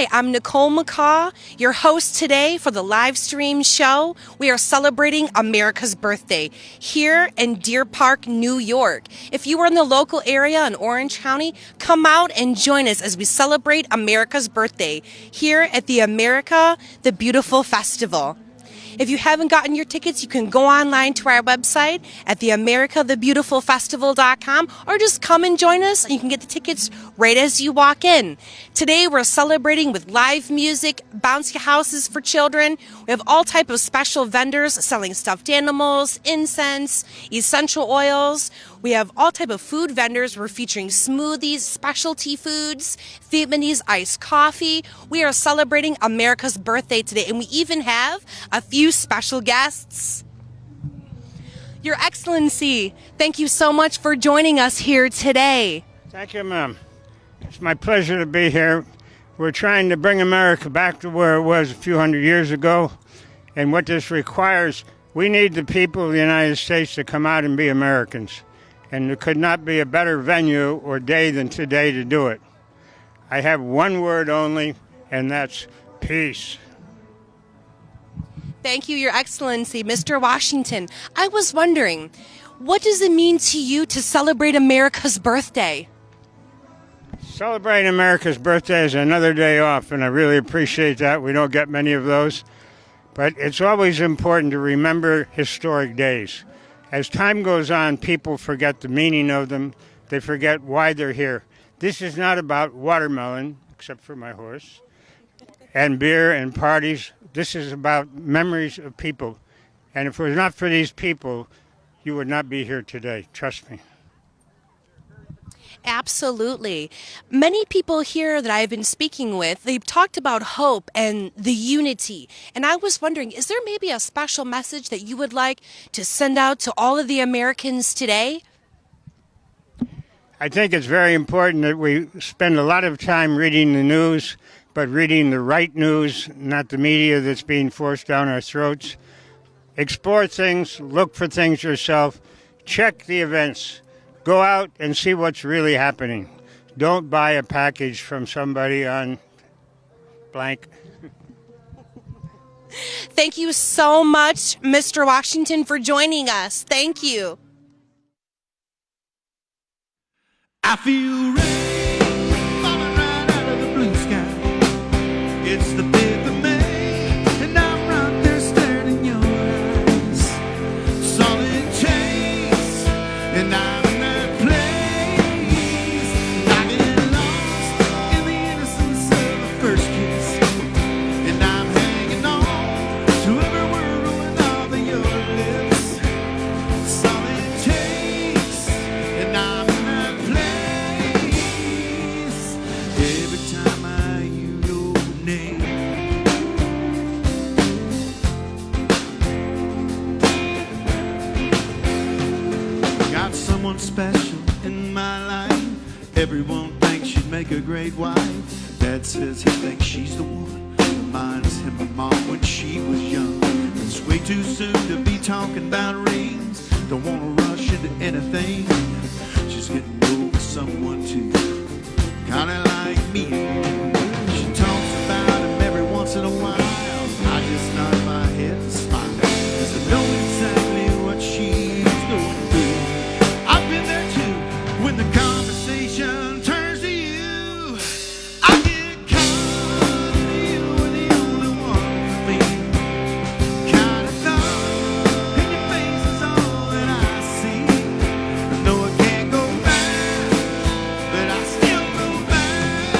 Hi, I'm Nicole McCaw, your host today for the live stream show. We are celebrating America's birthday here in Deer Park, New York. If you are in the local area in Orange County, come out and join us as we celebrate America's birthday here at the America the Beautiful Festival. If you haven't gotten your tickets, you can go online to our website at theamericathebeautifulfestival.com or just come and join us and you can get the tickets right as you walk in. Today we're celebrating with live music, bouncy houses for children. We have all type of special vendors selling stuffed animals, incense, essential oils. We have all type of food vendors. We're featuring smoothies, specialty foods, Vietnamese iced coffee. We are celebrating America's birthday today, and we even have a few special guests. Your Excellency, thank you so much for joining us here today. Thank you, ma'am. It's my pleasure to be here. We're trying to bring America back to where it was a few hundred years ago, and what this requires, we need the people of the United States to come out and be Americans. And there could not be a better venue or day than today to do it. I have one word only, and that's peace. Thank you, Your Excellency. Mr. Washington, I was wondering, what does it mean to you to celebrate America's birthday? Celebrating America's birthday is another day off, and I really appreciate that. We don't get many of those. But it's always important to remember historic days. As time goes on, people forget the meaning of them. They forget why they're here. This is not about watermelon, except for my horse, and beer and parties. This is about memories of people. And if it was not for these people, you would not be here today. Trust me. Absolutely. Many people here that I've been speaking with, they've talked about hope and the unity. And I was wondering, is there maybe a special message that you would like to send out to all of the Americans today? I think it's very important that we spend a lot of time reading the news, but reading the right news, not the media that's being forced down our throats. Explore things, look for things yourself, check the events. Go out and see what's really happening. Don't buy a package from somebody on blank. Thank you so much, Mr. Washington, for joining us. Thank you. I feel rain falling right out of the blue sky. It's the 5th of May, and I'm right there staring in your eyes. Solid chains, and I'm special in my life. Everyone thinks she'd make a great wife. Dad says he thinks she's the one. Reminds him of Mom when she was young. It's way too soon to be talking about rings. Don't want to rush into anything. She's getting old with someone too, kinda like me. She talks about him every once in a while. I just nod my head and smile, 'cause I know exactly what she's going through. I've been there too, when the conversation turns to you. I get caught in you were the only one for me. Kind of thought in your face is all that I see. I know I can't go back, but I still go back.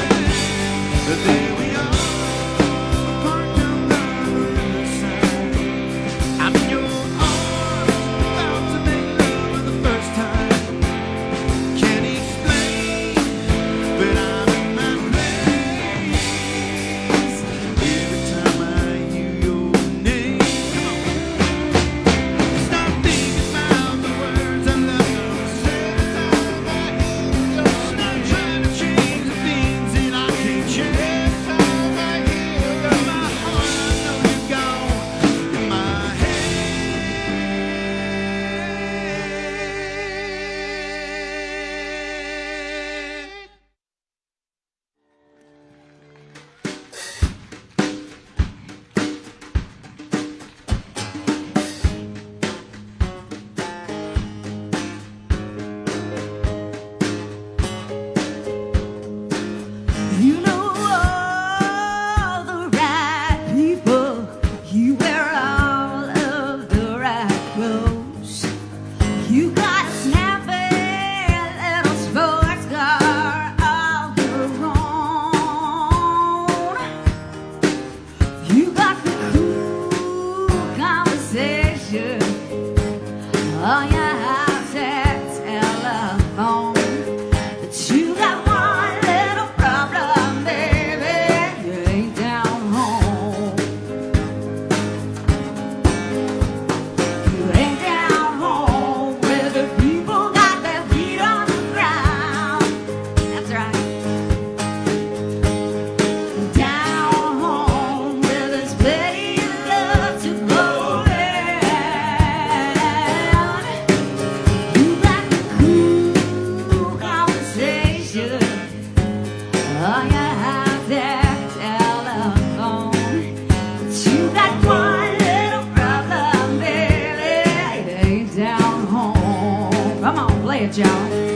ahead, y'all.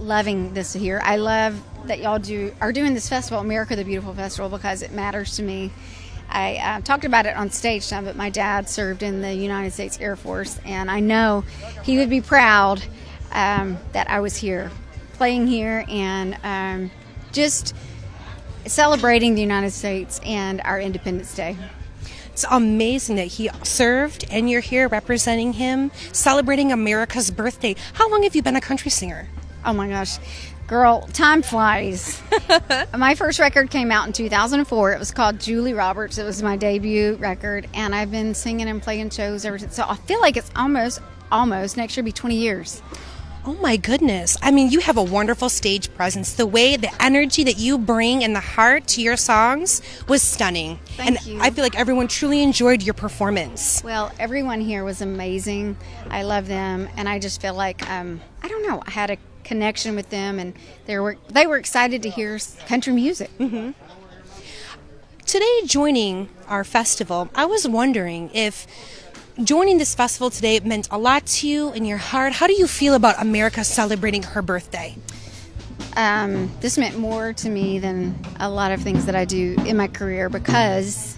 Loving this here. I love that y'all are doing this festival, America the Beautiful Festival, because it matters to me. I talked about it on stage time, but my dad served in the United States Air Force, and I know he would be proud that I was here, playing here, and just celebrating the United States and our Independence Day. It's amazing that he served and you're here representing him, celebrating America's birthday. How long have you been a country singer? Oh my gosh, girl, time flies. My first record came out in 2004. It was called Julie Roberts. It was my debut record, and I've been singing and playing shows ever since. So I feel like it's almost next year be 20 years. Oh my goodness. I mean, you have a wonderful stage presence. The way, the energy that you bring and the heart to your songs was stunning. Thank you. I feel like everyone truly enjoyed your performance. Well, everyone here was amazing. I love them, and I just feel like, I don't know, I had a connection with them, and they were excited to hear country music. Mm-hmm. Today, joining our festival, I was wondering if joining this festival today meant a lot to you in your heart. How do you feel about America celebrating her birthday? This meant more to me than a lot of things that I do in my career, because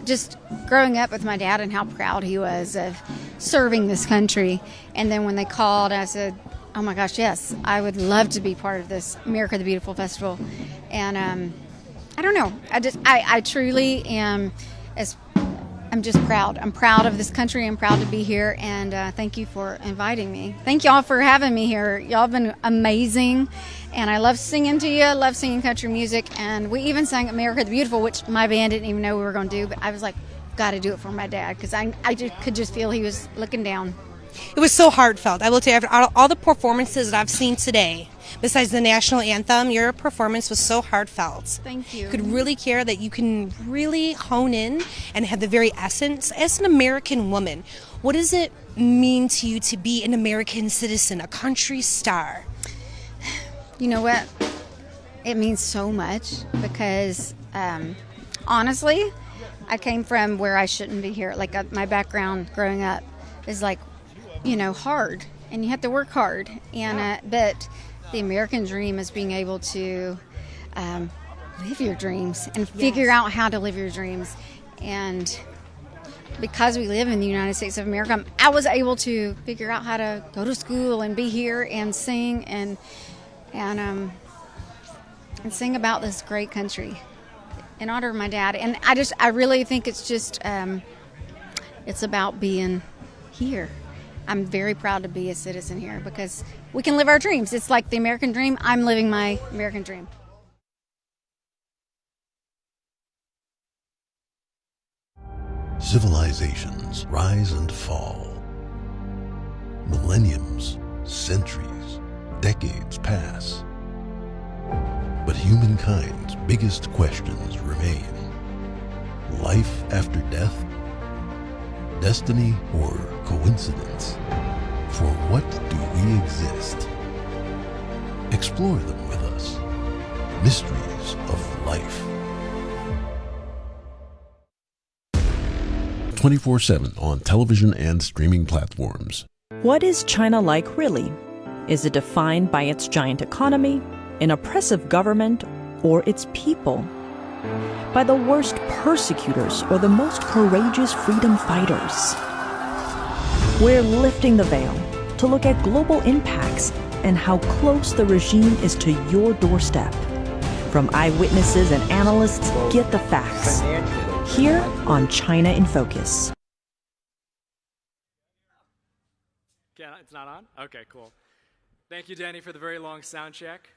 just growing up with my dad and how proud he was of serving this country. And then when they called, I said, oh my gosh, yes, I would love to be part of this America the Beautiful Festival. And I don't know, I truly am, I'm just proud. I'm proud of this country. I'm proud to be here, and thank you for inviting me. Thank y'all for having me here. Y'all have been amazing, and I love singing to you. I love singing country music, and we even sang America the Beautiful, which my band didn't even know we were going to do, but I was like, got to do it for my dad, because I could just feel he was looking down. It was so heartfelt. I will tell you, after all the performances that I've seen today, besides the national anthem, your performance was so heartfelt. Thank you. You could really care that you can really hone in and have the very essence. As an American woman, what does it mean to you to be an American citizen, a country star? You know what? It means so much, because honestly, I came from where I shouldn't be here. Like my background growing up is like, hard, and you have to work hard. And but the American dream is being able to live your dreams and figure out how to live your dreams. And because we live in the United States of America, I was able to figure out how to go to school and be here and sing and sing about this great country in honor of my dad. And I really think it's just it's about being here I'm very proud to be a citizen here because we can live our dreams. It's like the American dream. I'm living my American dream. Civilizations rise and fall. Millenniums, centuries, decades pass. But humankind's biggest questions remain. Life after death? Destiny or coincidence? For what do we exist? Explore them with us. Mysteries of life. 24/7 on television and streaming platforms. What is China like really? Is it defined by its giant economy, an oppressive government, or its people? By the worst persecutors or the most courageous freedom fighters? We're lifting the veil to look at global impacts and how close the regime is to your doorstep. From eyewitnesses and analysts, get the facts. Here on China in Focus. It's not on? Okay, cool. Thank you, Danny, for the very long sound check.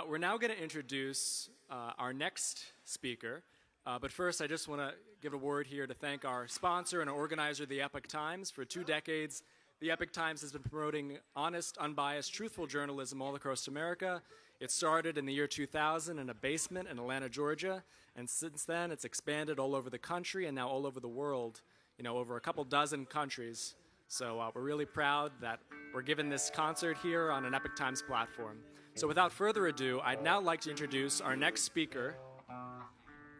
We're now going to introduce our next speaker. But first, I just want to give a word here to thank our sponsor and organizer, the Epoch Times. For 2 decades, the Epoch Times has been promoting honest, unbiased, truthful journalism all across America. It started in the year 2000 in a basement in Atlanta, Georgia. And since then, it's expanded all over the country and now all over the world, over a couple dozen countries. So we're really proud that we're giving this concert here on an Epoch Times platform. So without further ado, I'd now like to introduce our next speaker,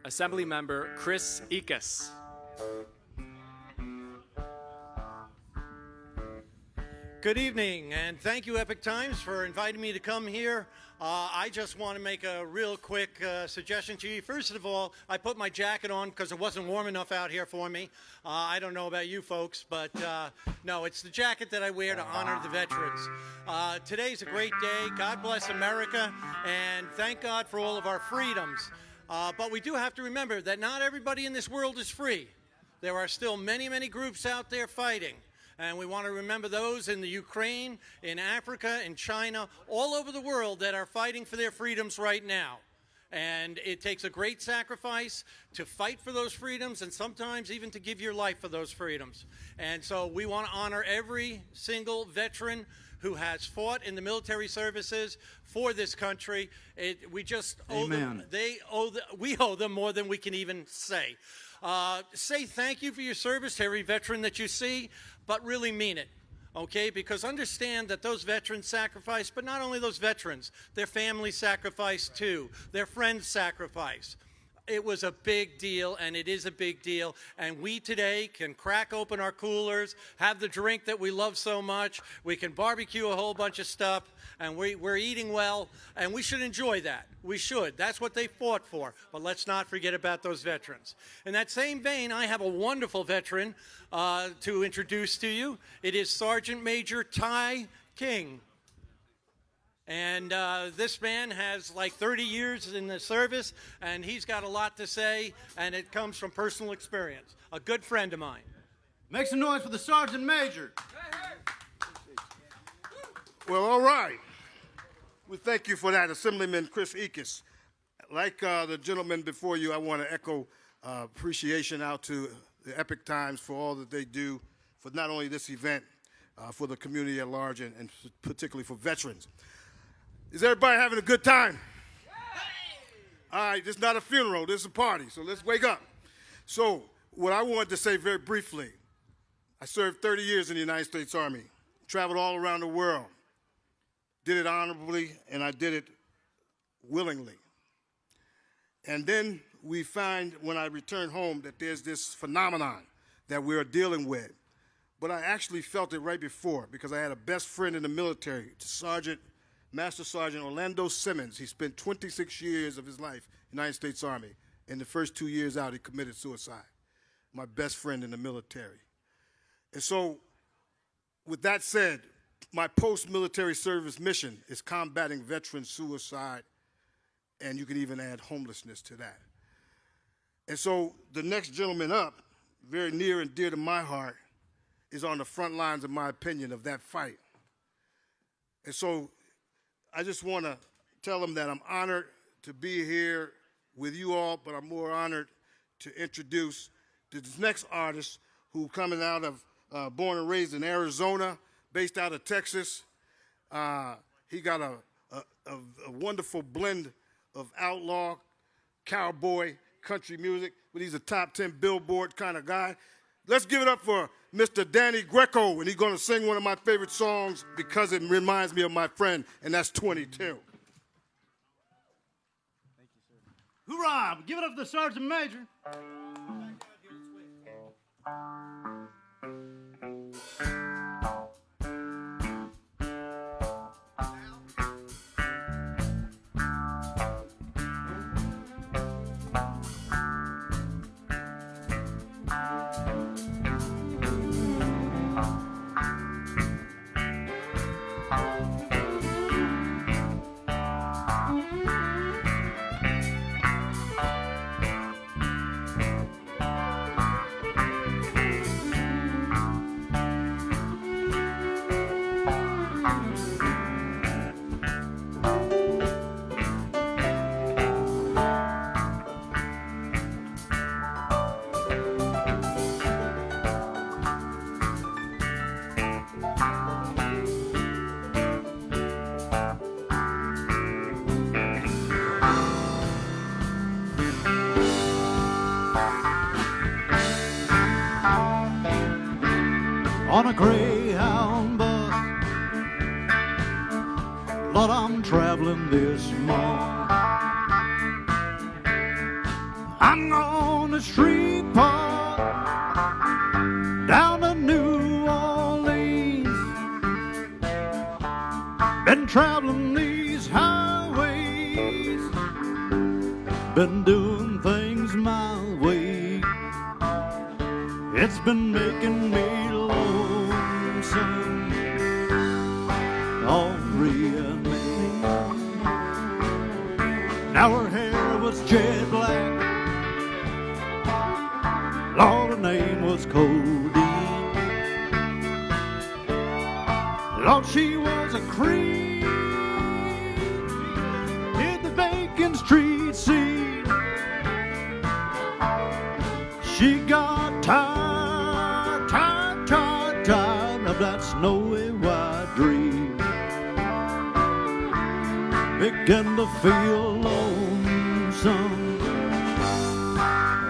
Assembly Member Chris Ickes. Good evening, and thank you, Epoch Times, for inviting me to come here. I just want to make a real quick suggestion to you. First of all, I put my jacket on because it wasn't warm enough out here for me. I don't know about you folks, but no, it's the jacket that I wear to honor the veterans. Today's a great day. God bless America, and thank God for all of our freedoms. But we do have to remember that not everybody in this world is free. There are still many, many groups out there fighting. And we want to remember those in the Ukraine, in Africa, in China, all over the world that are fighting for their freedoms right now. And it takes a great sacrifice to fight for those freedoms and sometimes even to give your life for those freedoms. And so we want to honor every single veteran who has fought in the military services for this country. We just owe them. We owe them more than we can even say. Say thank you for your service to every veteran that you see, but really mean it, okay? Because understand that those veterans sacrifice, but not only those veterans, their families sacrifice too, their friends sacrifice. It was a big deal, and it is a big deal, and we today can crack open our coolers, have the drink that we love so much, we can barbecue a whole bunch of stuff, and we're eating well, and we should enjoy that. We should. That's what they fought for, but let's not forget about those veterans. In that same vein, I have a wonderful veteran to introduce to you. It is Sergeant Major Ty King. And this man has like 30 years in the service, and he's got a lot to say, and it comes from personal experience. A good friend of mine. Make some noise for the Sergeant Major. Well, all right. We thank you for that, Assemblyman Chris Ickes. Like the gentleman before you, I want to echo appreciation out to the Epoch Times for all that they do for not only this event, for the community at large, and particularly for veterans. Is everybody having a good time? All right, this is not a funeral, this is a party, so let's wake up. So what I wanted to say very briefly, I served 30 years in the United States Army, traveled all around the world, did it honorably, and I did it willingly. And then we find when I return home that there's this phenomenon that we're dealing with. But I actually felt it right before because I had a best friend in the military, Master Sergeant Orlando Simmons. He spent 26 years of his life in the United States Army. In the first 2 years out, he committed suicide. My best friend in the military. And so, with that said, my post-military service mission is combating veteran suicide, and you can even add homelessness to that. And so, the next gentleman up, very near and dear to my heart, is on the front lines, in my opinion, of that fight. And so I just want to tell them that I'm honored to be here with you all, but I'm more honored to introduce this next artist who coming out of, born and raised in Arizona, based out of Texas. He got a wonderful blend of outlaw, cowboy, country music, but he's a top 10 Billboard kind of guy. Let's give it up for Mr. Danny Griego, and he's going to sing one of my favorite songs because it reminds me of my friend, and that's 22. Hoorah! Give it up for the Sergeant Major. On a Greyhound bus, Lord, I'm traveling this morning. I'm on the street park down to New Orleans. Been traveling these highways, been doing things my way. It's been making me lonesome on reenactment. Now her hair was jet black, Lord, her name was Codeine. Lord, she was a creep in the vacant street scene. She got tired of that snowy white dream. Began to feel lonesome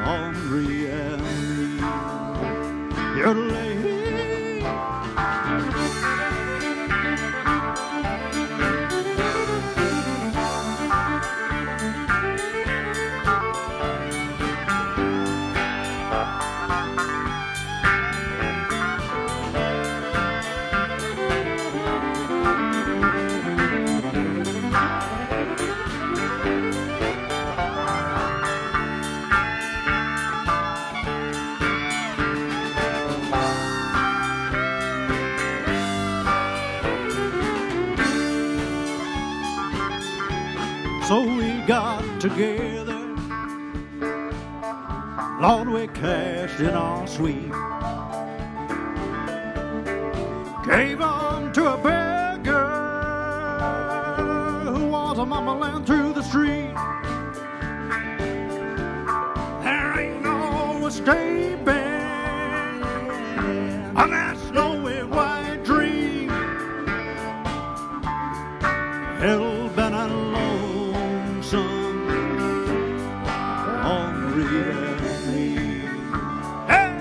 on reality. You're late. So we got together, Lord, we cashed in our sweep. Gave on to a beggar who was a mumbling through the street. There ain't no escaping on that snowy white dream. Hell been and lonesome on reality. Hey!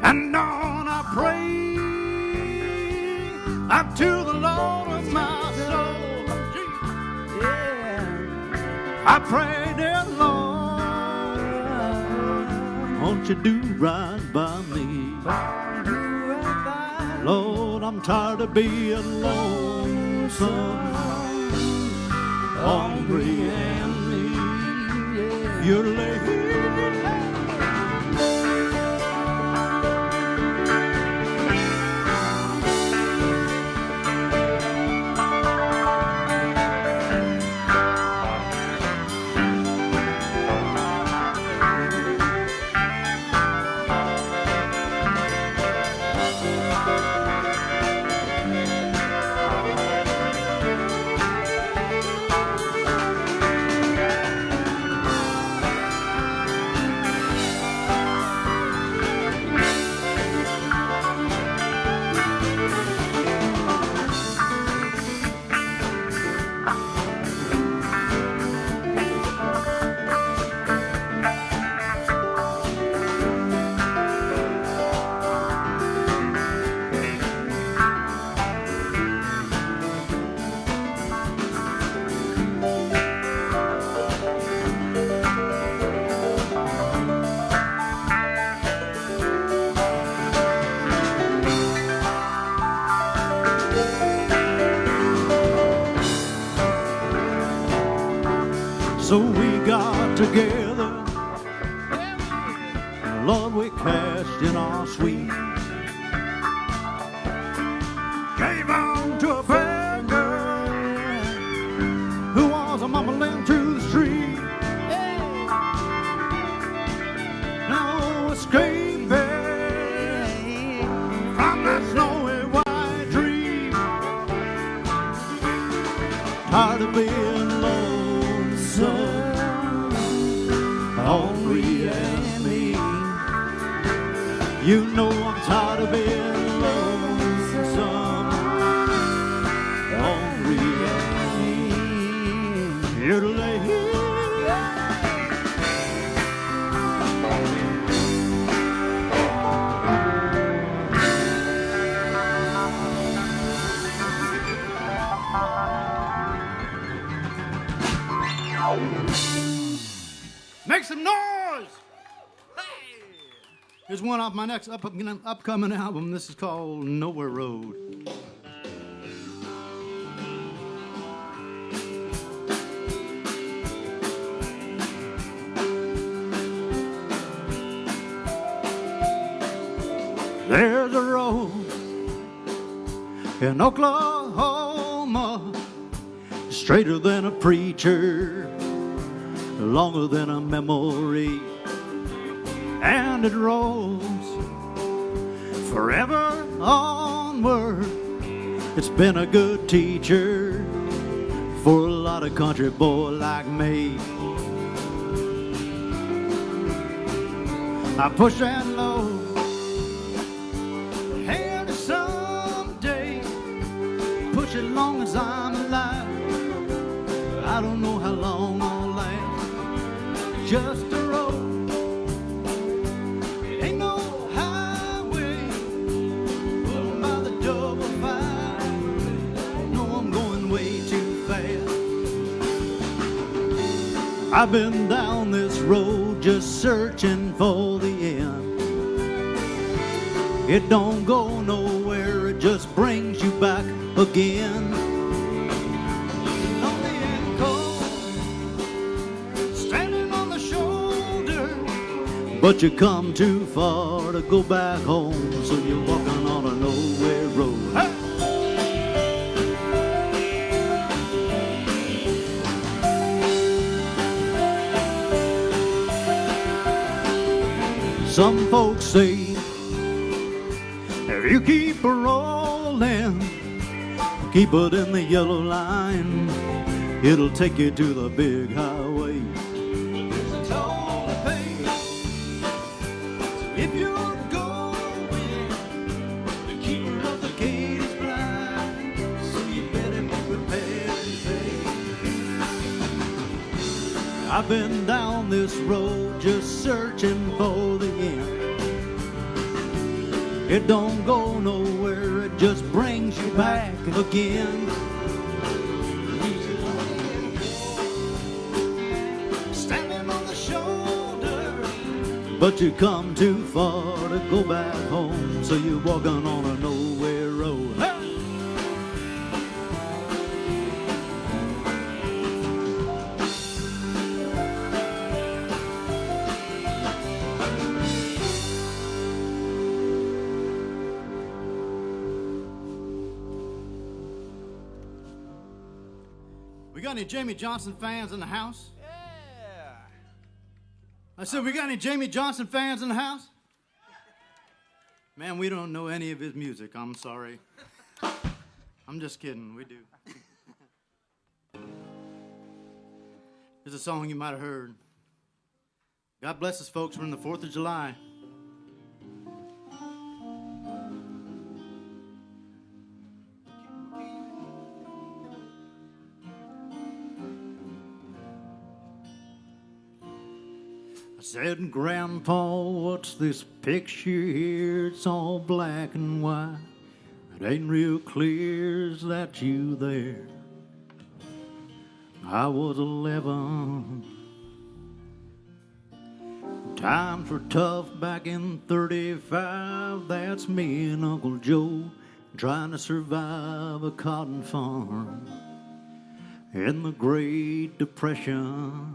And on I pray up to the Lord of my soul. Yeah. I pray, dear Lord, won't you do right by me? Lord, I'm tired of being lonesome, hungry and need. You're late. So we got together, Lord, we cashed in our sweet. Gave on to a fair girl who was a mumbling through the street. No escaping from that snowy white dream. Tired of being hungry and mean. You know I'm tired of being lonesome, hungry and mean. You're late. Make some noise! Hey! Here's one off my next upcoming album. This is called Nowhere Road. There's a road in Oklahoma, straighter than a preacher, longer than a memory, and it rolls forever onward. It's been a good teacher for a lot of country boy like me. I push and load, and someday push it long as I'm alive. I don't know how long I'll last. Just a road, ain't no highway, pulling by the double five. No, I'm going way too fast. I've been down this road just searching for the end. It don't go nowhere, it just brings you back again. But you come too far to go back home, so you're walking on a nowhere road. Hey! Some folks say, if you keep a rolling, keep it in the yellow line, it'll take you to the big highway. If you're going, the keeper of the gate is blind, so you better be prepared to pay. I've been down this road just searching for the end. It don't go nowhere, it just brings you back again. Standing on the shoulder, but you come too far to go back home, so you're walking on a nowhere road. Hey! We got any Jamie Johnson fans in the house? Yeah. I said, we got any Jamie Johnson fans in the house? Man, we don't know any of his music. I'm sorry. I'm just kidding. We do. Here's a song you might have heard. God bless us, folks. We're in the 4th of July. I said, Grandpa, what's this picture here? It's all black and white. It ain't real clear, is that you there? I was 11. Times were tough back in 35. That's me and Uncle Joe trying to survive a cotton farm in the Great Depression.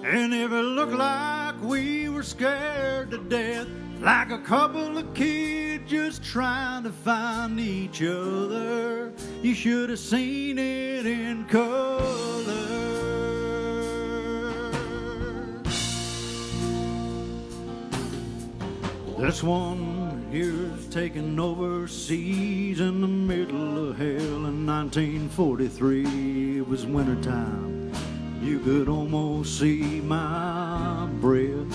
And if it looked like we were scared to death, like a couple of kids just trying to find each other, you should have seen it in color. This one here's taken overseas in the middle of hell in 1943. It was wintertime. You could almost see my breath.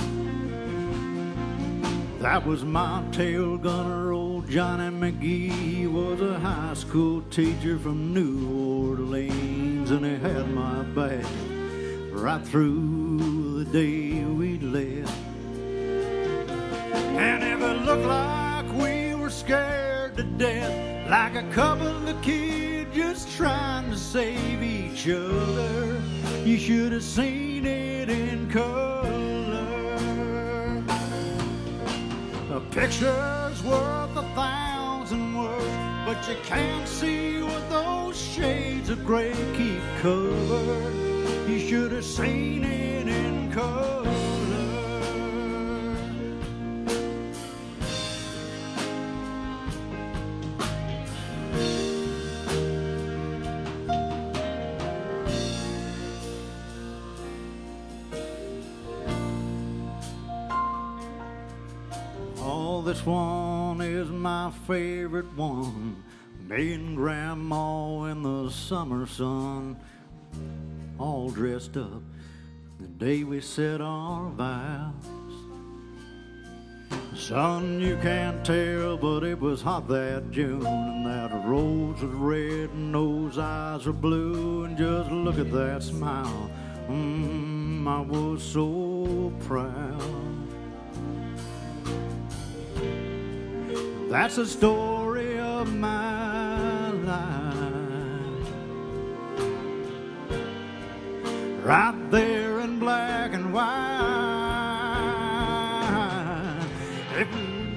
That was my tail gunner, old Johnny McGee. He was a high school teacher from New Orleans, and he had my back right through the day we left. And if it looked like we were scared to death, like a couple of kids just trying to save each other, you should have seen it in color. A picture's worth 1,000 words, but you can't see what those shades of gray keep covered. You should have seen it in color. This one is my favorite one. Me and Grandma in the summer sun, all dressed up the day we said our vows. Son, you can't tell, but it was hot that June, and that rose was red and those eyes were blue, and just look at that smile. I was so proud. That's the story of my life, right there in black and white. It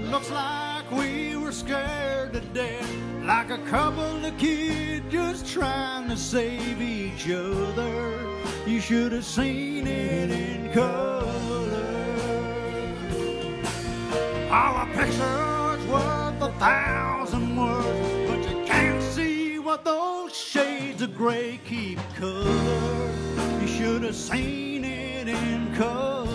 looks like we were scared to death, like a couple of kids just trying to save each other. You should have seen it in color. Our picture's worth 1,000 words, but you can't see what those shades of gray keep color. You should have seen it in color.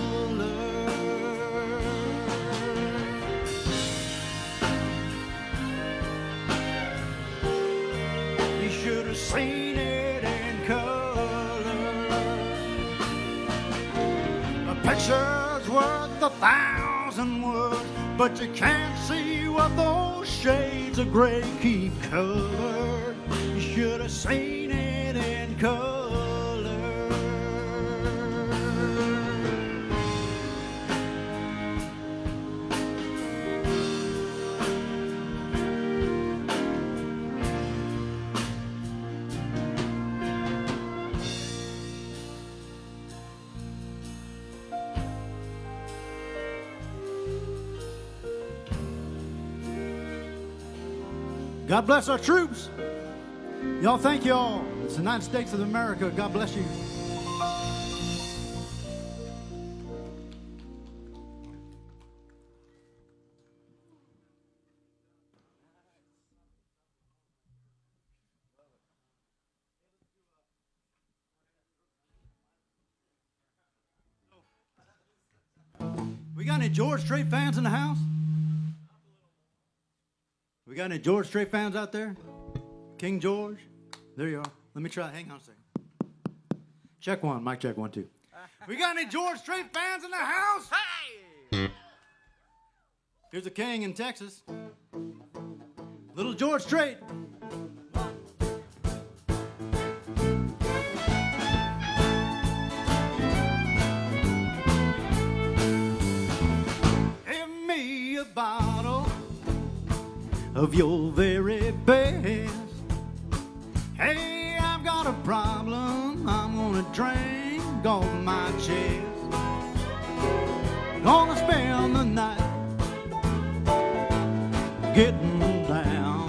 You should have seen it in color. A picture's worth 1,000 words, but you can't see what those shades of gray keep covered. You should have seen it in color. God bless our troops. Y'all, thank y'all. It's the United States of America. God bless you. We got any George Strait fans in the house? We got any George Strait fans out there? King George? There you are. Let me try. Hang on a second. Check one. Mic check 1, 2. We got any George Strait fans in the house? Hey! Here's a king in Texas. Little George Strait. Give me a bottle of your very best. Hey, I've got a problem I'm gonna drink off my chest. Gonna spend the night getting down.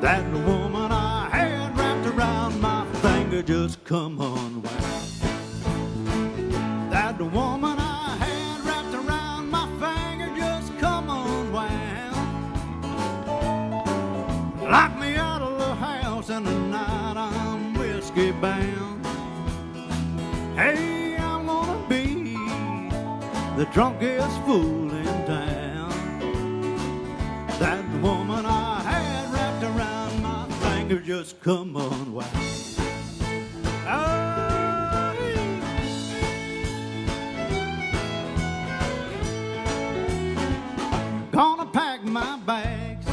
That woman I had wrapped around my finger just come unwound. That woman I had wrapped around my finger just come unwound. Lock me out of the house and tonight I'm whiskey bound. Hey, I'm gonna be the drunkest fool in town. That woman I had wrapped around my finger just come unwound. Oh, gonna pack my bags,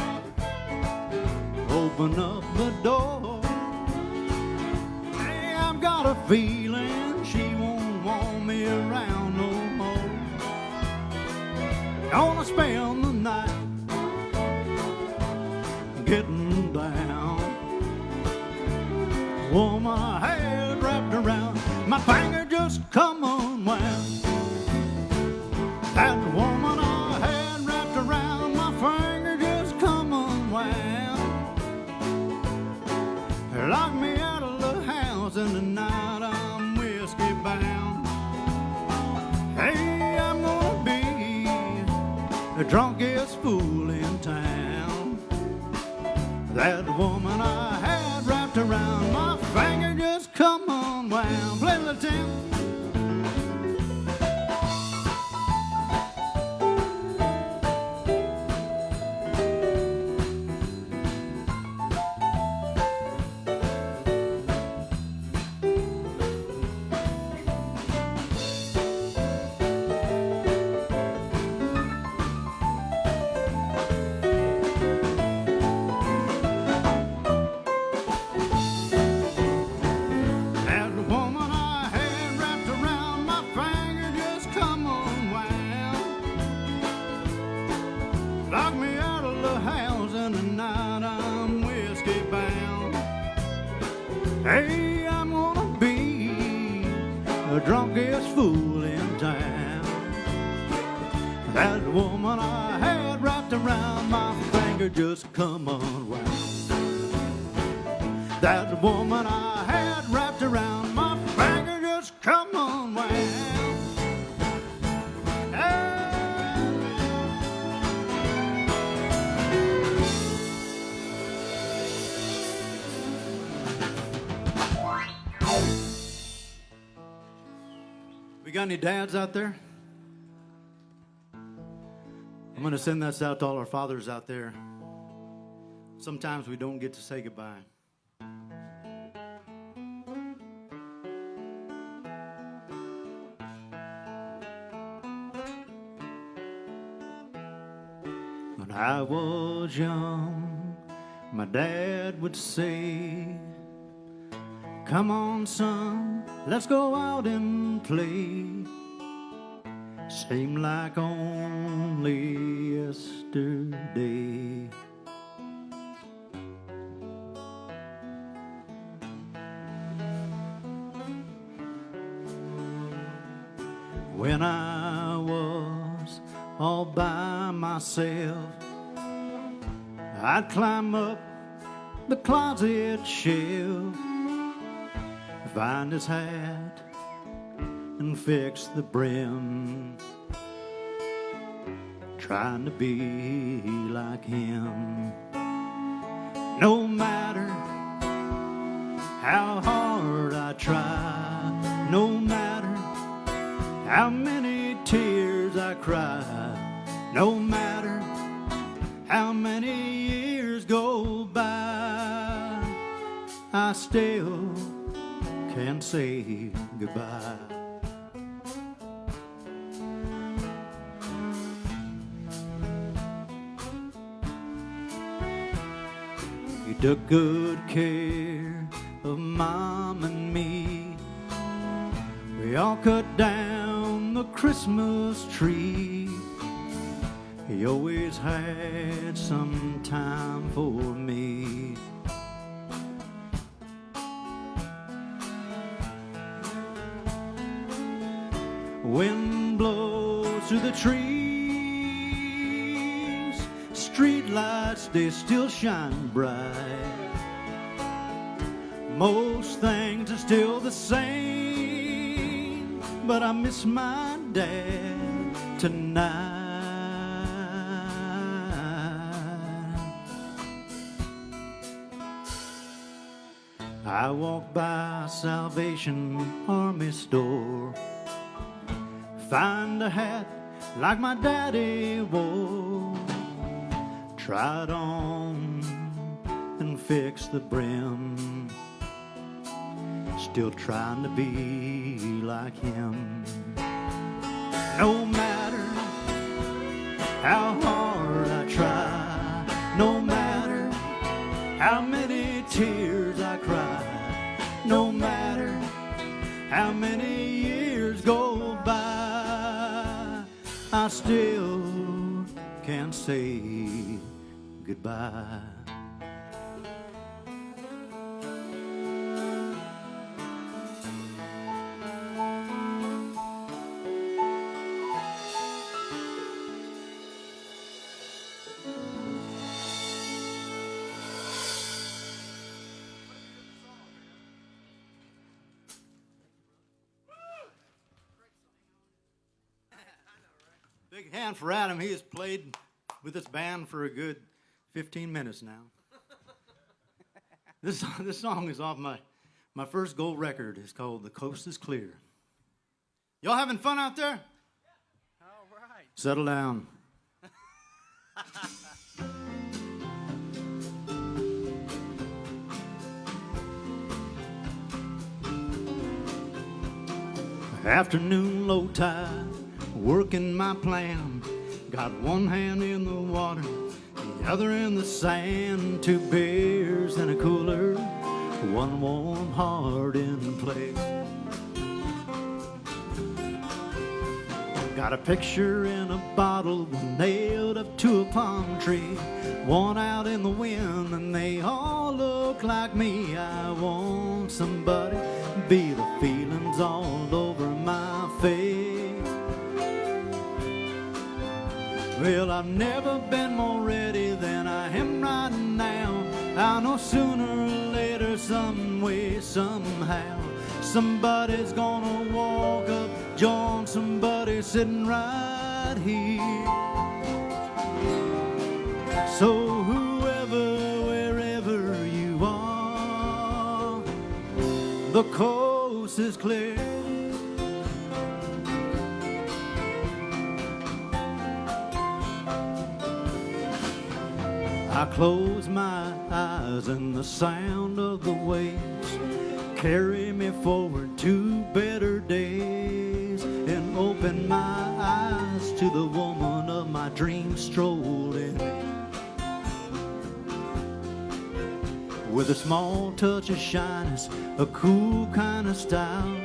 open up the door. Hey, I've got a feeling she won't want me around no more. Gonna spend the night getting down. Woman I had wrapped around my finger just come unwound. That woman I had wrapped around my finger just come unwound. Lock me out of the house and tonight I'm whiskey bound. Hey, I'm gonna be the drunkest fool in town. That woman I had wrapped around my finger just come unwound. Play the Tim. Hey, I'm gonna be the drunkest fool in town. That woman I had wrapped around my finger just come unwound. That woman I had wrapped around my finger just come unwound. We got any dads out there? I'm going to send this out to all our fathers out there. Sometimes we don't get to say goodbye. When I was young, my dad would say, "Come on, son, let's go out and play." Seemed like only yesterday. When I was all by myself, I'd climb up the closet shelf, find his hat and fix the brim, trying to be like him. No matter how hard I try, no matter how many tears I cry, no matter how many years go by, I still can't say goodbye. You took good care of Mom and me. We all cut down the Christmas tree. He always had some time for me. Wind blows through the trees, street lights, they still shine bright. Most things are still the same, but I miss my dad tonight. I walk by Salvation Army store, find a hat like my daddy wore, try it on and fix the brim, still trying to be like him. No matter how hard I try, no matter how many tears I cry, no matter how many years go by, I still can't say goodbye. Big hand for Adam. He has played with this band for a good 15 minutes now. This song is off my first gold record. It's called The Coast is Clear. Y'all having fun out there? All right. Settle down. Afternoon low tide, working my plan. Got one hand in the water, the other in the sand. 2 beers in a cooler, one warm heart in place. Got a picture in a bottle, one nailed up to a palm tree, one out in the wind, and they all look like me. I want somebody to be the feelings all over my face. Well, I've never been more ready than I am right now. I know sooner or later, some way, somehow, somebody's gonna walk up, join somebody sitting right here. So whoever, wherever you are, the coast is clear. I close my eyes and the sound of the waves carry me forward to better days, and open my eyes to the woman of my dreams strolling with a small touch of shyness, a cool kind of style.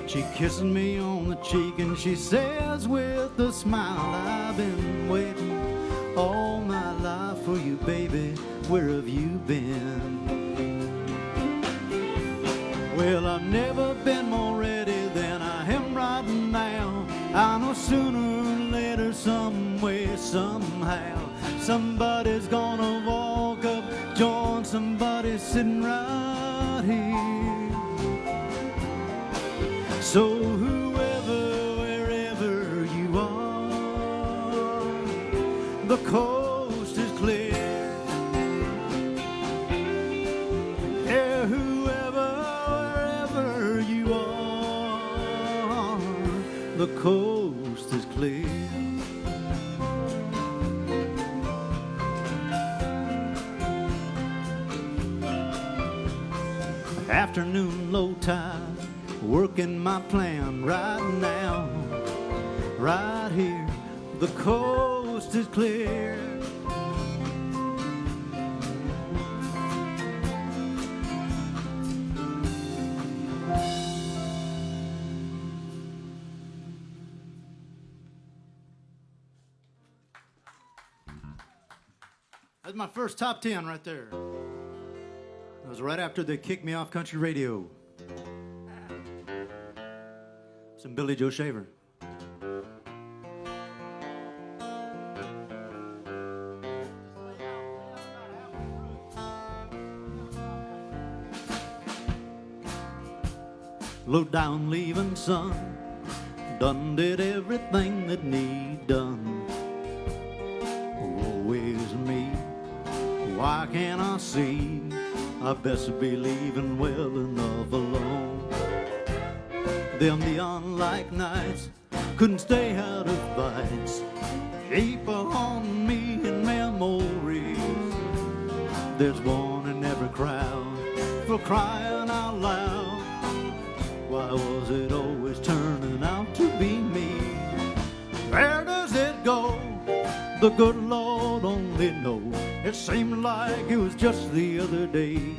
She kisses me on the cheek and she says with a smile, I've been waiting all my life for you, baby, where have you been? Well, I've never been more ready than I am right now. I know sooner or later, some way, somehow, somebody's gonna walk somebody sitting right here. So whoever, wherever you are, the coast is clear. Yeah, whoever, wherever you are, the coast is clear. Afternoon low tide, working my plan right now, right here, the coast is clear. That's my first top 10 right there. It was right after they kicked me off country radio. Some Billy Joe Shaver. Low down leaving son, done did everything that need done. Always me, why can't I see? I best be leaving well enough alone. Them neon-like nights couldn't stay out of fights, keep on me in memories. There's one in every crowd for crying out loud. Why was it always turning out to be me? Where does it go? The good Lord only knows. It seemed like it was just the other day.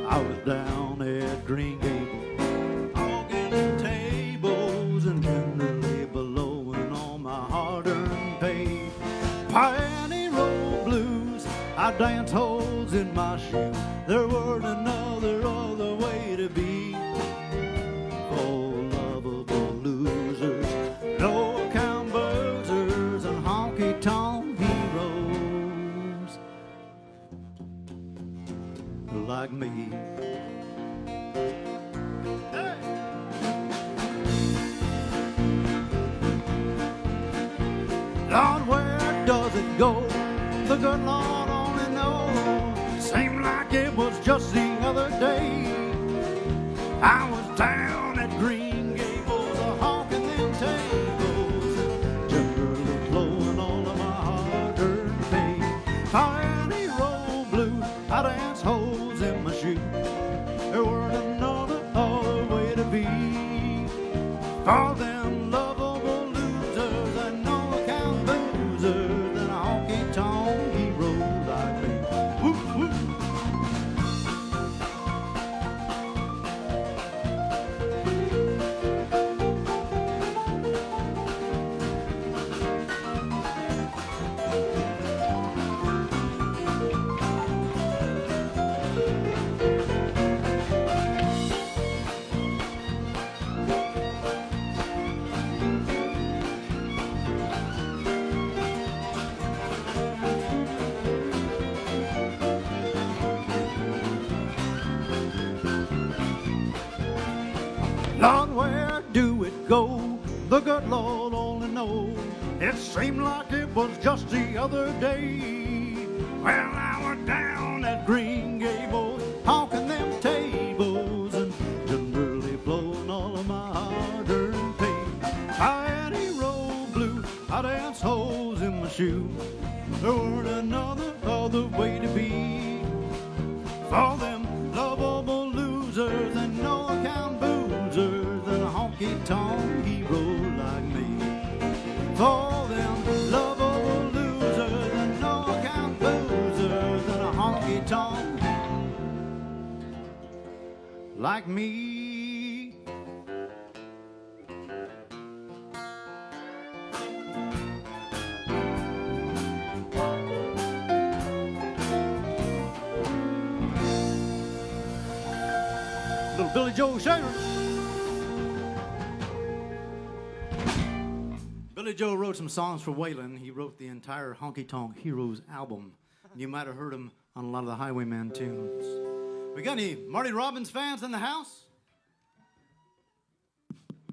I was down at Green Gable, hogging tables and tenderly blowing all my hard-earned pay. Pioneer road blues, I danced holes in my shoes. There weren't another other way to be. Oh, lovable losers, no-account boozers, and honky-tonk heroes like me. Hey! Lord, where does it go? The good Lord only knows. Seemed like it was just the other day. I was down at Green Gables, hawking them tables, generally blowing all of my hard-earned pay. Pioneer road blues, I danced holes in my shoes. There weren't another other way to be. For them lovable losers and no-account boozers and honky-tonk heroes like me. Woo, woo. Lord, where do it go? The good Lord only knows. It seemed like it was just the other day. Well, I was down at Green Gables, hawking them tables, and generally blowing all of my hard-earned pay. Pioneer road blue, I danced holes in my shoes. There weren't another other way to be. For them lovable losers and no-account boozers and a honky-tonk hero like me. For them lovable losers and no-account boozers and a honky-tonk like me. Little Billy Joe Shaver. Billy Joe wrote some songs for Waylon. He wrote the entire Honky Tonk Heroes album. You might have heard him on a lot of the Highwayman tunes. We got any Marty Robbins fans in the house?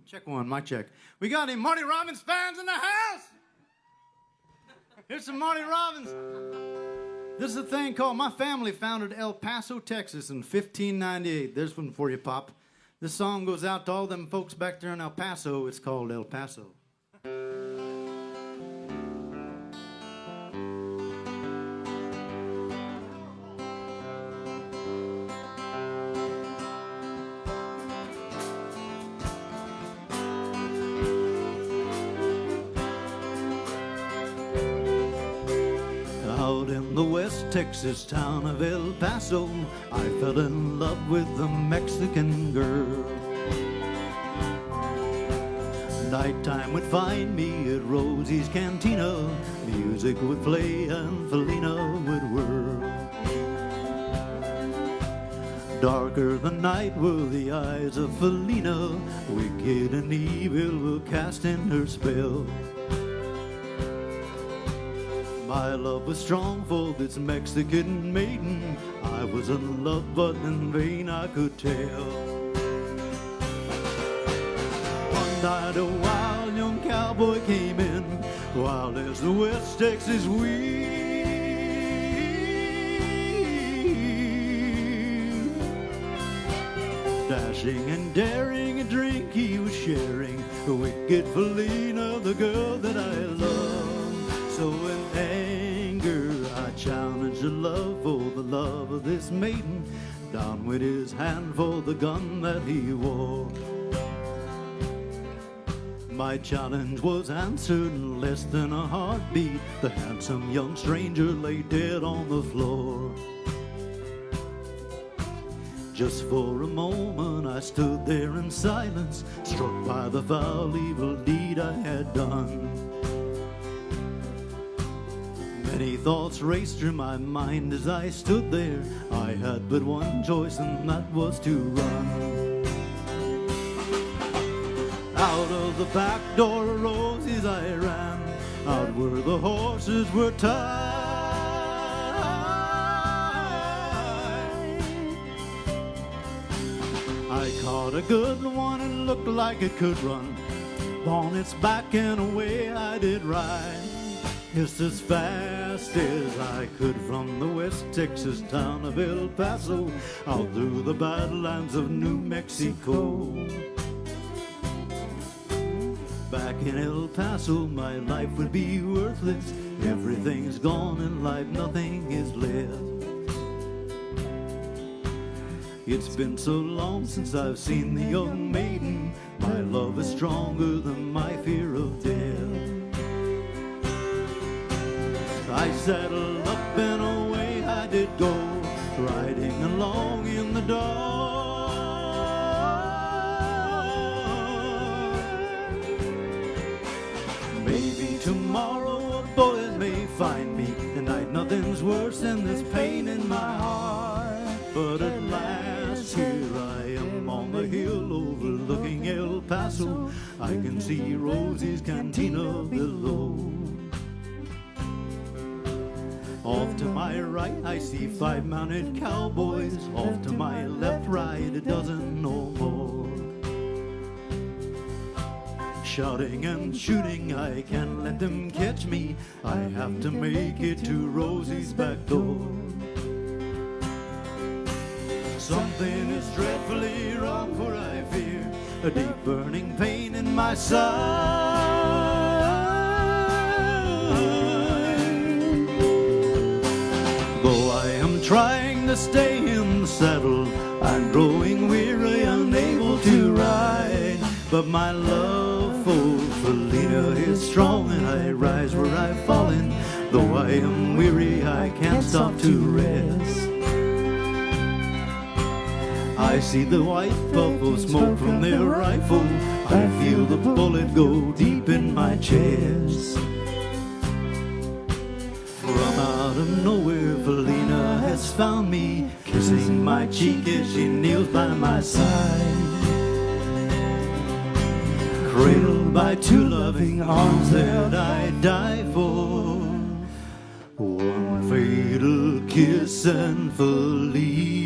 Check one, mic check. We got any Marty Robbins fans in the house? Here's some Marty Robbins. This is a thing called My Family Founded El Paso, Texas in 1598. There's one for you, Pop. This song goes out to all them folks back there in El Paso. It's called El Paso. Out in the West Texas town of El Paso, I fell in love with a Mexican girl. Nighttime would find me at Rosie's Cantina. Music would play and Felina would whirl. Darker than night were the eyes of Felina. Wicked and evil were cast in her spell. My love was strong for this Mexican maiden. I was in love, but in vain I could tell. One night a wild young cowboy came in, wild as the West Texas wind. Dashing and daring a drink he was sharing, the wicked Felina, the girl that I love. So in anger I challenged the love for the love of this maiden. Down went his hand for the gun that he wore. My challenge was answered in less than a heartbeat. The handsome young stranger lay dead on the floor. Just for a moment I stood there in silence, struck by the foul evil deed I had done. Many thoughts raced through my mind as I stood there. I had but one choice, and that was to run. Out of the back door of Rosie's I ran, out where the horses were tied. I caught a good one and looked like it could run. On its back and away I did ride, just as fast as I could from the West Texas town of El Paso out through the badlands of New Mexico. Back in El Paso my life would be worthless. Everything's gone in life, nothing is left. It's been so long since I've seen the young maiden. My love is stronger than my fear of death. I saddled up and away I did go, riding along in the dark. Maybe tomorrow a bullet may find me. Tonight nothing's worse than this pain in my heart. But at last here I am on the hill overlooking El Paso. I can see Rosie's Cantina below. Off to my right I see 5 mounted cowboys. Off to my left, right, a dozen or more. Shouting and shooting, I can't let them catch me. I have to make it to Rosie's back door. Something is dreadfully wrong, for I fear a deep burning pain in my side. Though I am trying to stay in the saddle, I'm growing weary, unable to ride. But my love for Felina is strong, and I rise where I've fallen. Though I am weary, I can't stop to rest. I see the white puff of smoke from their rifle. I feel the bullet go deep in my chest. From out of nowhere, Felina has found me, kissing my cheek as she kneels by my side. Cradled by 2 loving arms that I die for. One fatal kiss San Felino.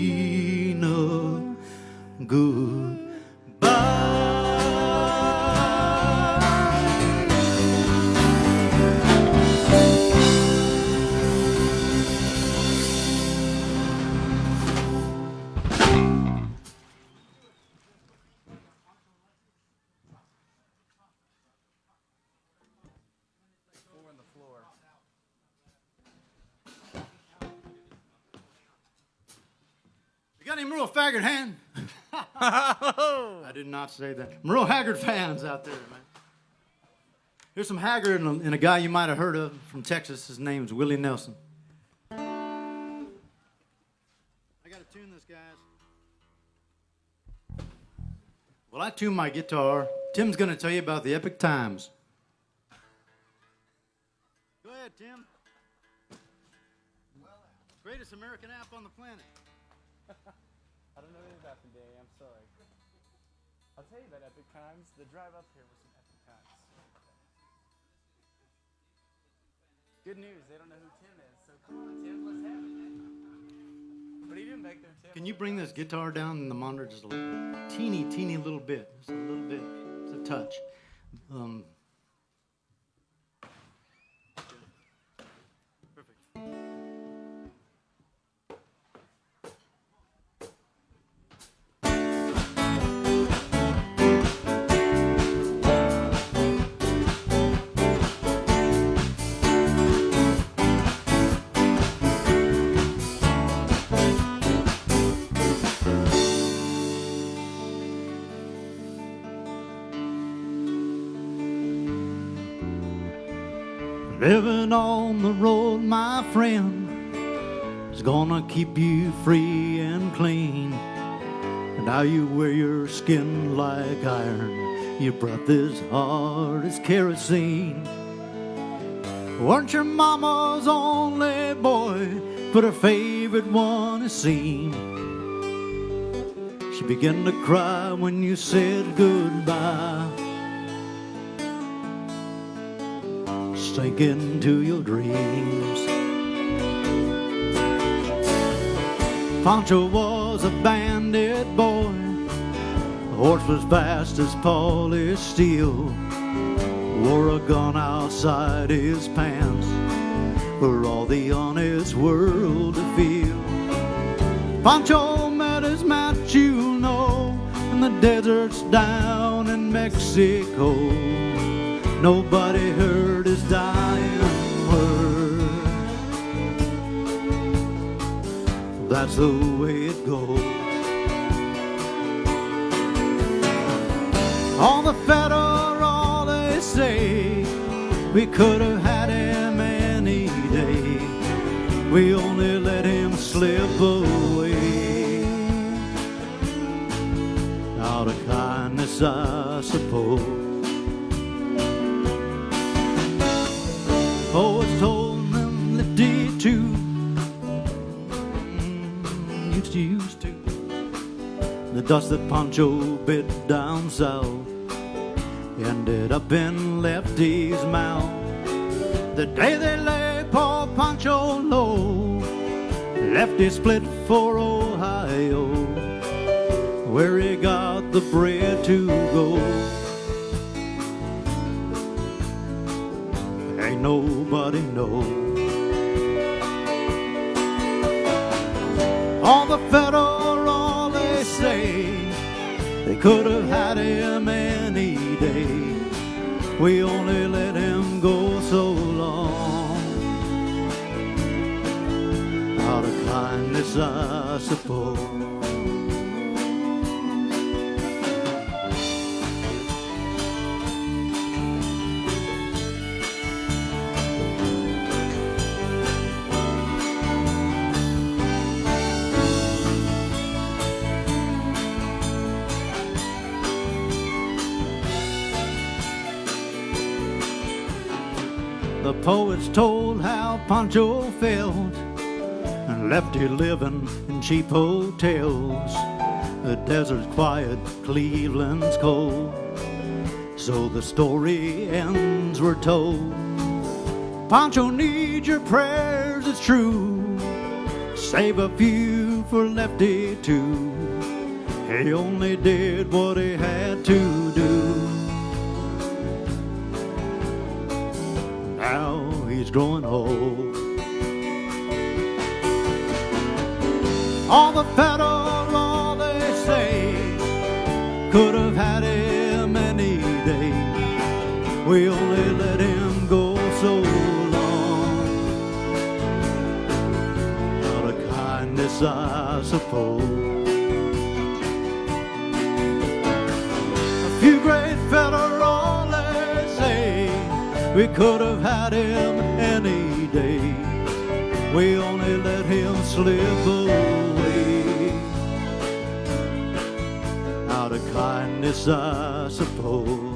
Goodbye. You got any Merle Haggard hand? I did not say that. Merle Haggard fans out there, man. Here's some Haggard and a guy you might have heard of from Texas. His name's Willie Nelson. I got to tune this, guys. Well, I tune my guitar. Tim's going to tell you about the Epoch Times. Go ahead, Tim. Greatest American app on the planet. I don't know anything about the day. I'm sorry. I'll tell you about Epoch Times. The drive up here was some Epoch Times. Good news. They don't know who Tim is. So come on, Tim. Let's have it. What are you doing back there, Tim? Can you bring this guitar down in the monitor just a little, teeny little bit? Just a little bit. It's a touch. Living on the road, my friend, is gonna keep you free and clean. And now you wear your skin like iron, your breath is hard as kerosene. Weren't your mama's only boy, but her favorite one is seen. She began to cry when you said goodbye. Sink into your dreams. Pancho was a bandit boy. The horse was fast as polished steel. Wore a gun outside his pants for all the honest world to feel. Pancho met his match, you know, in the deserts down in Mexico. Nobody heard his dying word. That's the way it goes. All the federal, they say, we could have had him any day. We only let him slip away. Out of kindness, I suppose. Poets told them that did too. Used to. The dust that Pancho bit down south ended up in Lefty's mouth. The day they lay poor Pancho low, Lefty split for Ohio, where he got the bread to go. Ain't nobody know. All the federal, they say, they could have had him any day. We only let him go so long. Out of kindness, I suppose. The poets told how Pancho felt and left you living in cheap hotels. The desert's quiet, Cleveland's cold. So the story ends, we're told. Pancho needs your prayers, it's true. save a few for Lefty too. He only did what he had to do. Now he's growing old. All the federal, they say, could have had him any day. We only let him go so long. Out of kindness, I suppose. A few great federal, they say, we could have had him any day. We only let him slip away. Out of kindness, I suppose.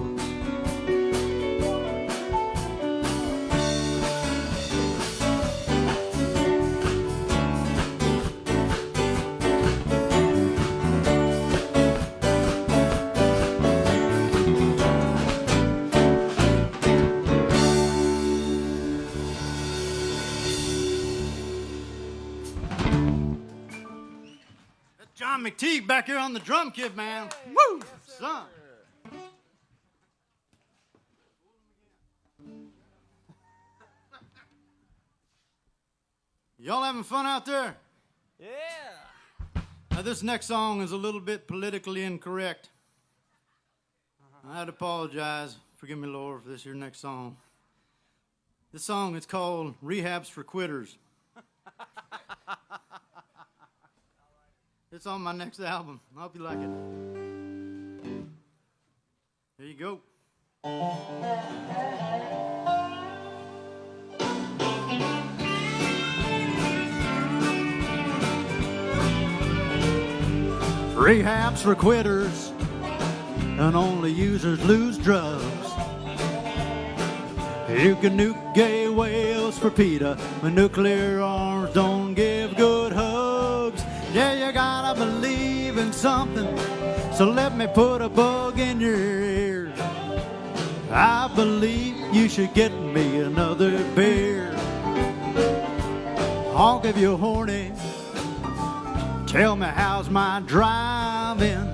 John McTeague back here on the drum kit, man. Woo! Yes, son. Y'all having fun out there? Yeah. Now, this next song is a little bit politically incorrect. I'd apologize. Forgive me, Lord, for this your next song. This song is called Rehabs for Quitters. It's on my next album. I hope you like it. Here you go. Rehabs for quitters, and only users lose drugs. You can nuke gay whales for PETA, but nuclear arms don't give good hugs. Yeah, you gotta believe in something, so let me put a bug in your ear. I believe you should get me another beer. I'll give you a horny, tell me how's my driving.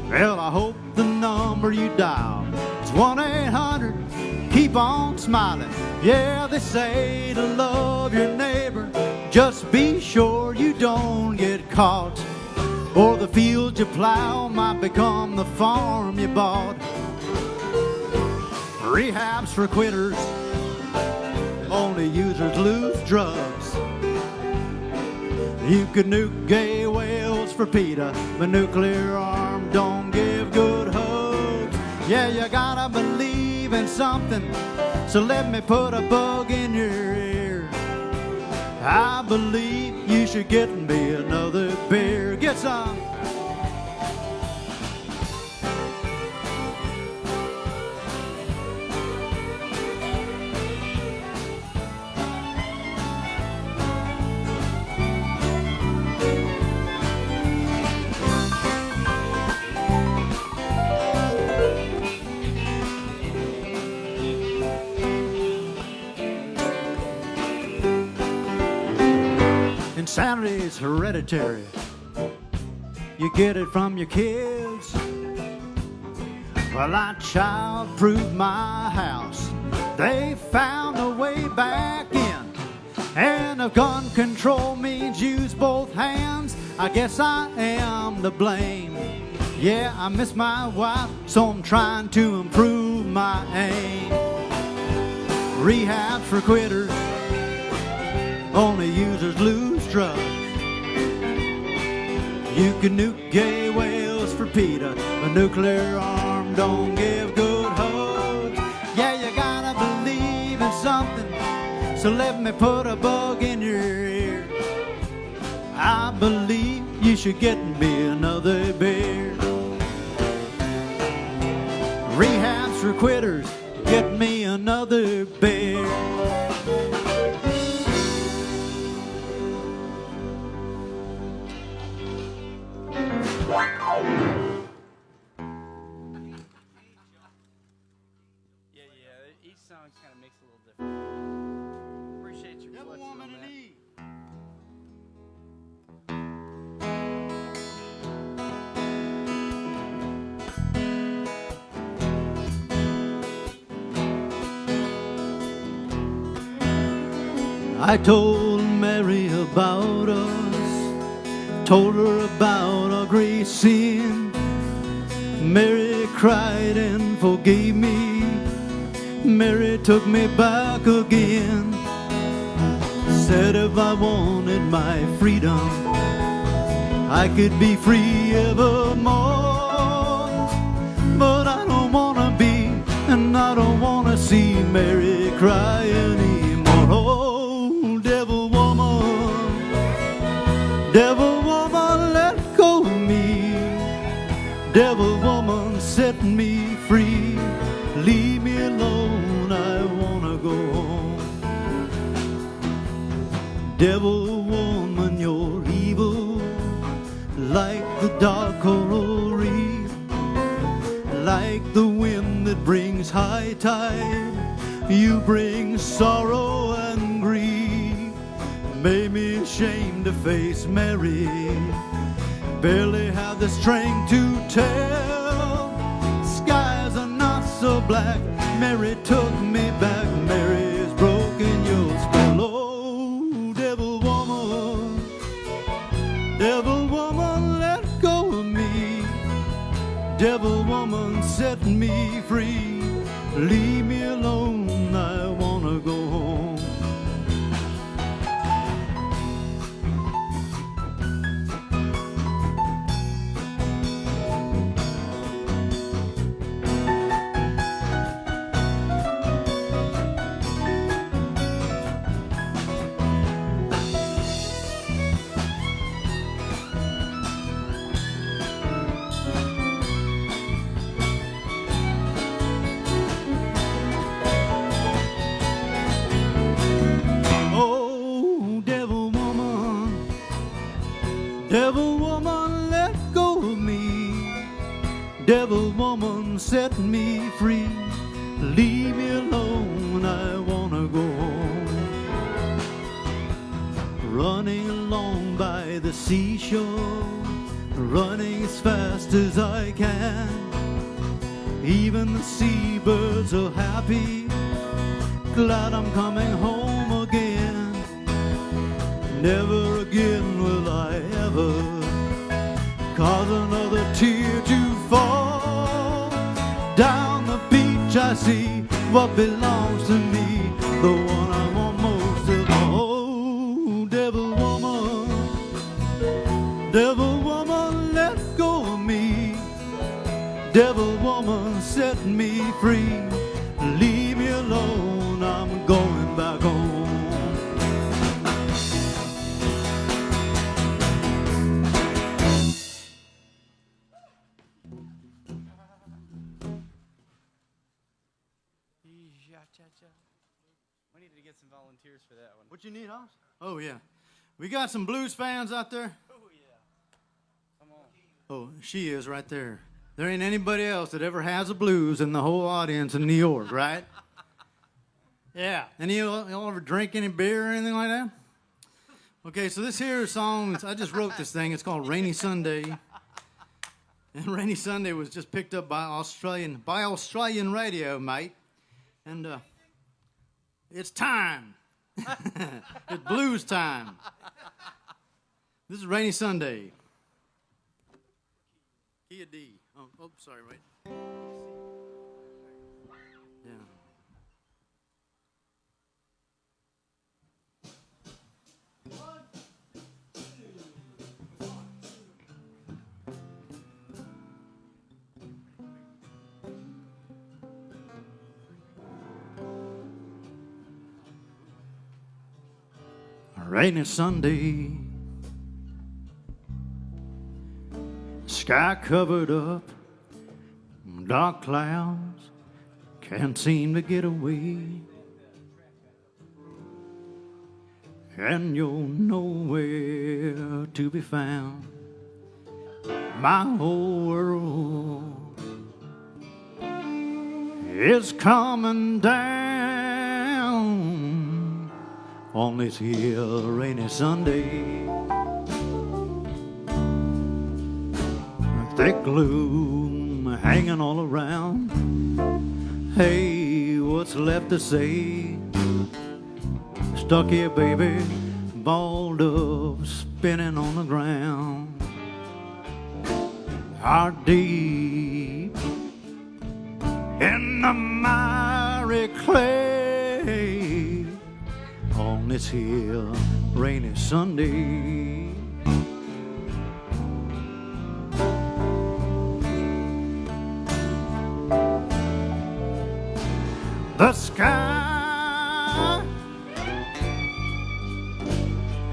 Well, I hope the number you dial is 1-800, keep on smiling. Yeah, they say to love your neighbor, just be sure you don't get caught, or the field you plow might become the farm you bought. Rehabs for quitters, only users lose drugs. You can nuke gay whales for PETA, but nuclear arm don't give good hugs. Yeah, you gotta believe in something, so let me put a bug in your ear. I believe you should get me another beer. Get some. Insanity is hereditary. You get it from your kids. Well, I child-proofed my house. They found a way back in. And if gun control means use both hands, I guess I am to blame. Yeah, I miss my wife, so I'm trying to improve my aim. Rehabs for quitters, only users lose drugs. You can nuke gay whales for PETA, a nuclear arm don't give good hugs. Yeah, you gotta believe in something, so let me put a bug in your ear. I believe you should get me another beer. Rehabs for quitters, get me another beer. Each song kind of makes it a little different. Appreciate your flexibility, man. I told Mary about us, told her about our great sin. Mary cried and forgave me. Mary took me back again. Said if I wanted my freedom, I could be free evermore. But I don't wanna be, and I don't wanna see Mary cry anymore. Oh, devil woman, let go of me. Devil woman, set me free. Leave me alone, I wanna go home. Devil woman, you're evil, like the dark coral reef, like the wind that brings high tide. You bring sorrow and grief. Made me ashamed to face Mary. Barely have the strength to tell. Skies are not so black. Mary took me back. Mary's broken your spell. Oh, devil woman, let go of me. Devil woman, set me free. Leave me alone, I wanna go home. Devil woman, let go of me. Devil woman, set me free. Leave me alone, I wanna go home. Running along by the seashore, running as fast as I can. Even the seabirds are happy, glad I'm coming home again. Never again will I ever cause another tear to fall. Down the beach I see what belongs to me, the one I want most of all. Oh, devil woman, let go of me. Devil woman, set me free. Leave me alone, I'm going back home. We need to get some volunteers for that one. What you need, Hoss? Oh, yeah. We got some blues fans out there? Oh, yeah. Come on. Oh, she is right there. There ain't anybody else that ever has a blues in the whole audience in New York, right? Yeah. Any of y'all ever drink any beer or anything like that? Okay, so this here song, I just wrote this thing. It's called Rainy Sunday. And Rainy Sunday was just picked up by Australian radio, mate. And it's time. It's blues time. This is Rainy Sunday. Key of D. Oh, sorry, wait. Yeah. Rainy Sunday, sky covered up, dark clouds can't seem to get away, and you're nowhere to be found. My whole world is coming down on this here rainy Sunday. Thick gloom hanging all around. Hey, what's left to say? It's stuck here, baby, balled up, spinning on the ground. Heart deep in the miry clay on this here rainy Sunday. The sky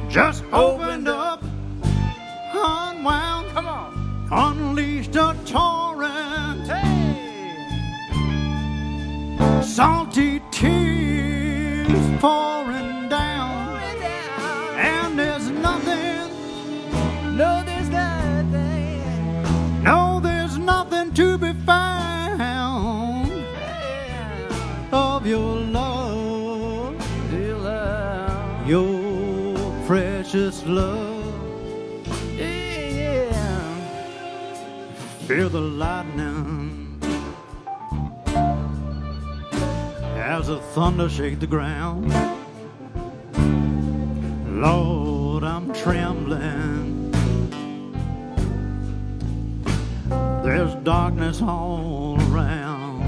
just opened up, unwound, come on, unleashed a torrent. Hey, salty tears pouring down, and there's nothing, no, there's nothing, no, there's nothing to be found of your love, dear love, your precious love. Yeah, feel the lightning as the thunder shake the ground. Lord, I'm trembling. There's darkness all around.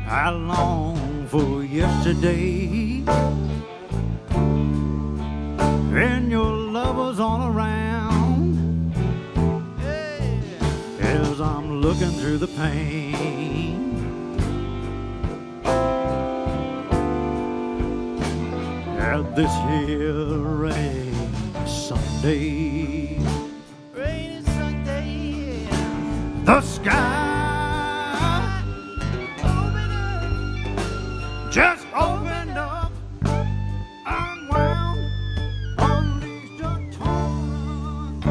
I long for yesterday, and your love was all around. As I'm looking through the pain, at this here rainy Sunday, rainy Sunday, the sky just opened up, unwound, unleashed a torrent,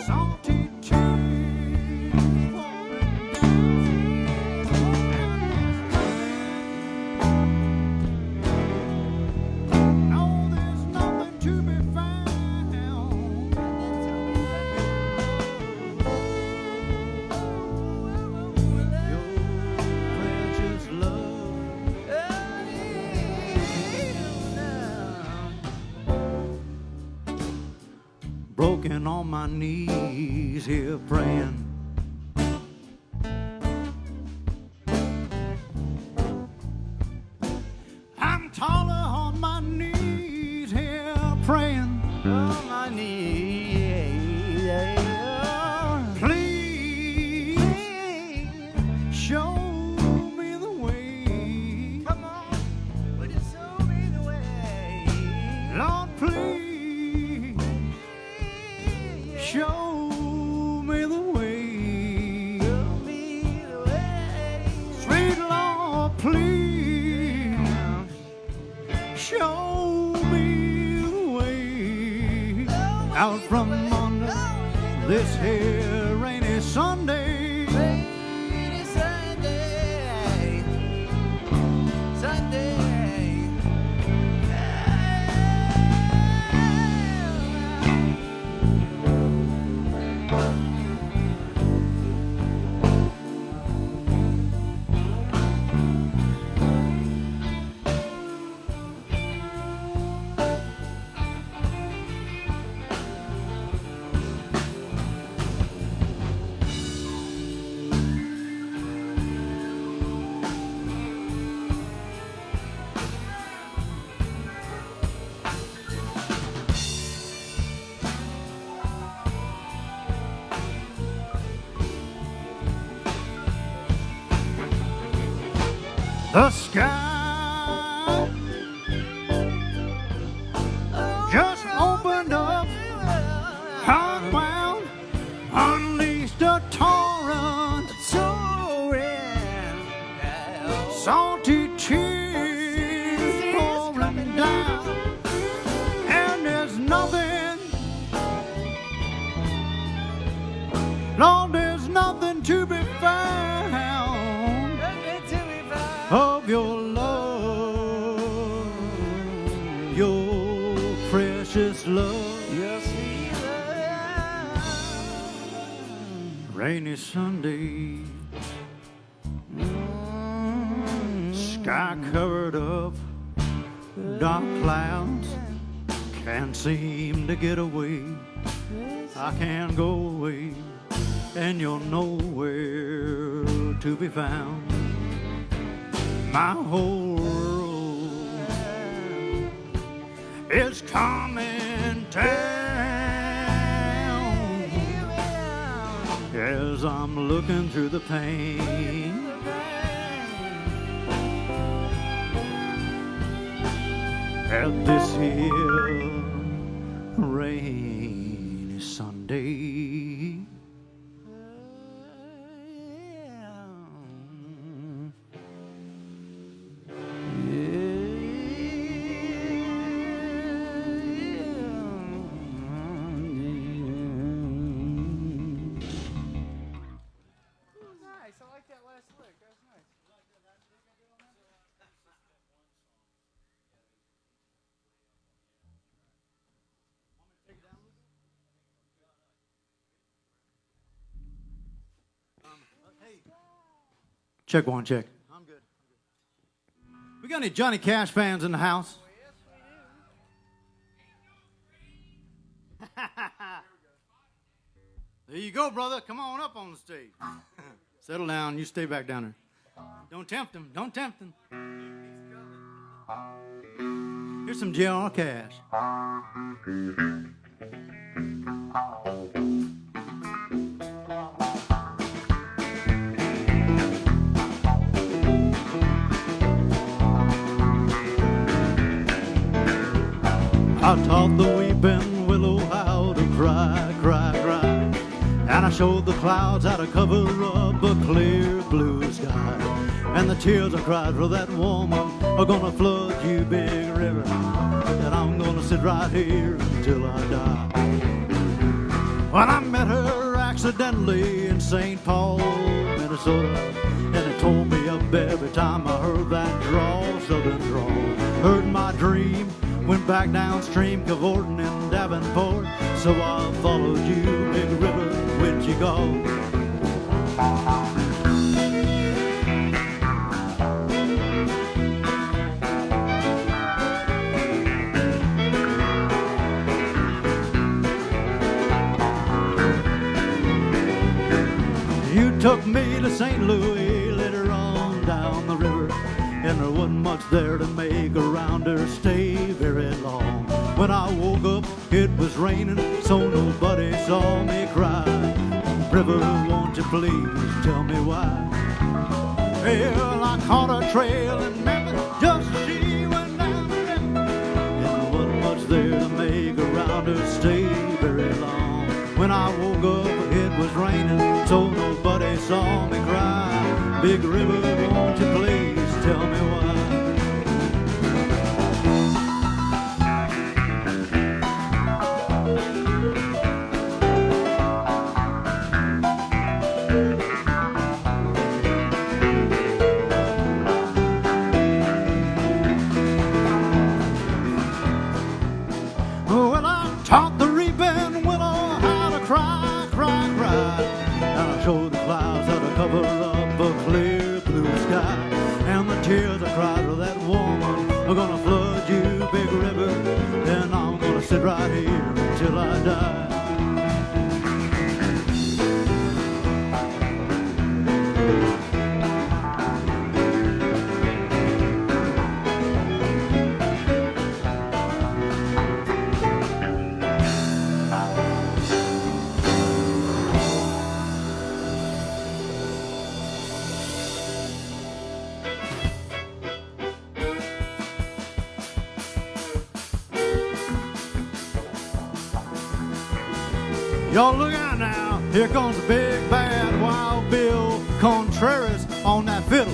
salty tears pouring down. No, there's nothing to be found. Your precious love. Broken on my knees here praying. I'm taller on my knees here praying. On my knees, please show me the way. Come on, would you show me the way? Lord, please show me the way. Show me the way. Sweet Lord, please show me the way out from under this here rainy Sunday. Rainy Sunday, Sunday. The sky just opened up, unwound, unleashed a torrent, salty tears pouring down, and there's nothing, Lord, there's nothing to be found of your love, your precious love, your sweet love. Rainy Sunday, Sky covered up, dark clouds can't seem to get away. I can't go away, and you're nowhere to be found. My whole world is coming down as I'm looking through the pain. At this here rainy Sunday. Nice, I like that last lick. That was nice. Check one, check. I'm good. We got any Johnny Cash fans in the house? There you go, brother. Come on up on the stage. Settle down. You stay back down there. Don't tempt him. Don't tempt him. Here's some Johnny Cash. I taught the weeping willow how to cry, cry, cry. And I showed the clouds how to cover up a clear blue sky. And the tears I cried for that woman are gonna flood you, big river. And I'm gonna sit right here until I die. When I met her accidentally in St. Paul, Minnesota, and it tore me up every time I heard that drawl, southern drawl. Heard my dream, went back downstream, cavorting in Davenport. So I followed you, big river, where'd you go? You took me to St. Louis, later on down the river, and there wasn't much there to make around her stay very long. When I woke up, it was raining, so nobody saw me cry. River, won't you please tell me why? Well, I caught a trail in Memphis just as she went down the river, and there wasn't much there to make around her stay very long. When I woke up, it was raining, so nobody saw me cry. Big river, won't you please tell me why? Well, I taught the reaping willow how to cry, cry, cry. And I showed the clouds how to cover up a clear blue sky. And the tears I cried for that woman are gonna flood you, big river. And I'm gonna sit right here until I die. Y'all look out now, here comes the big bad Wild Bill Contreras on that fiddle.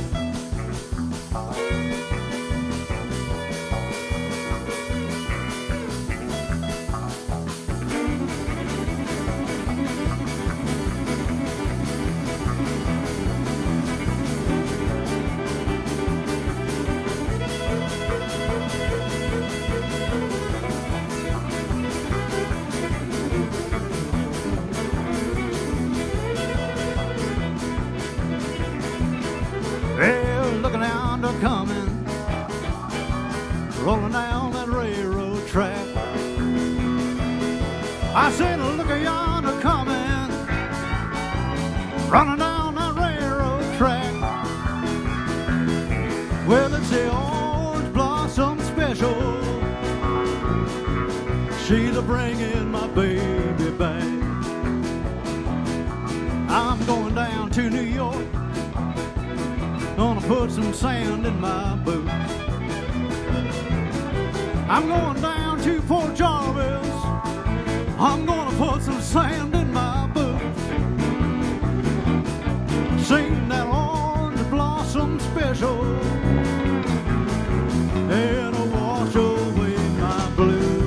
Well, looking down, they're coming rolling down that railroad track. I said, look at yonder coming, running down that railroad track. Well, it's the orange blossom special. She's a-bringing my baby back. I'm going down to New York, gonna put some sand in my boots. I'm going down to Port Jarvis, I'm gonna put some sand in my boots. Sing that orange blossom special, and I'll wash away my blues.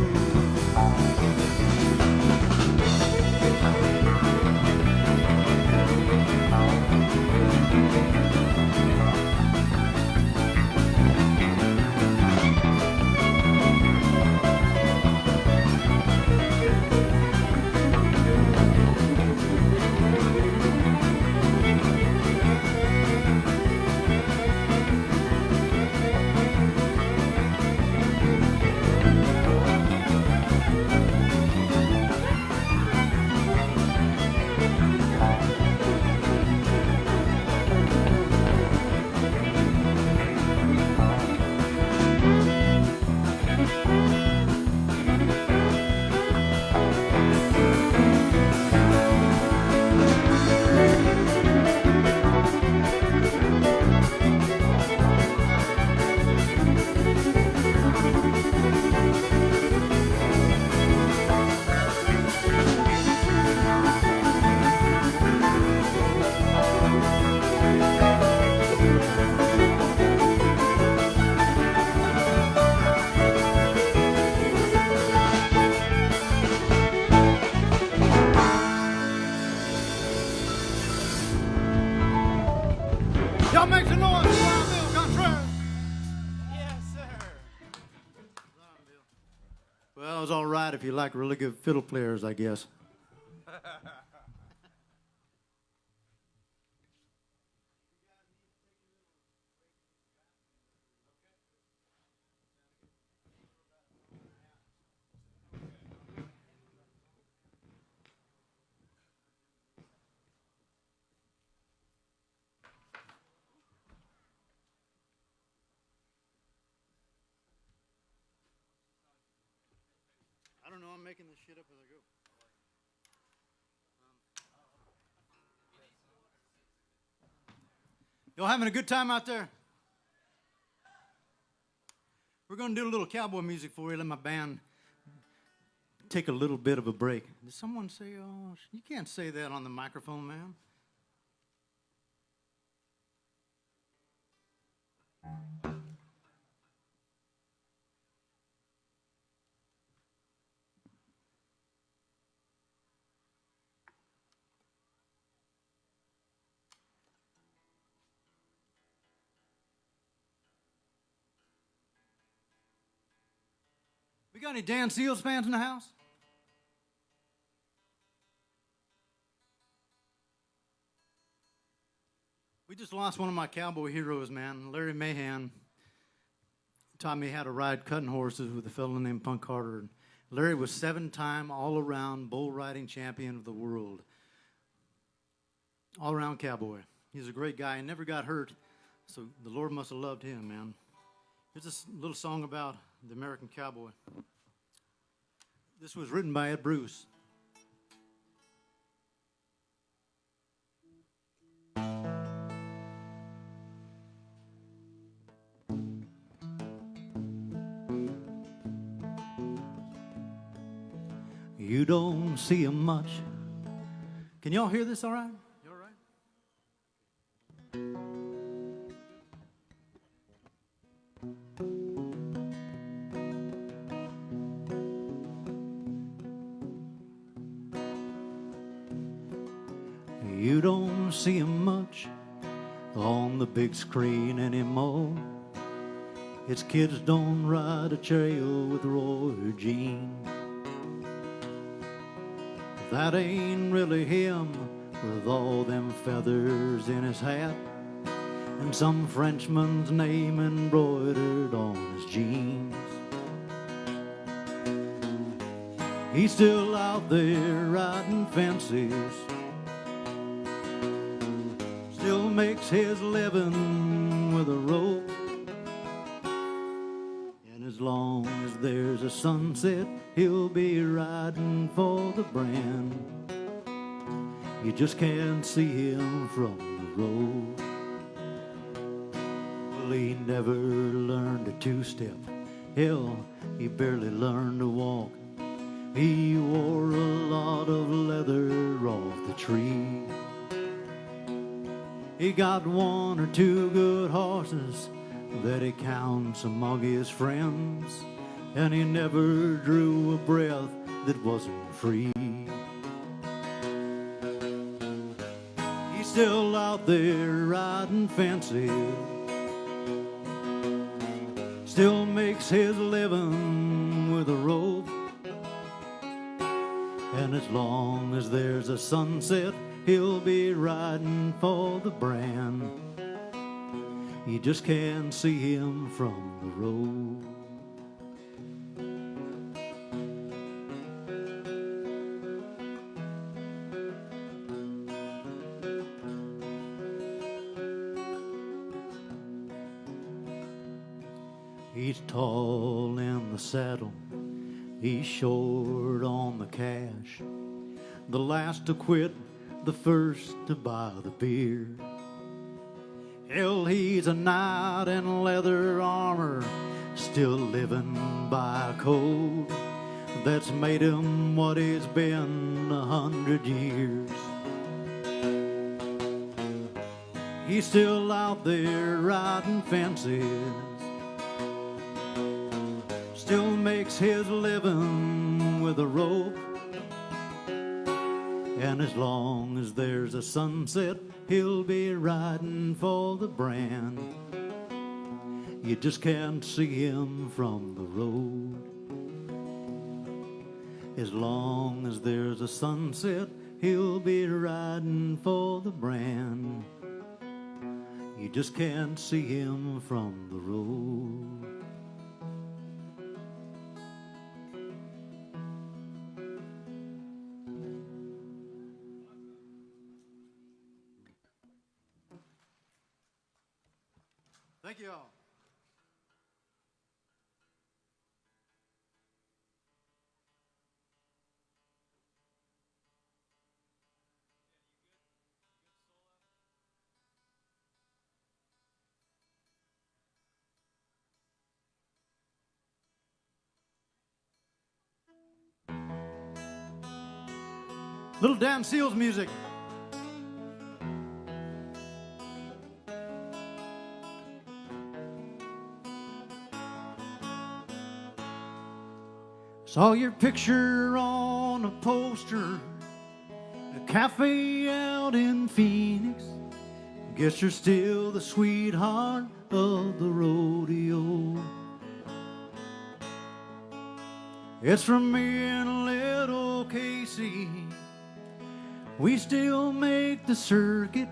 Y'all make some noise for Bill Country. Yes, sir. Well, it's all right if you like really good fiddle players, I guess. I don't know, I'm making this shit up as I go. Y'all having a good time out there? We're going to do a little cowboy music for you. Let my band take a little bit of a break. Did someone say, oh, you can't say that on the microphone, man? We got any Dan Seals fans in the house? We just lost one of my cowboy heroes, man. Larry Mahan taught me how to ride cutting horses with a fellow named Punk Carter. Larry was 7-time all-around bull riding champion of the world. All-around cowboy. He's a great guy. He never got hurt, so the Lord must have loved him, man. Here's this little song about the American cowboy. This was written by Ed Bruce. You don't see him much. Can y'all hear this all right? You all right? You don't see him much on the big screen anymore. His kids don't ride a trail with Roy or Gene. That ain't really him with all them feathers in his hat and some Frenchman's name embroidered on his jeans. He's still out there riding fences, still makes his living with a rope. And as long as there's a sunset, he'll be riding for the brand. You just can't see him from the road. Well, he never learned a two-step. Hell, he barely learned to walk. He wore a lot of leather off the tree. He got one or two good horses that he counts among his friends, and he never drew a breath that wasn't free. He's still out there riding fences, still makes his living with a rope. And as long as there's a sunset, he'll be riding for the brand. You just can't see him from the road. He's tall in the saddle, he's short on the cash, the last to quit, the first to buy the beer. Hell, he's a knight in leather armor, still living by a code that's made him what he's been 100 years. He's still out there riding fences, still makes his living with a rope. And as long as there's a sunset, he'll be riding for the brand. You just can't see him from the road. As long as there's a sunset, he'll be riding for the brand. You just can't see him from the road. Thank you all. Little Dan Seals music. Saw your picture on a poster, a cafe out in Phoenix. Guess you're still the sweetheart of the rodeo. It's from me and little Casey. We still make the circuit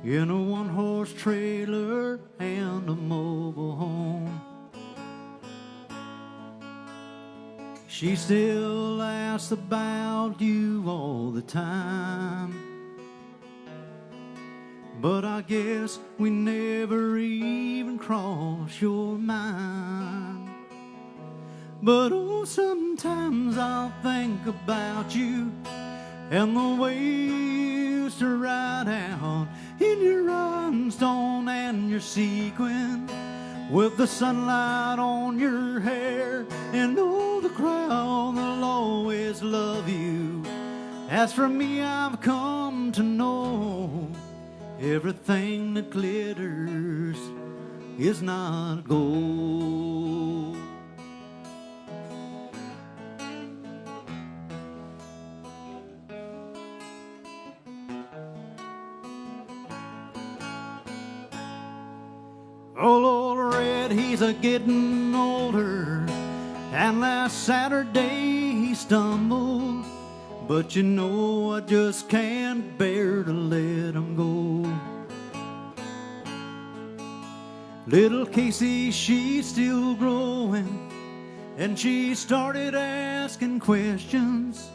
in a one-horse trailer and a mobile home. She still asks about you all the time, but I guess we never even cross your mind. But oh, sometimes I'll think about you and the way you used to ride out in your rhinestone and your sequin, with the sunlight on your hair, and oh, the crowd will always love you. As for me, I've come to know everything that glitters is not gold. Oh, Lord Red, he's a-getting older, and last Saturday he stumbled. But you know I just can't bear to let him go. Little Casey, she's still growing, and she started asking questions.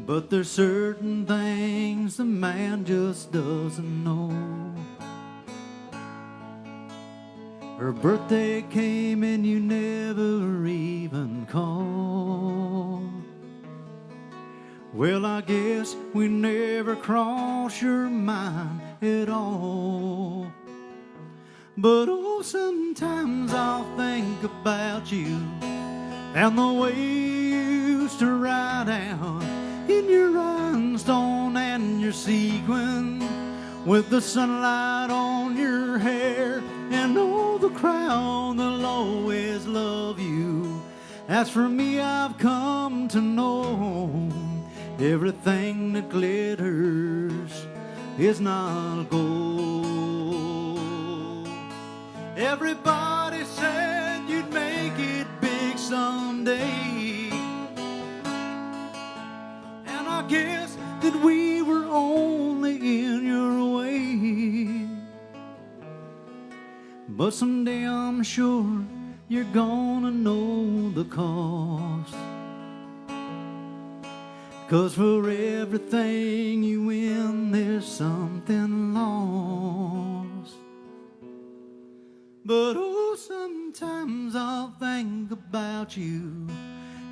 But there's certain things the man just doesn't know. Her birthday came and you never even called. Well, I guess we never crossed your mind at all. But oh, sometimes I'll think about you and the way you used to ride out in your rhinestone and your sequin, with the sunlight on your hair, and all the crowd that'll always love you. As for me, I've come to know everything that glitters is not gold. Everybody said you'd make it big someday, and I guess that we were only in your way. But someday I'm sure you're gonna know the cost. 'Cause for everything you win, there's something lost. But oh, sometimes I'll think about you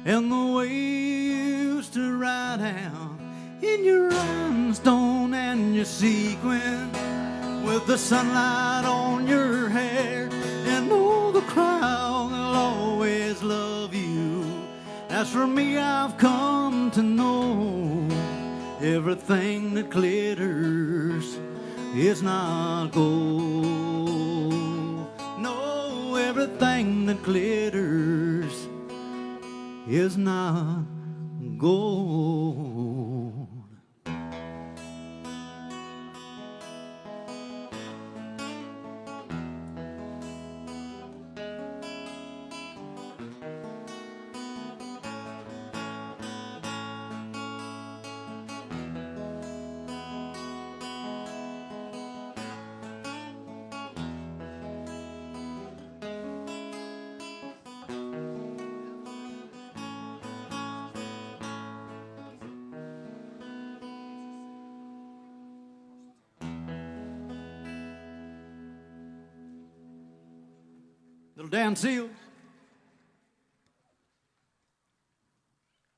and the way you used to ride out in your rhinestone and your sequin, with the sunlight on your hair, and all the crowd will always love you. As for me, I've come to know everything that glitters is not gold. No, everything that glitters is not gold. Little Dan Seals.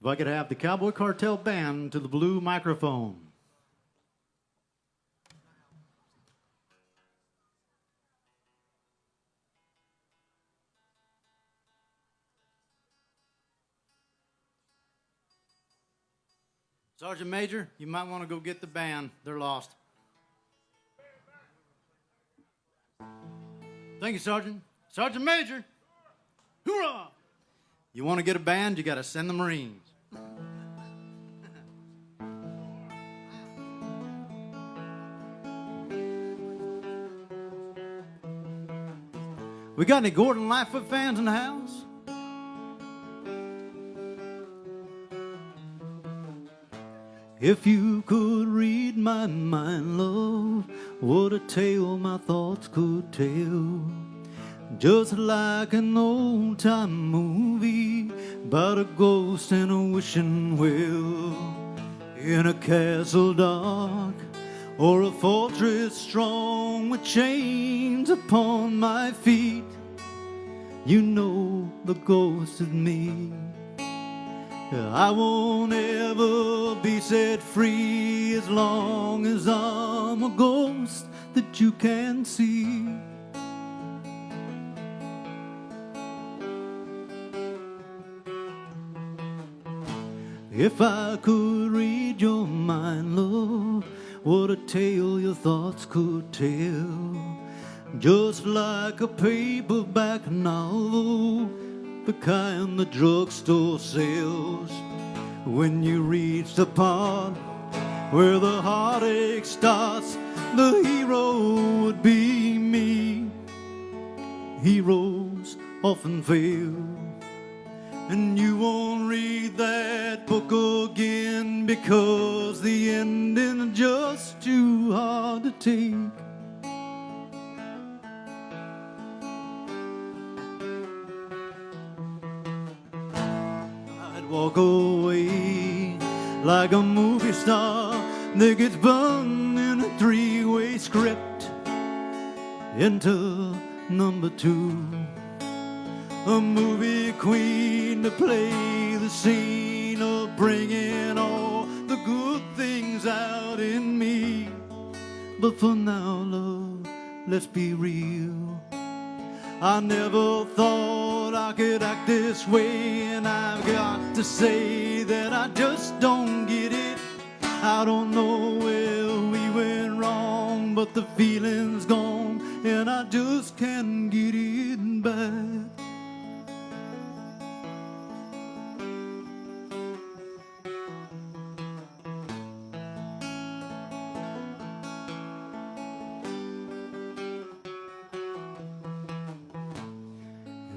If I could have the Cowboy Cartel Band to the blue microphone. Sergeant Major, you might want to go get the band. They're lost. Thank you, Sergeant. Sergeant Major, hoorah! You want to get a band, you got to send the Marines. We got any Gordon Lightfoot fans in the house? If you could read my mind, love, what a tale my thoughts could tell. Just like an old-time movie about a ghost and a wishing well, in a castle dark or a fortress strong with chains upon my feet. You know the ghost is me. I won't ever be set free as long as I'm a ghost that you can see. If I could read your mind, love, what a tale your thoughts could tell. Just like a paperback novel, the kind the drugstore sells. When you reach the part where the heartache starts, the hero would be me. Heroes often fail, and you won't read that book again because the ending is just too hard to take. walk away like a movie star that gets burned in a three-way script into number 2. A movie queen to play the scene of bringing all the good things out in me. But for now, love, let's be real. I never thought I could act this way, and I've got to say that I just don't get it. I don't know where we went wrong, but the feeling's gone, and I just can't get it back.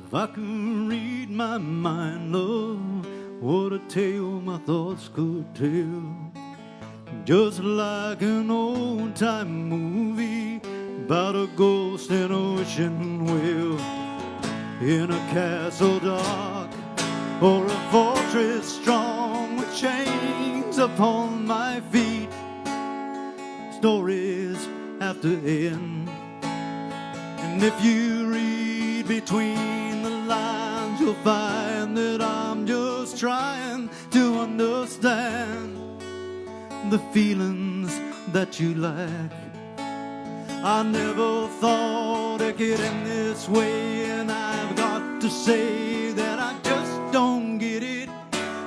If I could read my mind, love, what a tale my thoughts could tell. Just like an old-time movie about a ghost and ocean whale. In a castle dark or a fortress strong with chains upon my feet. Stories have to end, and if you read between the lines, you'll find that I'm just trying to understand the feelings that you lack. I never thought it could end this way, and I've got to say that I just don't get it.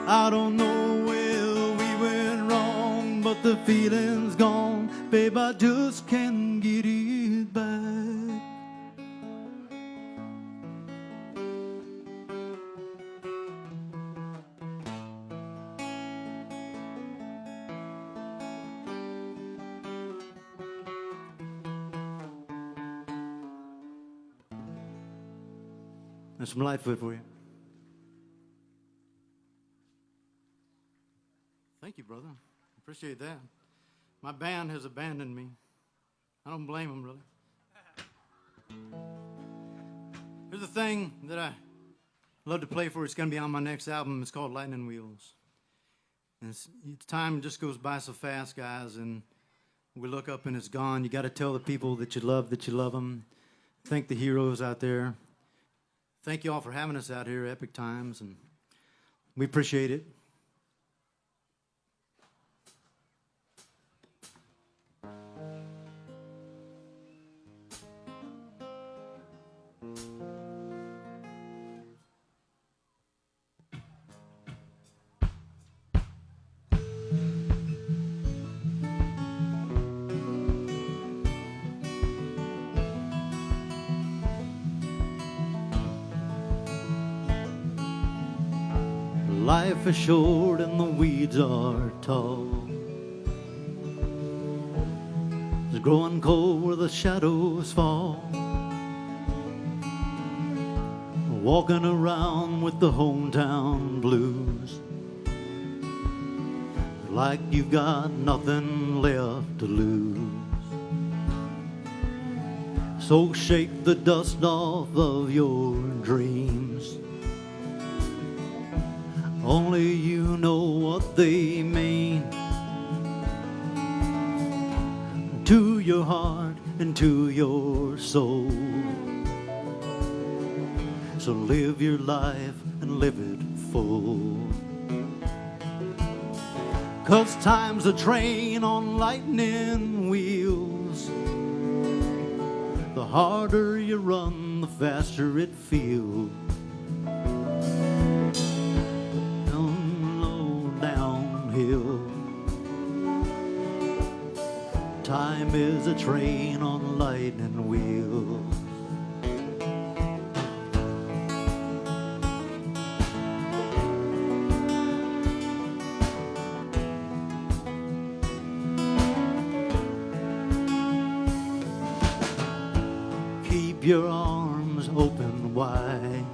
I don't know where we went wrong, but the feeling's gone, babe, I just can't get it back. That's some Lightfoot for you. Thank you, brother. Appreciate that. My band has abandoned me. I don't blame them, really. Here's the thing that I love to play for. It's going to be on my next album. It's called Lightning Wheels. And time just goes by so fast, guys, and we look up and it's gone. You got to tell the people that you love them. Thank the heroes out there. Thank you all for having us out here at Epic Times, and we appreciate it. Life is short and the weeds are tall. It's growing cold where the shadows fall. Walking around with the hometown blues, like you've got nothing left to lose. So shake the dust off of your dreams. Only you know what they mean to your heart and to your soul. So live your life and live it full. 'Cause time's a train on lightning wheels. The harder you run, the faster it feels. Time is a train on lightning wheels. Keep your arms open wide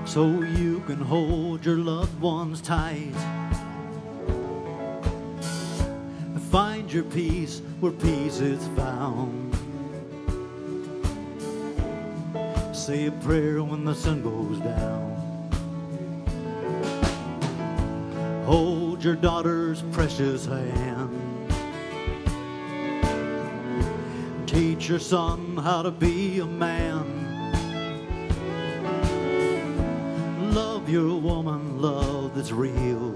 so you can hold your loved ones tight. Find your peace where peace is found. Say a prayer when the sun goes down. hold your daughter's precious hand. Teach your son how to be a man. Love your woman, love that's real.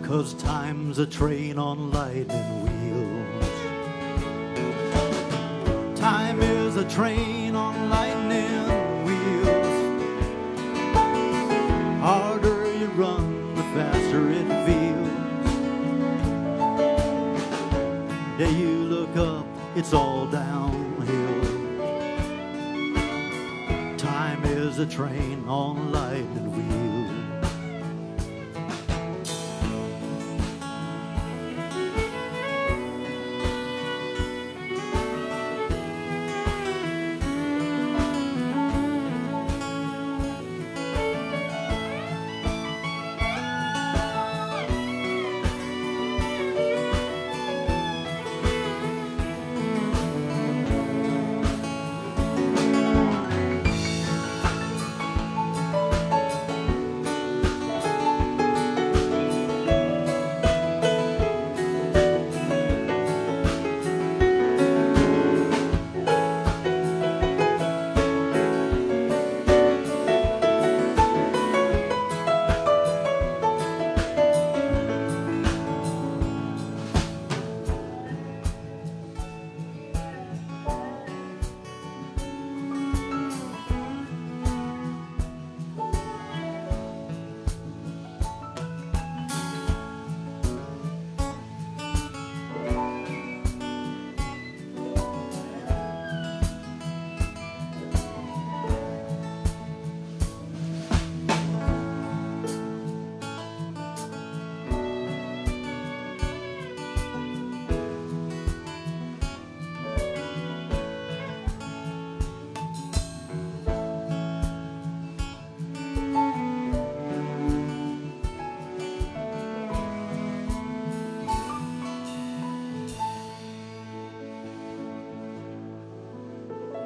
'Cause time's a train on lightning wheels. Time is a train on lightning wheels. Harder you run, the faster it feels. Day you look up, it's all downhill. Time is a train on lightning wheels.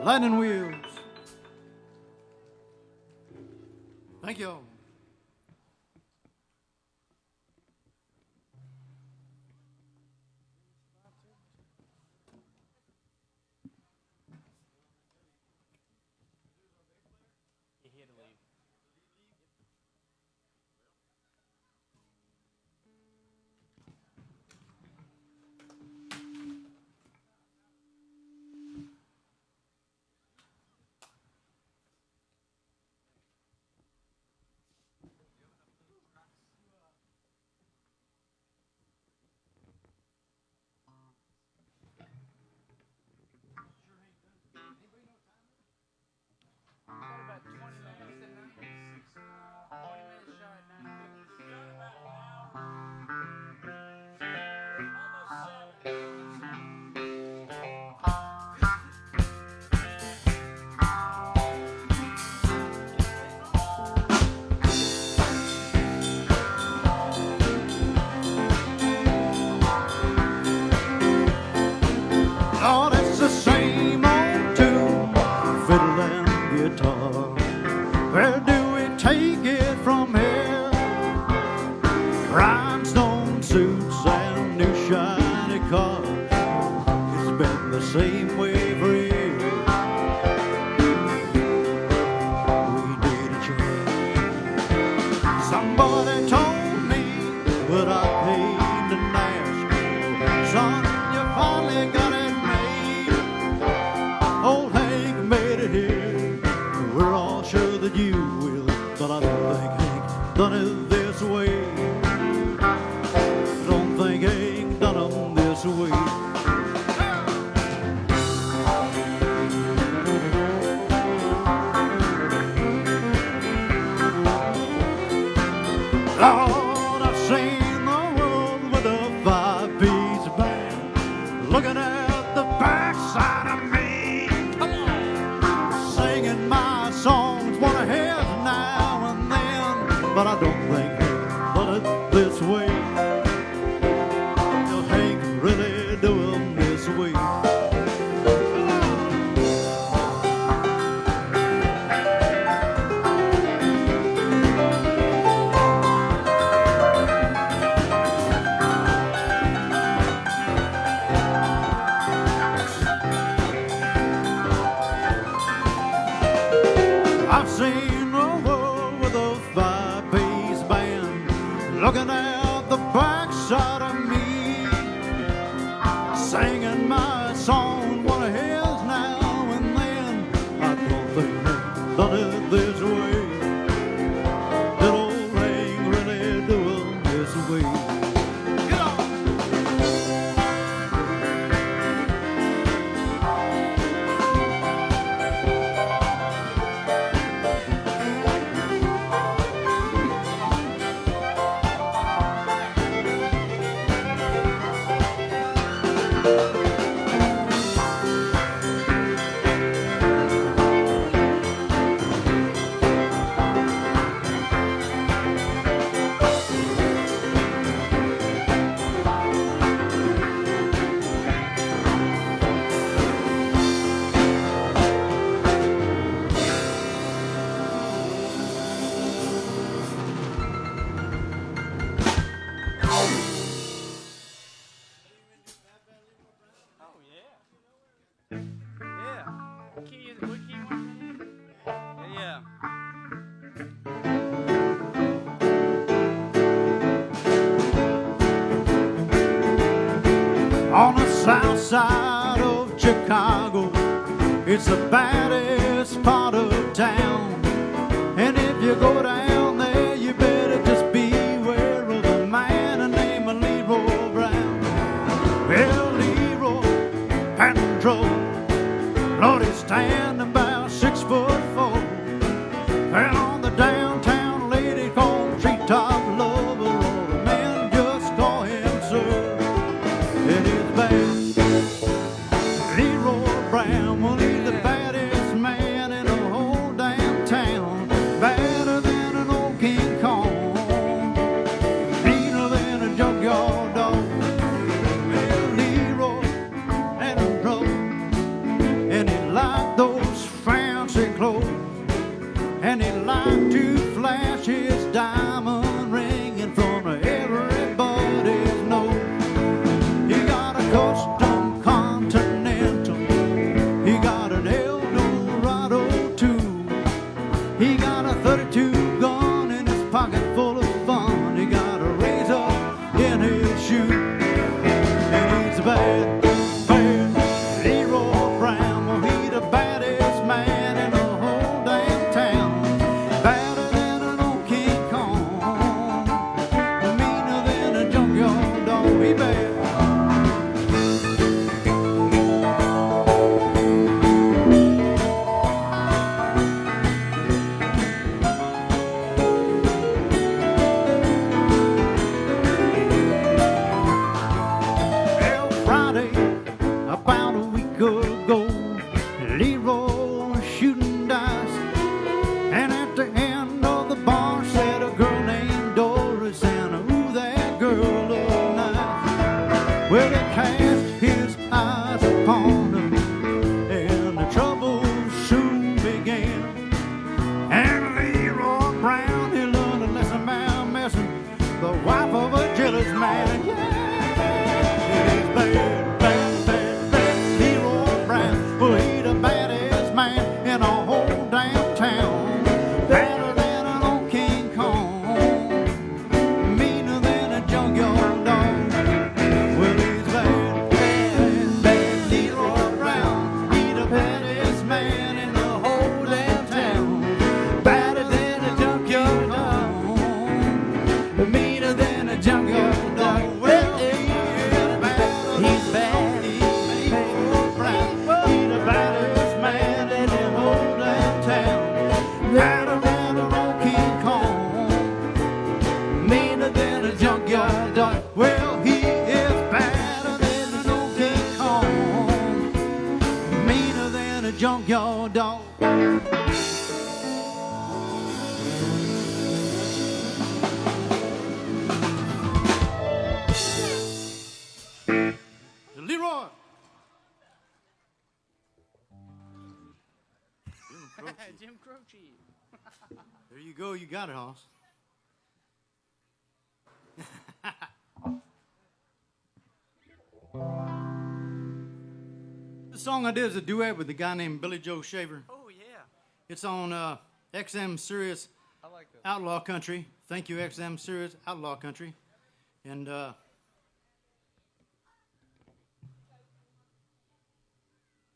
Lightning wheels. Thank you. Oh, it's the same old tune, fiddle and guitar. Where do we take it from here? Rhinestone suits and new shiny cars. It's been the same way for years. We need a change. Somebody told me what I came to Nashville. Son, you finally got it. Old Hank made it here. We're all sure that you will, but I don't think Hank done it this way. Don't think Hank done them this way. Lord, I've seen the world with a five-piece band, looking at the backside of me. Singing my songs, what I have now and then, but I don't think Hank done it this way. Hank really do them this way. I've seen the world with a five-piece band looking at the backside of me, singing my song, one of his now and then. I don't think they done it this way. Little ring really do it this way. Get on! On the south side of Chicago, it's the baddest part of town. And if you go down there, you better just beware of a man named Leroy Brown. Well, Leroy had control. Lord, he's standing about 6'4". And on the downtown lady called Treetop Lover, all the men just call him sir. And he's bad. Leroy Brown, well, he's the baddest man in the whole damn town. Badder than an old King Kong, meaner than a junkyard dog. Well, Leroy had a trouble, and he liked those fancy clothes, and he liked to flash his diamond ring in front of everybody's nose. He got a custom Continental, he got an Eldorado too. He got a 32 gun in his pocket full of fun. He got a razor in his shoe, and he's bad, bad Leroy Brown. Well, he's the baddest man in the whole damn town. Badder than an old King Kong, meaner than a junkyard dog. He bad. Well, Friday, about a week ago, Leroy was shooting dice, and at the end of the bar sat a girl named Doris, and ooh, that girl looked nice. Well, he cast his eyes upon her, and the trouble soon began. And Leroy Brown, he learned a lesson about messing the wife of a jealous man. Yeah, he's bad, bad, bad, bad Leroy Brown. Well, he the baddest man in the whole damn town. Badder than an old King Kong, meaner than a junkyard dog. Well, he's bad, bad, bad Leroy Brown. He the baddest man in the whole damn town. Badder than a junkyard dog, meaner than a junkyard dog. Well, he's bad, Leroy Brown. He the baddest man in the whole damn town. Badder than an old King Kong, meaner than a junkyard dog. Well, he is badder than an old King Kong, meaner than a junkyard dog. Leroy. Jim Croce. There you go. You got it, Hoss. The song I did is a duet with a guy named Billy Joe Shaver. Oh, yeah. It's on XM Serious Outlaw Country. Thank you, XM Serious Outlaw Country. And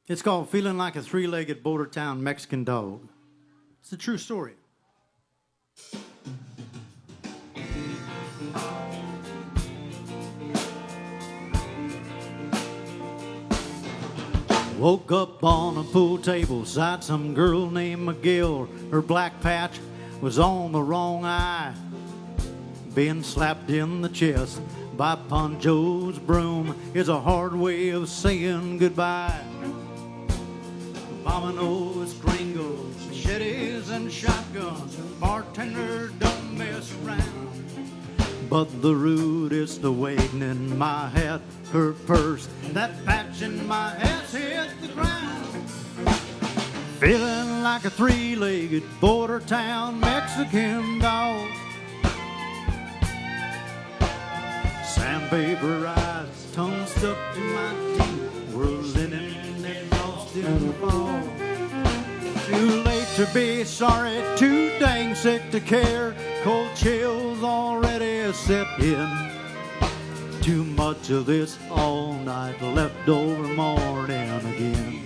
it's called Feeling Like a Three-Legged Border Town Mexican Dog. It's a true story. Woke up on a pool table beside some girl named McGill. Her black patch was on the wrong eye, being slapped in the chest by Poncho's broom is a hard way of saying goodbye. Dominoes, gringos, machetes, and shotguns. Bartender don't mess around. But the root is the waiting in my hat, her purse, that patch in my ass hit the ground. Feeling like a three-legged border town Mexican dog. Sandpaper eyes, tongue stuck to my teeth, world linen and lost in the fall. Too late to be sorry, too dang sick to care. Cold chills already set in. Too much of this all night, leftover morning again.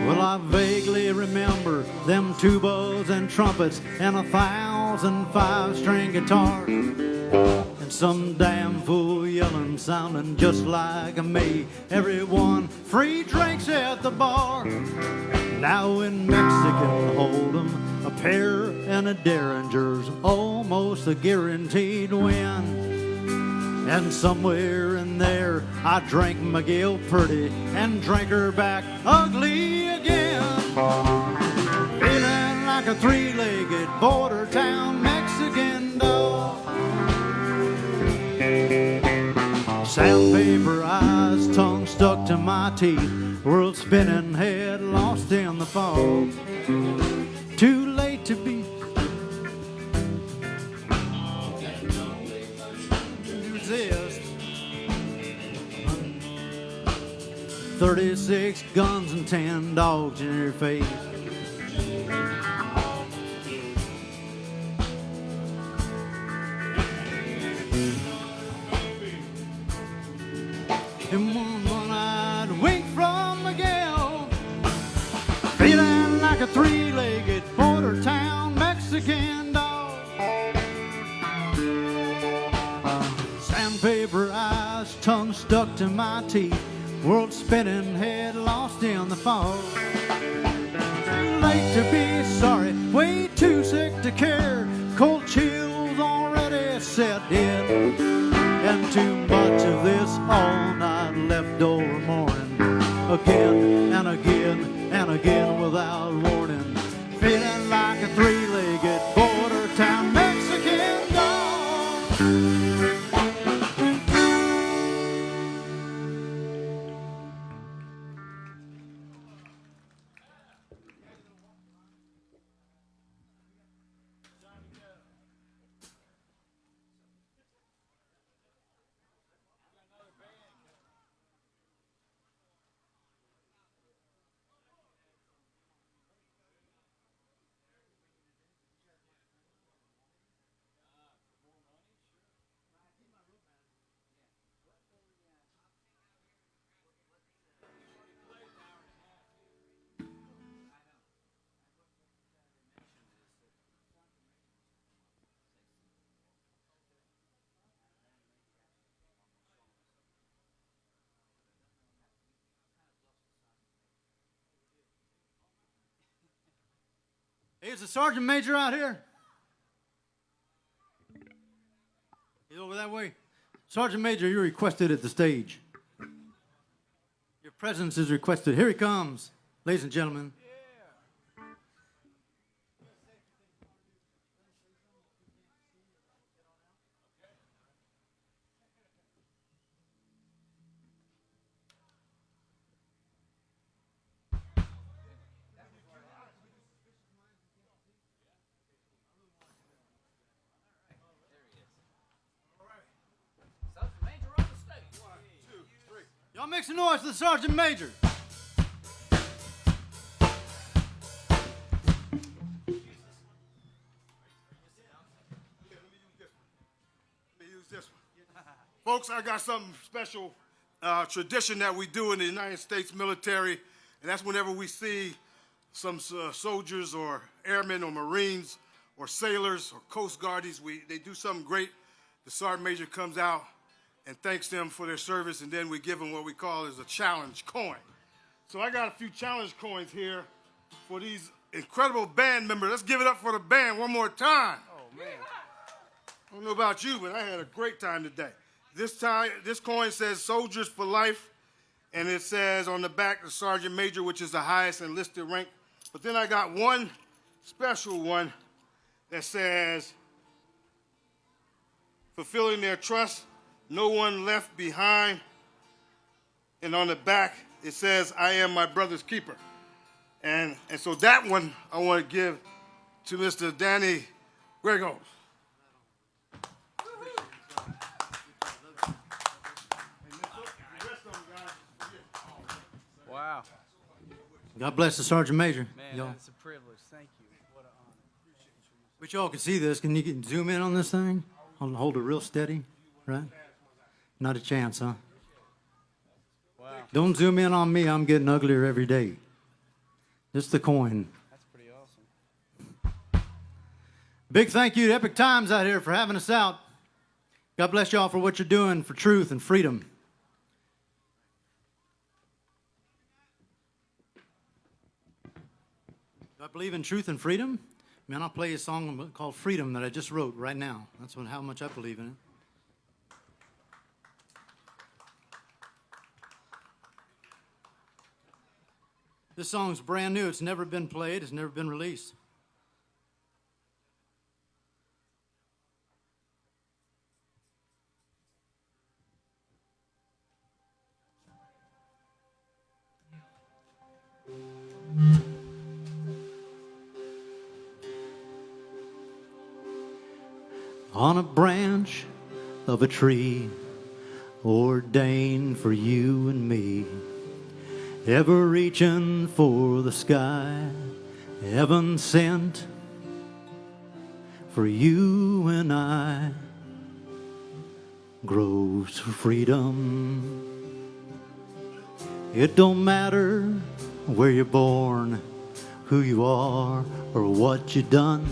Well, I vaguely remember them tubas and trumpets and 1,000 five-string guitars, and some damn fool yelling, sounding just like me. Everyone free drinks at the bar. Now in Mexican Hold'em, a pair and a Derringer's almost a guaranteed win. And somewhere in there, I drank McGill pretty and drank her back ugly again. Feeling like a three-legged border town Mexican dog. Sandpaper eyes, tongue stuck to my teeth, world spinning head lost in the fog. Too late to be resist. 36 guns and 10 dogs in your face. And one-eyed wink from Miguel, feeling like a three-legged border town Mexican dog. Sandpaper eyes, tongue stuck to my teeth, world spinning head lost in the fog. Too late to be sorry, way too sick to care. Cold chills already set in. And too much of this all night leftover morning. Again and again and again without warning. Feeling like a three-legged border town Mexican dog. Hey, is the sergeant major out here? He's over that way. Sergeant Major, you're requested at the stage. Your presence is requested. Here he comes, ladies and gentlemen. Y'all make some noise for the Sergeant Major. folks, I got something special, tradition that we do in the United States military, and that's whenever we see some soldiers or airmen or Marines or sailors or Coast Guardies, they do something great. The Sergeant Major comes out and thanks them for their service, and then we give them what we call is a challenge coin. So I got a few challenge coins here for these incredible band members. Let's give it up for the band one more time. Oh, man. I don't know about you, but I had a great time today. This coin says Soldiers for Life, and it says on the back the Sergeant Major, which is the highest enlisted rank. But then I got one special one that says, fulfilling their trust, no one left behind. And on the back, it says, I am my brother's keeper. And so that one I want to give to Mr. Danny Griego. Wow. God bless the Sergeant Major. Man, it's a privilege. Thank you. What an honor. Wish y'all could see this. Can you zoom in on this thing? Hold it real steady, right? Not a chance, huh? Wow. Don't zoom in on me. I'm getting uglier every day. Just the coin. That's pretty awesome. Big thank you to Epic Times out here for having us out. God bless y'all for what you're doing for truth and freedom. Do I believe in truth and freedom? Man, I'll play a song called Freedom that I just wrote right now. That's how much I believe in it. This song's brand new. It's never been played. It's never been released. On a branch of a tree ordained for you and me, ever reaching for the sky, heaven sent for you and I, grows for freedom. It don't matter where you're born, who you are, or what you done.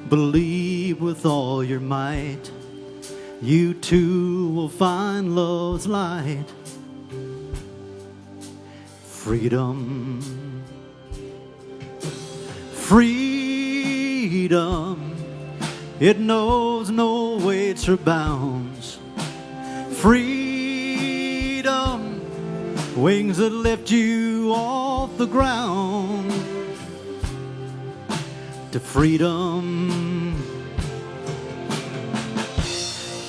Believe with all your might, you too will find love's light. Freedom, freedom, it knows no weights or bounds. Freedom, wings that lift you off the ground. To freedom,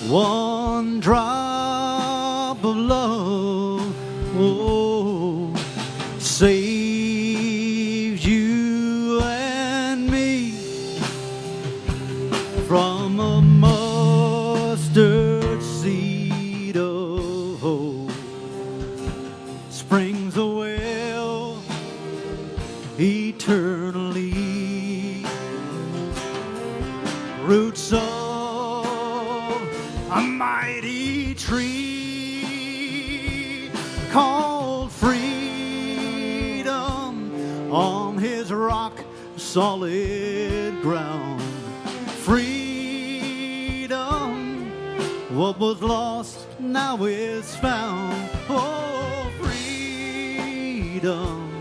one drop of love, oh, saves you and me from a mustard seed of hope. Springs a well eternally, roots of a mighty tree called freedom, on his rock solid ground. Freedom, what was lost now is found. Oh, freedom,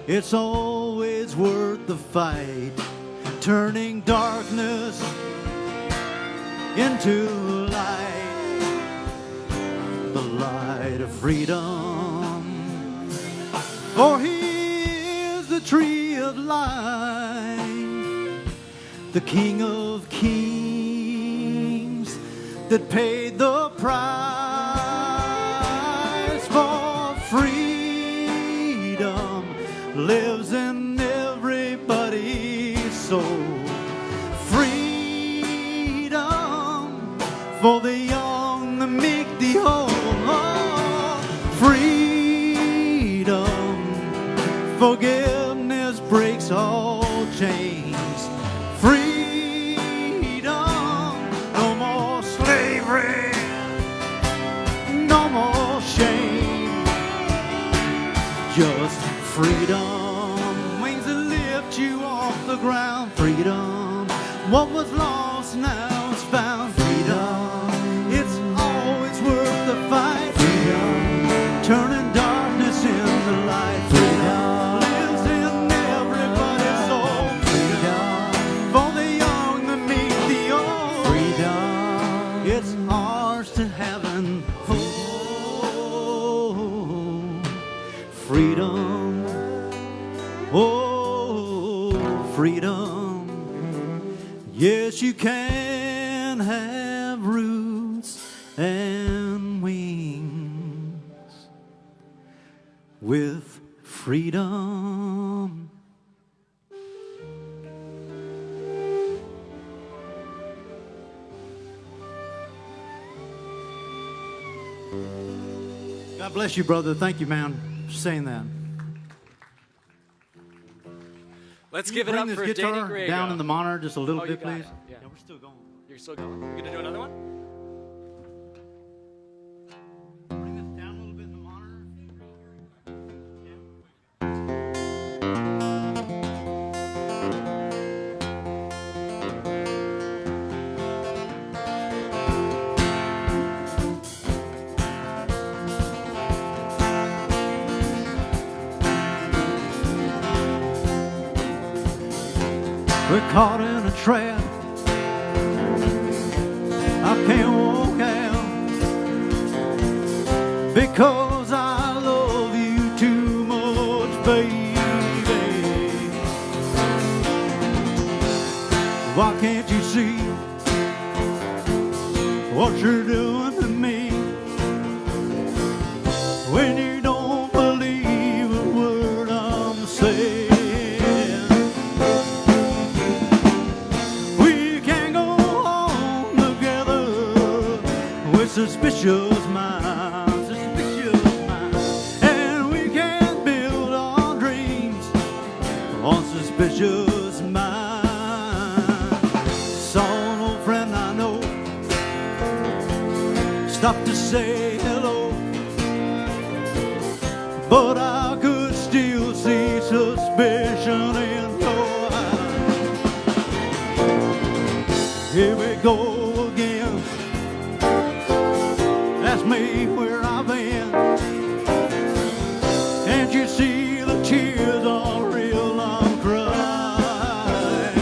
it's always worth the fight, turning darkness into light, the light of freedom. For he is the tree of life, the King of kings that paid the price. For freedom lives in everybody's soul. For the young, the meek, the old, oh, freedom, forgiveness breaks all chains. Freedom, no more slavery Freedom, wings that lift you off the ground. Freedom, what was lost now is found. Freedom, it's always worth the fight. Freedom, turning darkness into light. Freedom, lives in everybody's soul. Freedom, for the young that meet the old. Freedom, it's ours to heaven. Freedom, oh, freedom. Yes, you can have roots and wings with freedom. God bless you, brother. Thank you, man, for saying that. Let's Can give you it bring up this for guitar Danny Griego. down in the monitor just a little You bit, got please? it. Yeah. We're still going. You're still going. You gonna do another one? Bring this down a little bit in the monitor. We're caught in a trap. I can't walk out because I love you too much, baby. Why can't you see what you're doing to me when you don't believe a word I'm saying? Suspicious minds, and we can't build our dreams on suspicious minds. Saw an old friend I know stop to say hello, but I could still see suspicion in your eyes. Here we go again. Ask me where I've been. Can't you see the tears are real? I'm crying.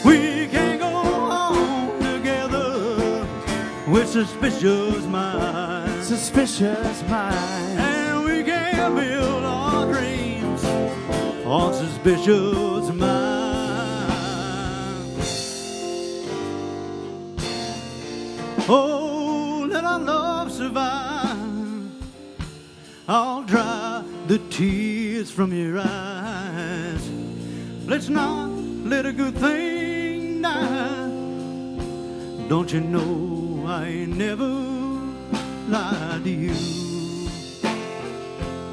We can't go on together with suspicious minds. Suspicious minds. And we can't build our dreams on suspicious minds. Oh, let our love survive. I'll dry the tears from your eyes. Let's not let a good thing die. Don't you know I ain't never lied to you?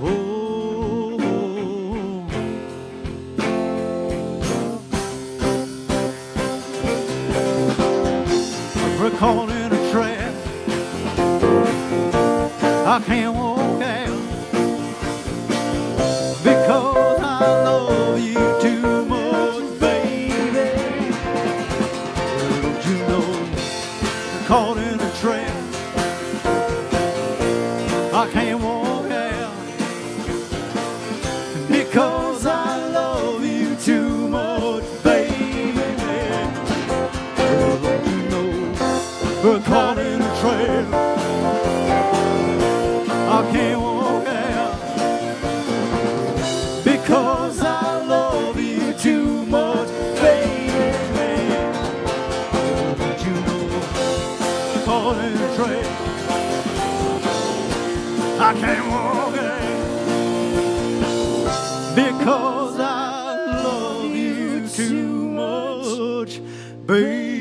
Oh, we're caught in a trap. I can't walk out because I love you too much, baby. Don't you know I'm caught in a trap? I can't walk out because I love you too much, baby. Don't you know we're caught in a trap? I can't walk out because I love you too much, baby. Don't you know we're caught in a trap? I can't walk out because I love you too much, baby.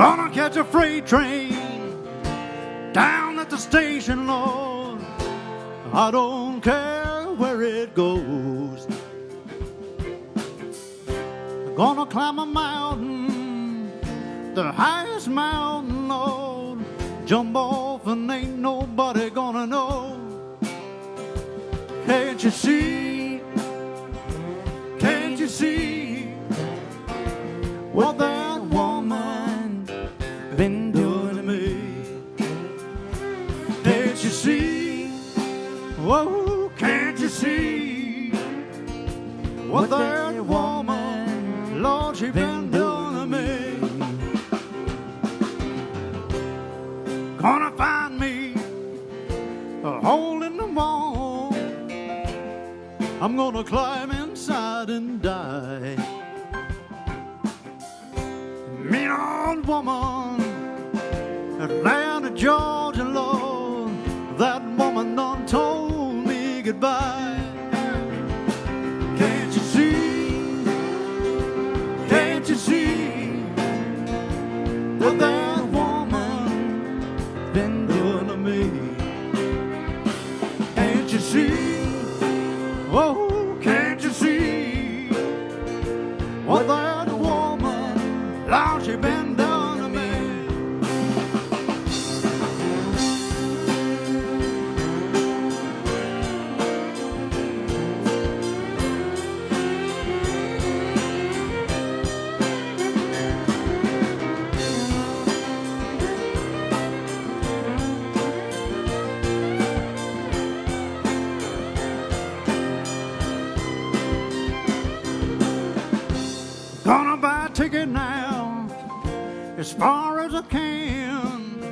Gonna catch a freight train down at the station, Lord. I don't care where it goes. Gonna climb a mountain, the highest mountain, Lord. Jump off and ain't nobody gonna know. Can't you see? Can't you see what that woman been doing to me? Can't you see? Whoa, can't you see what that woman, Lord, she been doing to me? Gonna find me a hole in the wall. I'm gonna climb inside and die. Mean old woman, Atlanta, Georgia, Lord, that woman done told me goodbye. Can't you see? Can't you see what that woman been doing to me? Can't you see? Oh, can't you see what that woman, Lord, she been doing to me? Gonna buy a ticket now, as far as I can.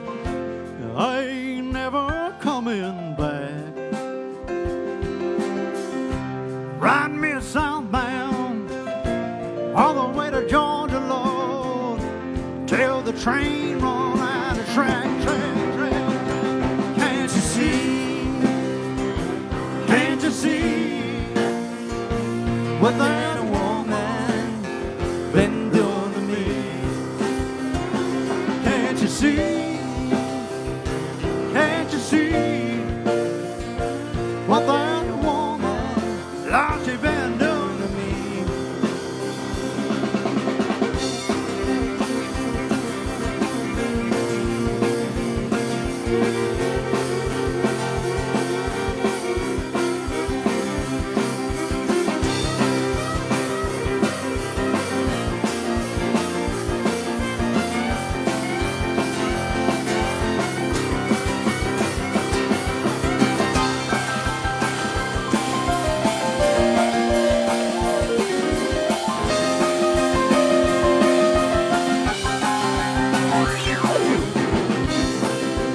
I ain't never coming back. Ride me southbound, all the way to Georgia, Lord, till the train run out of track. Can't you see? Can't you see what that woman been doing to me? Can't you see? Can't you see what that woman, Lord, she been doing to me?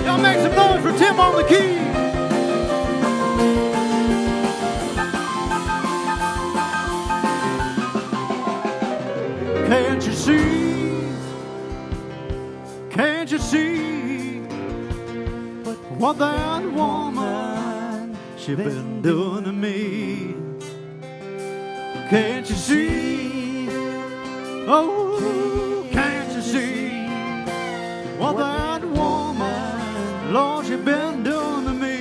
Y'all make some noise for Tim on the key. Can't you see? Can't you see what that woman, she been doing to me? Can't you see? Oh, can't you see what that woman, Lord, she been doing to me?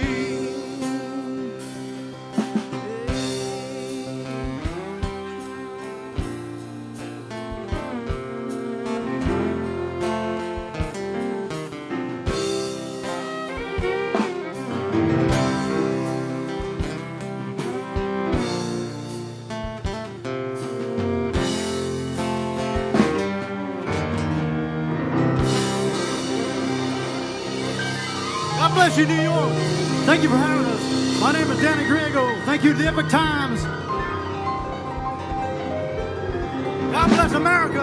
God bless you, New York. Thank you for having us. My name is Danny Griego. Thank you to the Epoch Times. God bless America.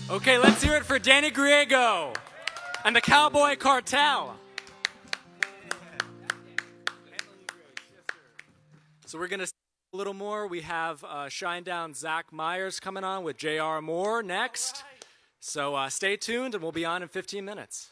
Okay, let's hear it for Danny Griego and the Cowboy Cartel. So we're going to see a little more. We have Shinedown Zach Myers coming on with J.R. Moore next. So stay tuned, and we'll be on in 15 minutes.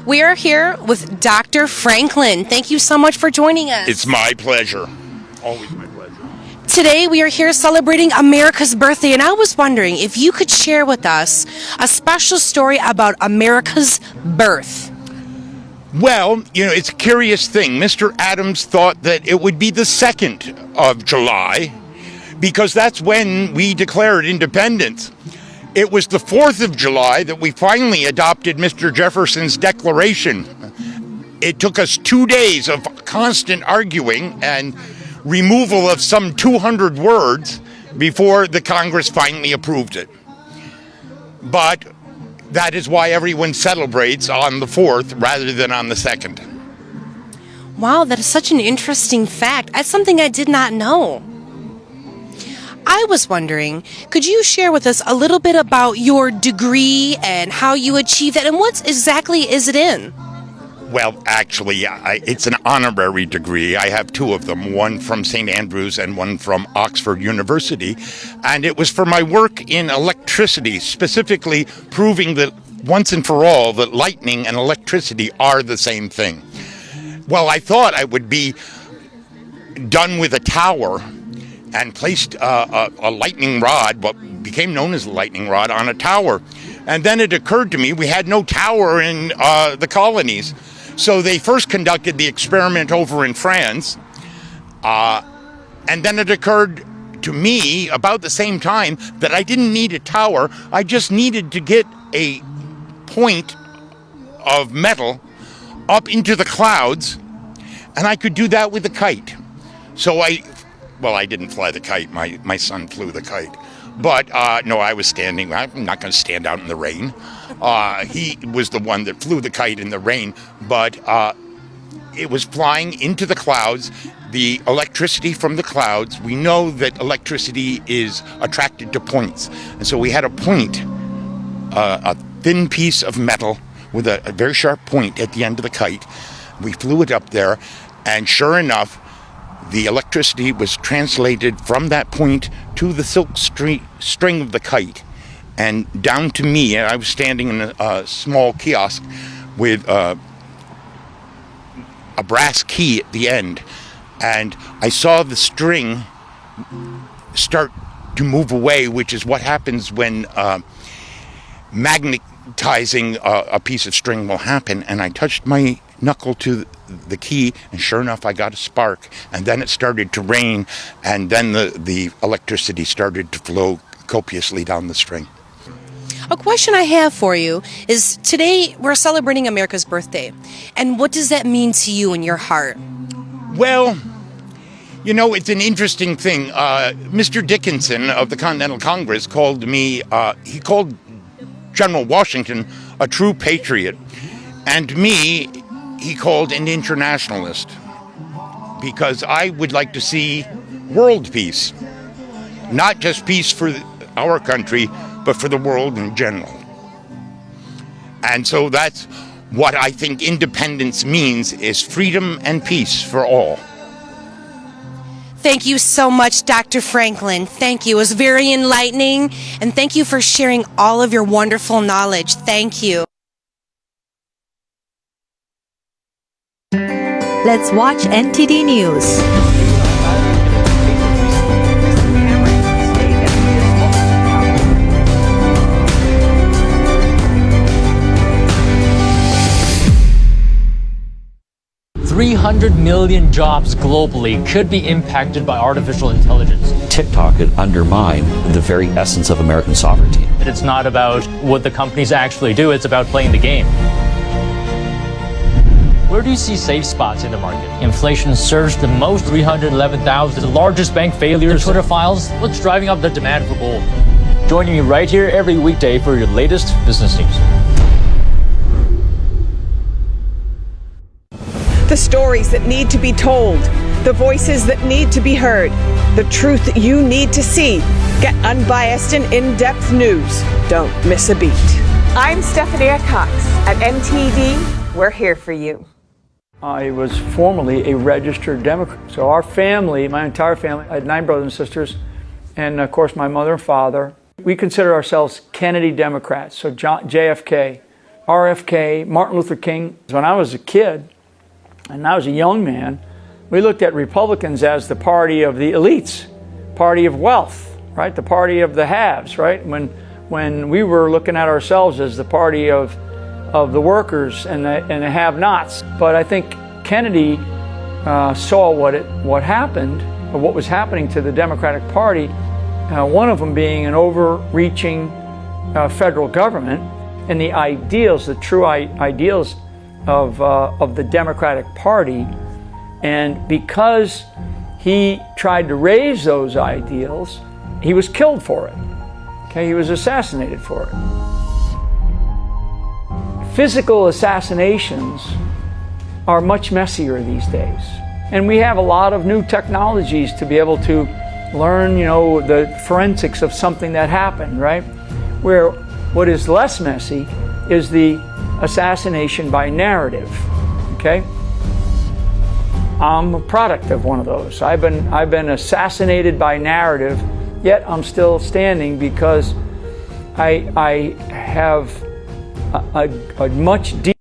We are here with Dr. Franklin. Thank you so much for joining us. It's my pleasure. Always my pleasure. Today we are here celebrating America's birthday, and I was wondering if you could share with us a special story about America's birth. Well, it's a curious thing. Mr. Adams thought that it would be the 2nd of July because that's when we declared independence. It was the 4th of July that we finally adopted Mr. Jefferson's Declaration. It took us 2 days of constant arguing and removal of some 200 words before the Congress finally approved it. But that is why everyone celebrates on the 4th rather than on the 2nd. Wow, that is such an interesting fact. That's something I did not know. I was wondering, could you share with us a little bit about your degree and how you achieved it, and what exactly is it in? Well, actually, it's an honorary degree. I have 2 of them, one from St. Andrews and one from Oxford University. And it was for my work in electricity, specifically proving that once and for all that lightning and electricity are the same thing. Well, I thought I would be done with a tower and placed a lightning rod, what became known as a lightning rod, on a tower. And then it occurred to me we had no tower in the colonies. So they first conducted the experiment over in France, and then it occurred to me about the same time that I didn't need a tower. I just needed to get a point of metal up into the clouds, and I could do that with a kite. So I didn't fly the kite. My son flew the kite. But, no, I was standing. I'm not going to stand out in the rain. He was the one that flew the kite in the rain, but it was flying into the clouds. The electricity from the clouds, we know that electricity is attracted to points. And so we had a point, a thin piece of metal with a very sharp point at the end of the kite. We flew it up there, and sure enough, the electricity was translated from that point to the silk string of the kite and down to me. And I was standing in a small kiosk with a brass key at the end, and I saw the string start to move away, which is what happens when magnetizing a piece of string will happen. And I touched my knuckle to the key, and sure enough I got a spark, and then it started to rain, and then the electricity started to flow copiously down the string. A question I have for you is, today we're celebrating America's birthday, and what does that mean to you in your heart? Well, it's an interesting thing. Mr. Dickinson of the Continental Congress called me, he called General Washington a true patriot, and me he called an internationalist, because I would like to see world peace, not just peace for our country, but for the world in general. And so that's what I think independence means, is freedom and peace for all. Thank you so much, Dr. Franklin. Thank you. It was very enlightening, and thank you for sharing all of your wonderful knowledge. Thank you. Let's watch NTD News. $300 million jobs globally could be impacted by artificial intelligence. TikTok could undermine the very essence of American sovereignty. It's not about what the companies actually do, it's about playing the game. Where do you see safe spots in the market? Inflation surged the most, 311,000. The largest bank failures, the Twitter files. What's driving up the demand for gold? Joining me right here every weekday for your latest business news. The stories that need to be told, the voices that need to be heard, the truth that you need to see. Get unbiased and in-depth news. Don't miss a beat. I'm Stephanie Cox. At NTD, we're here for you. I was formerly a registered Democrat. So our family, my entire family, I had 9 brothers and sisters, and of course my mother and father. We consider ourselves Kennedy Democrats, so JFK, RFK, Martin Luther King. When I was a kid, and I was a young man, we looked at Republicans as the party of the elites, party of wealth, right? The party of the haves, right? When we were looking at ourselves as the party of the workers and the have-nots. But I think Kennedy saw what happened, or what was happening to the Democratic Party. One of them being an overreaching federal government, and the ideals, the true ideals of the Democratic Party. And because he tried to raise those ideals, he was killed for it. Okay, he was assassinated for it. Physical assassinations are much messier these days. And we have a lot of new technologies to be able to learn, the forensics of something that happened, right? Where what is less messy is the assassination by narrative, okay? I'm a product of one of those. I've been assassinated by narrative, yet I'm still standing because I have a much deeper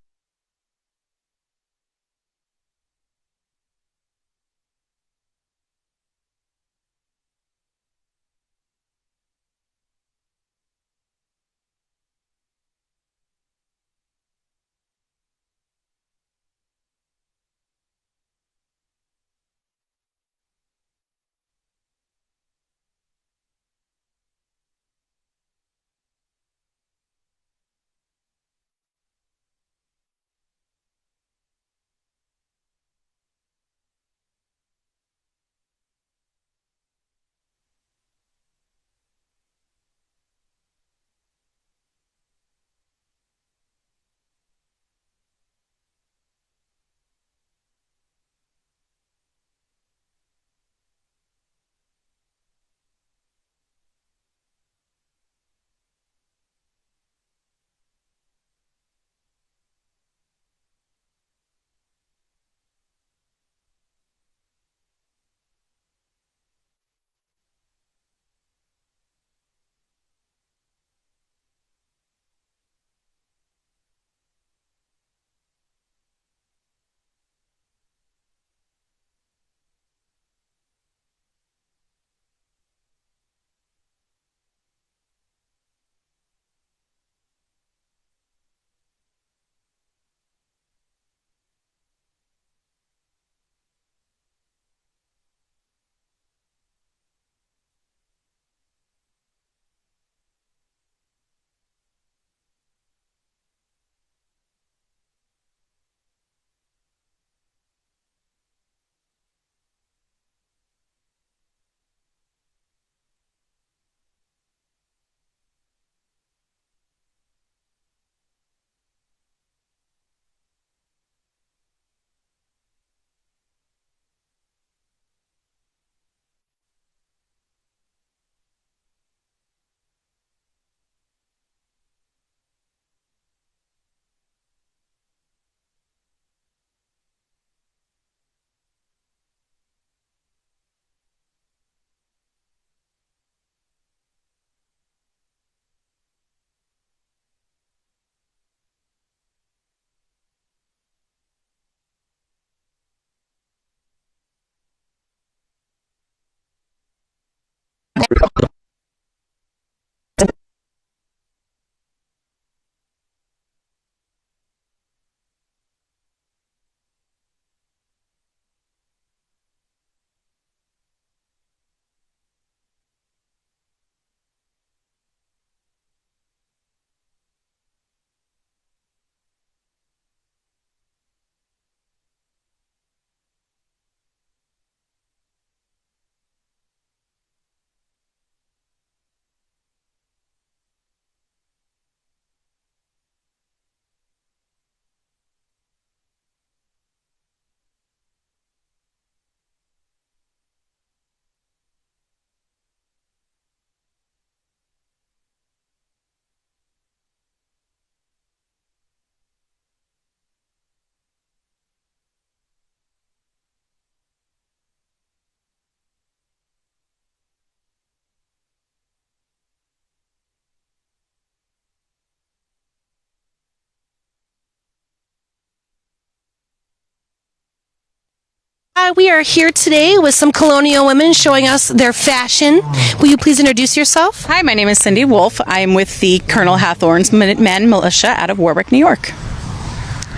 We are here today with some Colonial women showing us their fashion. Will you please introduce yourself? Hi, my name is Cindy Wolf. I'm with the Colonel Hathorne's Minutemen Militia out of Warwick, New York.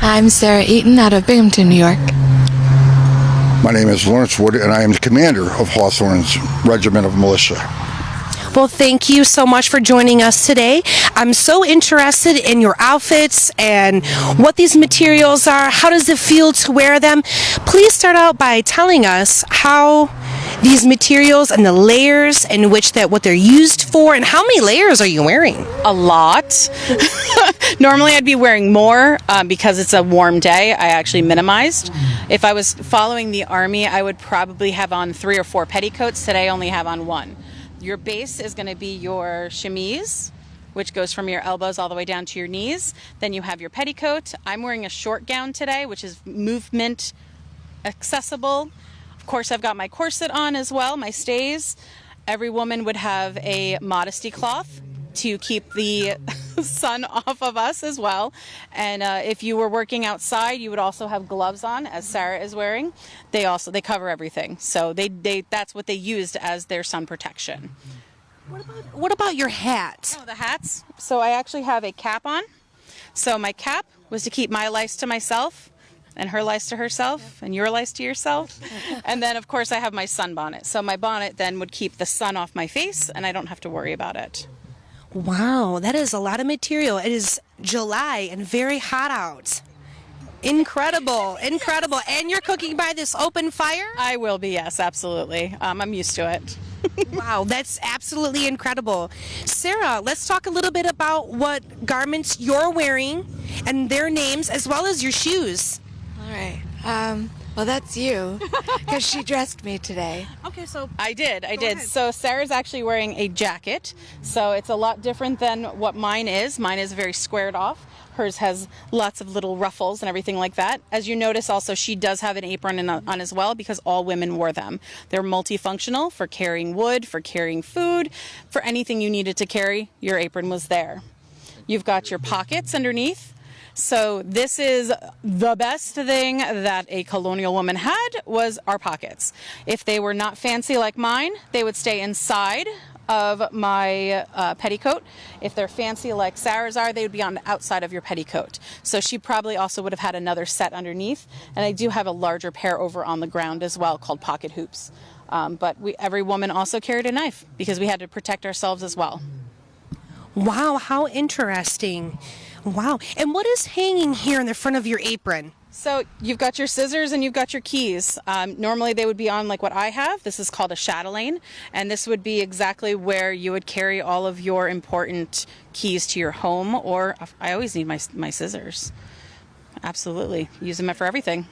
I'm Sarah Eaton out of Binghamton, New York. My name is Lawrence Wood, and I am the commander of Hawthorne's Regiment of Militia. Well, thank you so much for joining us today. I'm so interested in your outfits and what these materials are. How does it feel to wear them? Please start out by telling us how these materials and the layers in which what they're used for, and how many layers are you wearing? A lot. Normally I'd be wearing more because it's a warm day. I actually minimized. If I was following the Army, I would probably have on 3 or 4 petticoats. Today I only have on 1. Your base is going to be your chemise, which goes from your elbows all the way down to your knees. Then you have your petticoat. I'm wearing a short gown today, which is movement accessible. Of course, I've got my corset on as well, my stays. Every woman would have a modesty cloth to keep the sun off of us as well. And if you were working outside, you would also have gloves on, as Sarah is wearing. They cover everything. So that's what they used as their sun protection. What about your hat? Oh, the hats. So I actually have a cap on. So my cap was to keep my lice to myself, and her lice to herself, and your lice to yourself. And then, of course, I have my sunbonnet. So my bonnet then would keep the sun off my face, and I don't have to worry about it. Wow, that is a lot of material. It is July and very hot out. Incredible, incredible. And you're cooking by this open fire? I will be, yes, absolutely. I'm used to it. Wow, that's absolutely incredible. Sarah, let's talk a little bit about what garments you're wearing and their names, as well as your shoes. All right. Well, that's you, because she dressed me today. Okay, so I did. So Sarah's actually wearing a jacket, so it's a lot different than what mine is. Mine is very squared off. Hers has lots of little ruffles and everything like that. As you notice, also, she does have an apron on as well, because all women wore them. They're multifunctional for carrying wood, for carrying food, for anything you needed to carry. Your apron was there. You've got your pockets underneath. So this is the best thing that a colonial woman had, was our pockets. If they were not fancy like mine, they would stay inside of my petticoat. If they're fancy like Sarah's are, they would be on the outside of your petticoat. So she probably also would have had another set underneath. And I do have a larger pair over on the ground as well, called pocket hoops. But every woman also carried a knife, because we had to protect ourselves as well. Wow, how interesting. Wow. And what is hanging here in the front of your apron? So you've got your scissors and you've got your keys. Normally they would be on like what I have. This is called a chatelaine, and this would be exactly where you would carry all of your important keys to your home, or I always need my scissors. Absolutely. Use them for everything.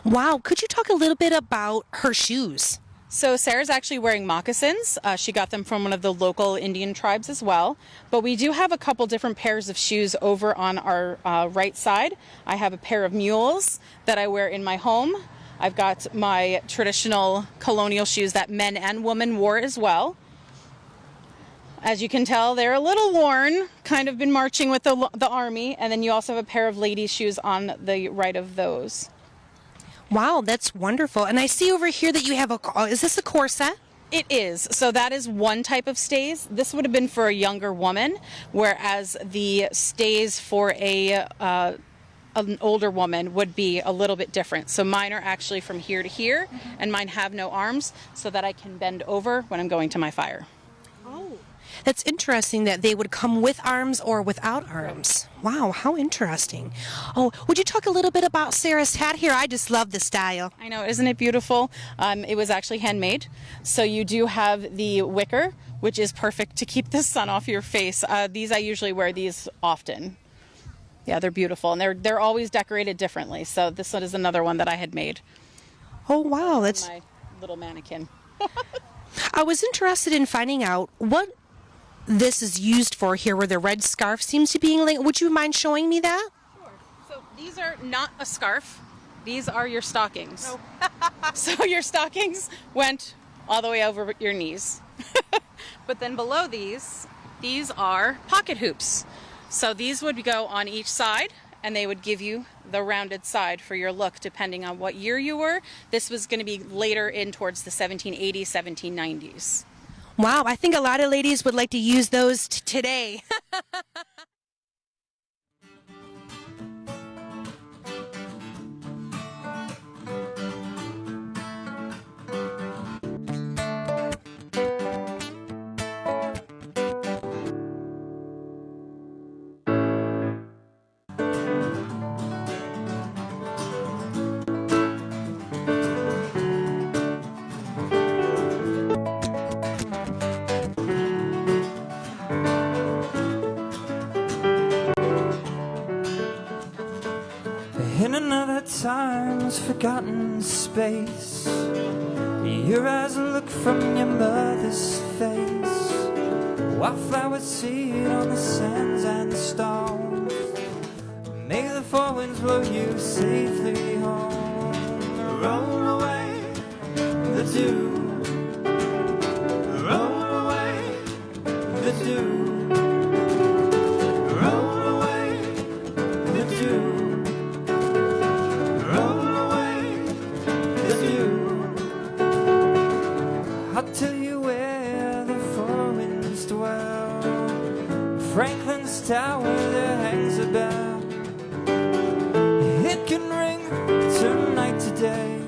Wow. Could you talk a little bit about her shoes? So Sarah's actually wearing moccasins. She got them from one of the local Indian tribes as well. But we do have a couple different pairs of shoes over on our right side. I have a pair of mules that I wear in my home. I've got my traditional colonial shoes that men and women wore as well. As you can tell, they're a little worn, kind of been marching with the army. And then you also have a pair of ladies' shoes on the right of those. Wow, that's wonderful. And I see over here that you have is this a corset? It is. So that is one type of stays. This would have been for a younger woman, whereas the stays for an older woman would be a little bit different. So mine are actually from here to here, and mine have no arms, so that I can bend over when I'm going to my fire. Oh, that's interesting that they would come with arms or without arms. Wow, how interesting. Oh, would you talk a little bit about Sarah's hat here? I just love the style. I know, isn't it beautiful? It was actually handmade. So you do have the wicker, which is perfect to keep the sun off your face. I usually wear these often. Yeah, they're beautiful, and they're always decorated differently. So this one is another one that I had made. Oh, wow. That's my little mannequin. I was interested in finding out what this is used for here, where the red scarf seems to be. Would you mind showing me that? Sure. So these are not a scarf. These are your stockings. Nope. So your stockings went all the way over your knees. But then below these are pocket hoops. So these would go on each side, and they would give you the rounded side for your look depending on what year you were. This was going to be later in towards the 1780s, 1790s. Wow, I think a lot of ladies would like to use those today. In another time's forgotten space, your eyes look from your mother's face. Wildflower seed on the sands and the stones. May the four winds blow you safely home. Roll away the dew. Roll away the dew. Roll away the dew. I'll tell you where the four winds dwell. Franklin's tower there hangs a bell. It can ring tonight, today.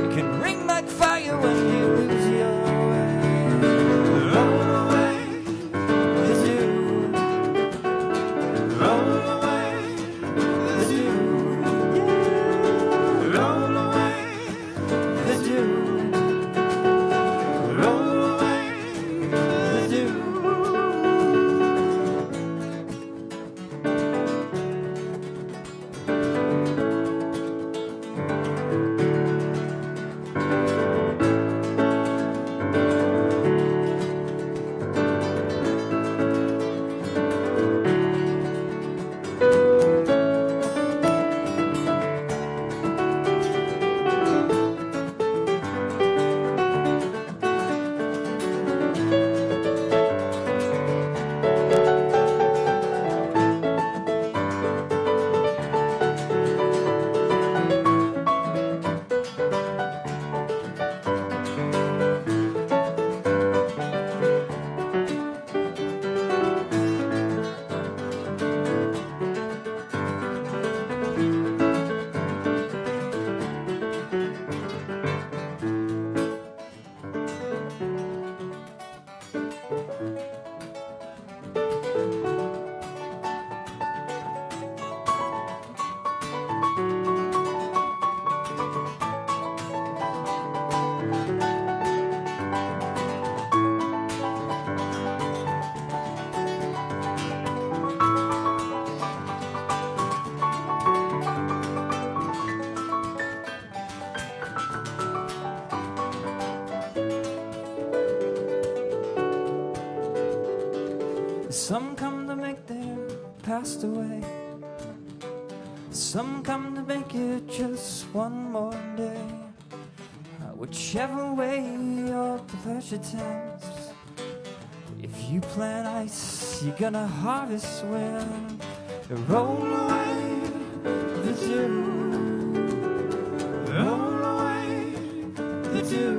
It can ring like fire when you lose your way. Roll away the dew. Roll away the dew. Yeah. Roll away the dew. Some come to make their past away. Some come to make it just one more day. Whichever way your pleasure tends. If you plant ice, you're gonna harvest wind. Roll away the dew. Roll away the dew.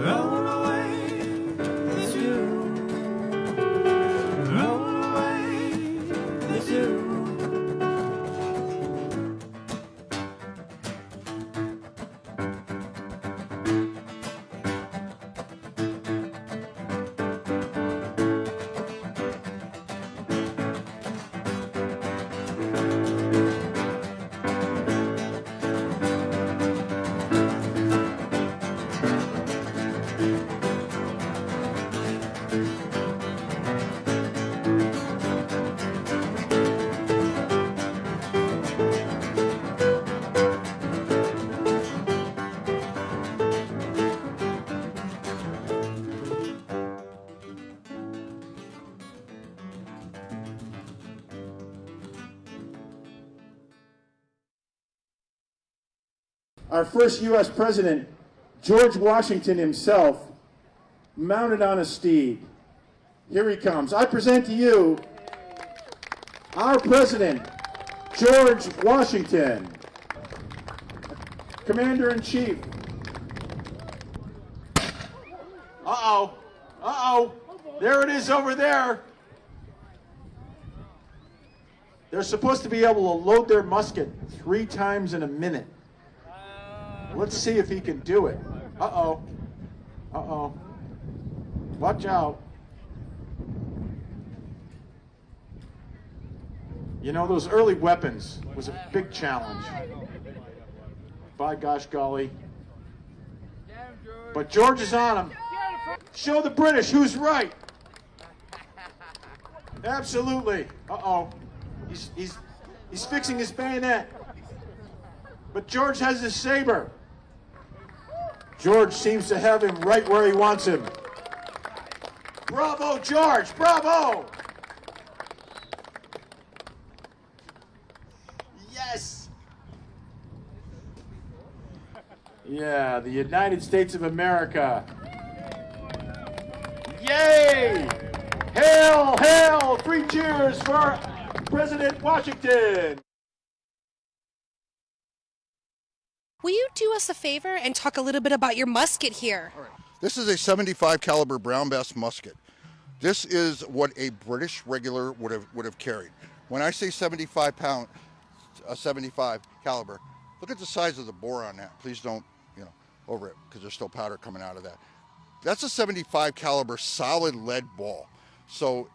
Roll away the dew. Our first U.S. president, George Washington himself, mounted on a steed. Here he comes. I present to you our President, George Washington, Commander-in-Chief. Uh-oh, uh-oh, there it is over there. They're supposed to be able to load their musket 3 times in a minute. Let's see if he can do it. Uh-oh, uh-oh, watch out. You know, those early weapons was a big challenge. By gosh golly. But George is on him. Show the British who's right. Absolutely. Uh-oh. He's fixing his bayonet. But George has his saber. George seems to have him right where he wants him. Bravo, George! Bravo! Yes! Yeah, the United States of America. Yay! Hail, hail! 3 cheers for President Washington! Will you do us a favor and talk a little bit about your musket here? This is a 75 caliber Brown Bess musket. This is what a British regular would have carried. When I say 75 caliber, look at the size of the bore on that. Please don't, over it, because there's still powder coming out of that. That's a 75 caliber solid lead ball. So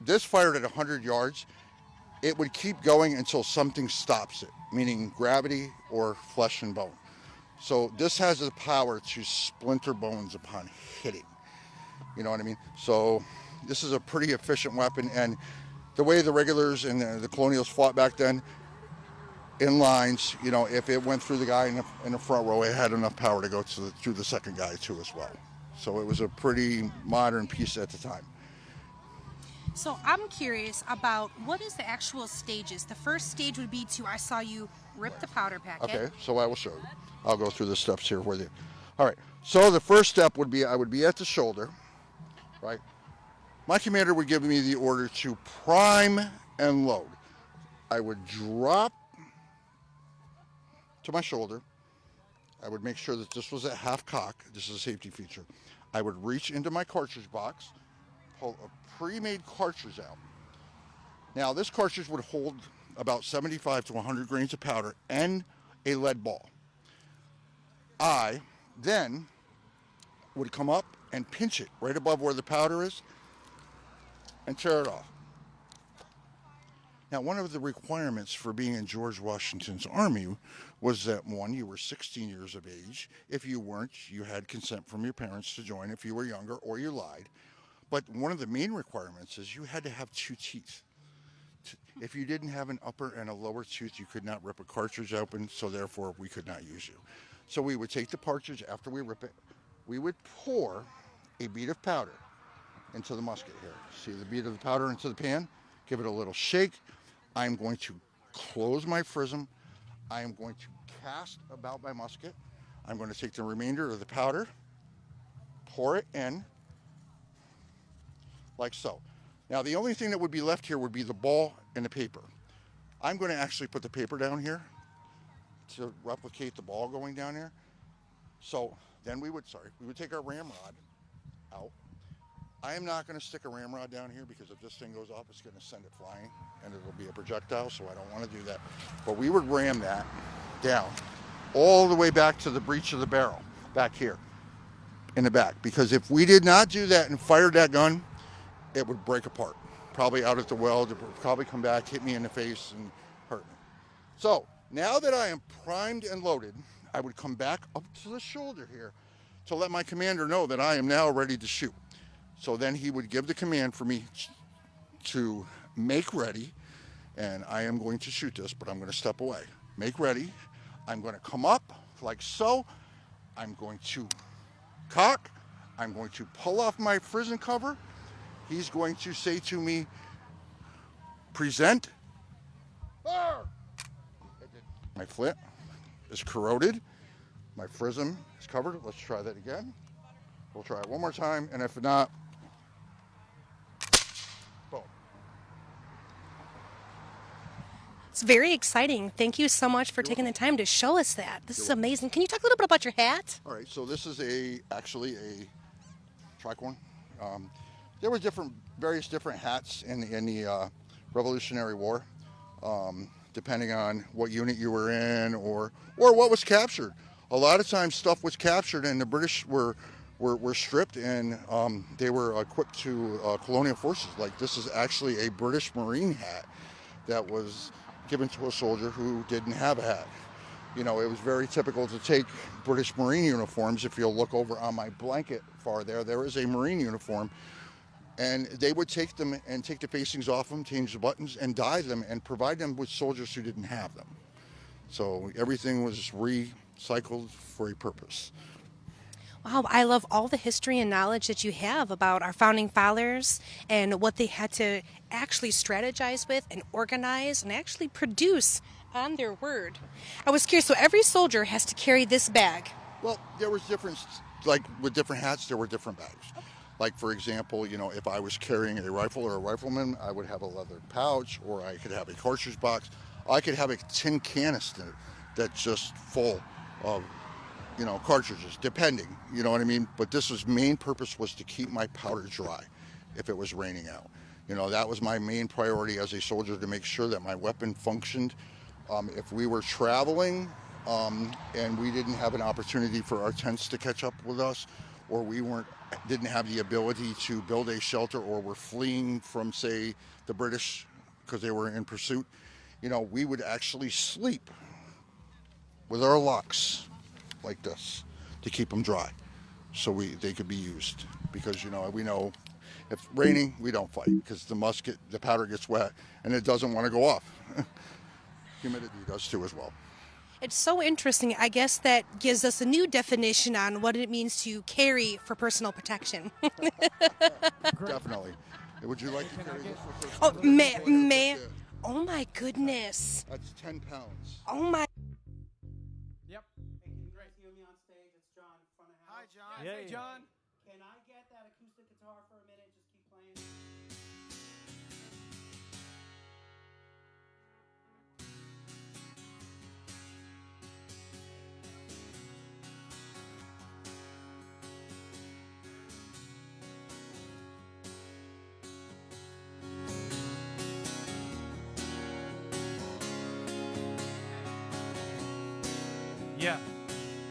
this fired at 100 yards, it would keep going until something stops it, meaning gravity or flesh and bone. So this has the power to splinter bones upon hitting. You know what I mean? So this is a pretty efficient weapon, and the way the regulars and the Colonials fought back then, in lines, if it went through the guy in the front row, it had enough power to go through the second guy too as well. So it was a pretty modern piece at the time. So I'm curious about what is the actual stages. The first stage would be I saw you rip the powder packet. Okay, so I will show you. I'll go through the steps here with you. All right, so the first step would be I would be at the shoulder, right? My commander would give me the order to prime and load. I would drop to my shoulder. I would make sure that this was at half cock. This is a safety feature. I would reach into my cartridge box, pull a pre-made cartridge out. Now this cartridge would hold about 75 to 100 grains of powder and a lead ball. I then would come up and pinch it right above where the powder is and tear it off. Now, one of the requirements for being in George Washington's army was that, 1, you were 16 years of age. If you weren't, you had consent from your parents to join if you were younger, or you lied. But one of the main requirements is you had to have 2 teeth. If you didn't have an upper and a lower tooth, you could not rip a cartridge open, so therefore we could not use you. So we would take the cartridge after we rip it. We would pour a bead of powder into the musket here. See the bead of the powder into the pan? Give it a little shake. I'm going to close my prism. I am going to cast about my musket. I'm going to take the remainder of the powder, pour it in, like so. Now the only thing that would be left here would be the ball and the paper. I'm going to actually put the paper down here to replicate the ball going down here. So then we would take our ramrod out. I am not going to stick a ramrod down here because if this thing goes off, it's going to send it flying and it'll be a projectile, so I don't want to do that. But we would ram that down all the way back to the breech of the barrel, back here in the back. Because if we did not do that and fired that gun, it would break apart. Probably out at the weld, it would probably come back, hit me in the face, and hurt me. So now that I am primed and loaded, I would come back up to the shoulder here to let my commander know that I am now ready to shoot. So then he would give the command for me to make ready, and I am going to shoot this, but I'm going to step away. Make ready. I'm going to come up like so. I'm going to cock. I'm going to pull off my prison cover. He's going to say to me, present. My flint is corroded. My prism is covered. Let's try that again. We'll try it one more time, and if not, boom. It's very exciting. Thank you so much for taking the time to show us that. This is amazing. Can you talk a little bit about your hat? All right, so this is actually a tricorn. There were various different hats in the Revolutionary War, depending on what unit you were in or what was captured. A lot of times stuff was captured and the British were stripped and they were equipped to colonial forces. Like this is actually a British Marine hat that was given to a soldier who didn't have a hat. You know, it was very typical to take British Marine uniforms. If you'll look over on my blanket far there is a Marine uniform. And they would take them and take the facings off them, change the buttons, and dye them and provide them with soldiers who didn't have them. So everything was recycled for a purpose. Wow, I love all the history and knowledge that you have about our founding fathers and what they had to actually strategize with and organize and actually produce on their word. I was curious, so every soldier has to carry this bag? Well, there was different, like with different hats, there were different bags. Okay. Like for example, you know, if I was carrying a rifle or a rifleman, I would have a leather pouch, or I could have a cartridge box. I could have a tin canister that's just full of, you know, cartridges, depending, you know what I mean? But main purpose was to keep my powder dry if it was raining out. You know, that was my main priority as a soldier, to make sure that my weapon functioned. If we were traveling and we didn't have an opportunity for our tents to catch up with us, or we didn't have the ability to build a shelter, or were fleeing from, say, the British because they were in pursuit, you know, we would actually sleep with our locks like this to keep them dry, so they could be used. Because, you know, we know if it's raining, we don't fight because the powder gets wet and it doesn't want to go off. Humidity does too as well. It's so interesting. I guess that gives us a new definition on what it means to carry for personal protection. Definitely. Would you like to carry this for Oh, personal oh my goodness. That's 10 pounds. Oh my. Yep. Hey, can you guys hear me on stage? It's John, front of house. Hi, John. Yeah, hey, John. Can I get that acoustic guitar for a minute? Just keep playing. Yeah,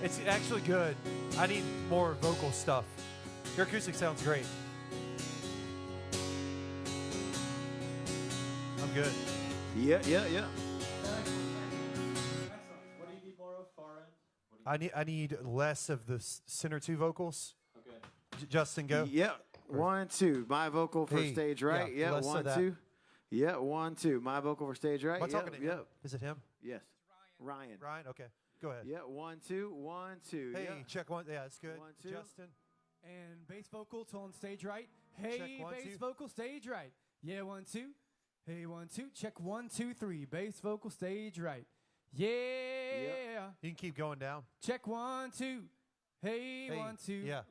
it's actually good. I need more vocal stuff. Your acoustic sounds great. I'm good. Yeah. What do you need more of, far end? I need less of the center two vocals. Okay. Justin, go. Yeah. 1, 2. My vocal for stage right. yeah, Yeah. 1, 2. Yeah. 1, 2. My vocal for stage right. Am I talking to him? Yep. Is it him? Yes. Ryan. Ryan. Okay. Go ahead. Yeah. 1, 2. 1, 2. Hey, yeah. check one. Yeah, it's good. 1, 2. Justin. And bass vocals on stage right. Hey, Check, 1, bass 2. vocal stage right. Yeah, 1, 2. Hey, 1, 2. Check 1, 2, 3. Bass vocal stage right. Yeah. You can keep going down. Check 1, 2. Hey, 1, 2. Yeah.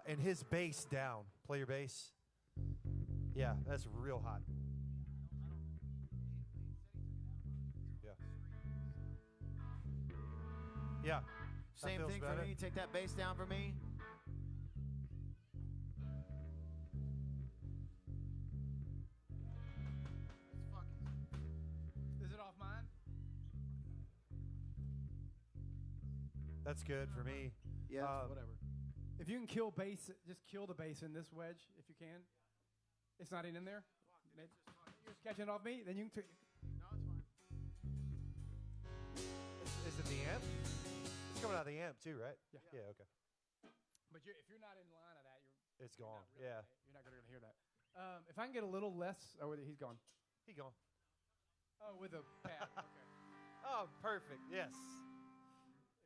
And his bass down. Play your bass. Yeah, that's real hot. Yeah. Yeah. Same thing for me. Take that bass down for me. Is it off mine? That's good for me. Yeah, whatever. If you can kill bass, just kill the bass in this wedge if you can. It's not in there. You're catching it off me, then you can. No, it's fine. Is it the amp? It's coming out of the amp too, right? Yeah. Yeah. Okay. But if you're not in line of that, It's gone. Really Yeah. You're not going to hear that. If I can get a little less, he's gone. He gone. Oh, with a pad. Okay. Oh, perfect. Yes.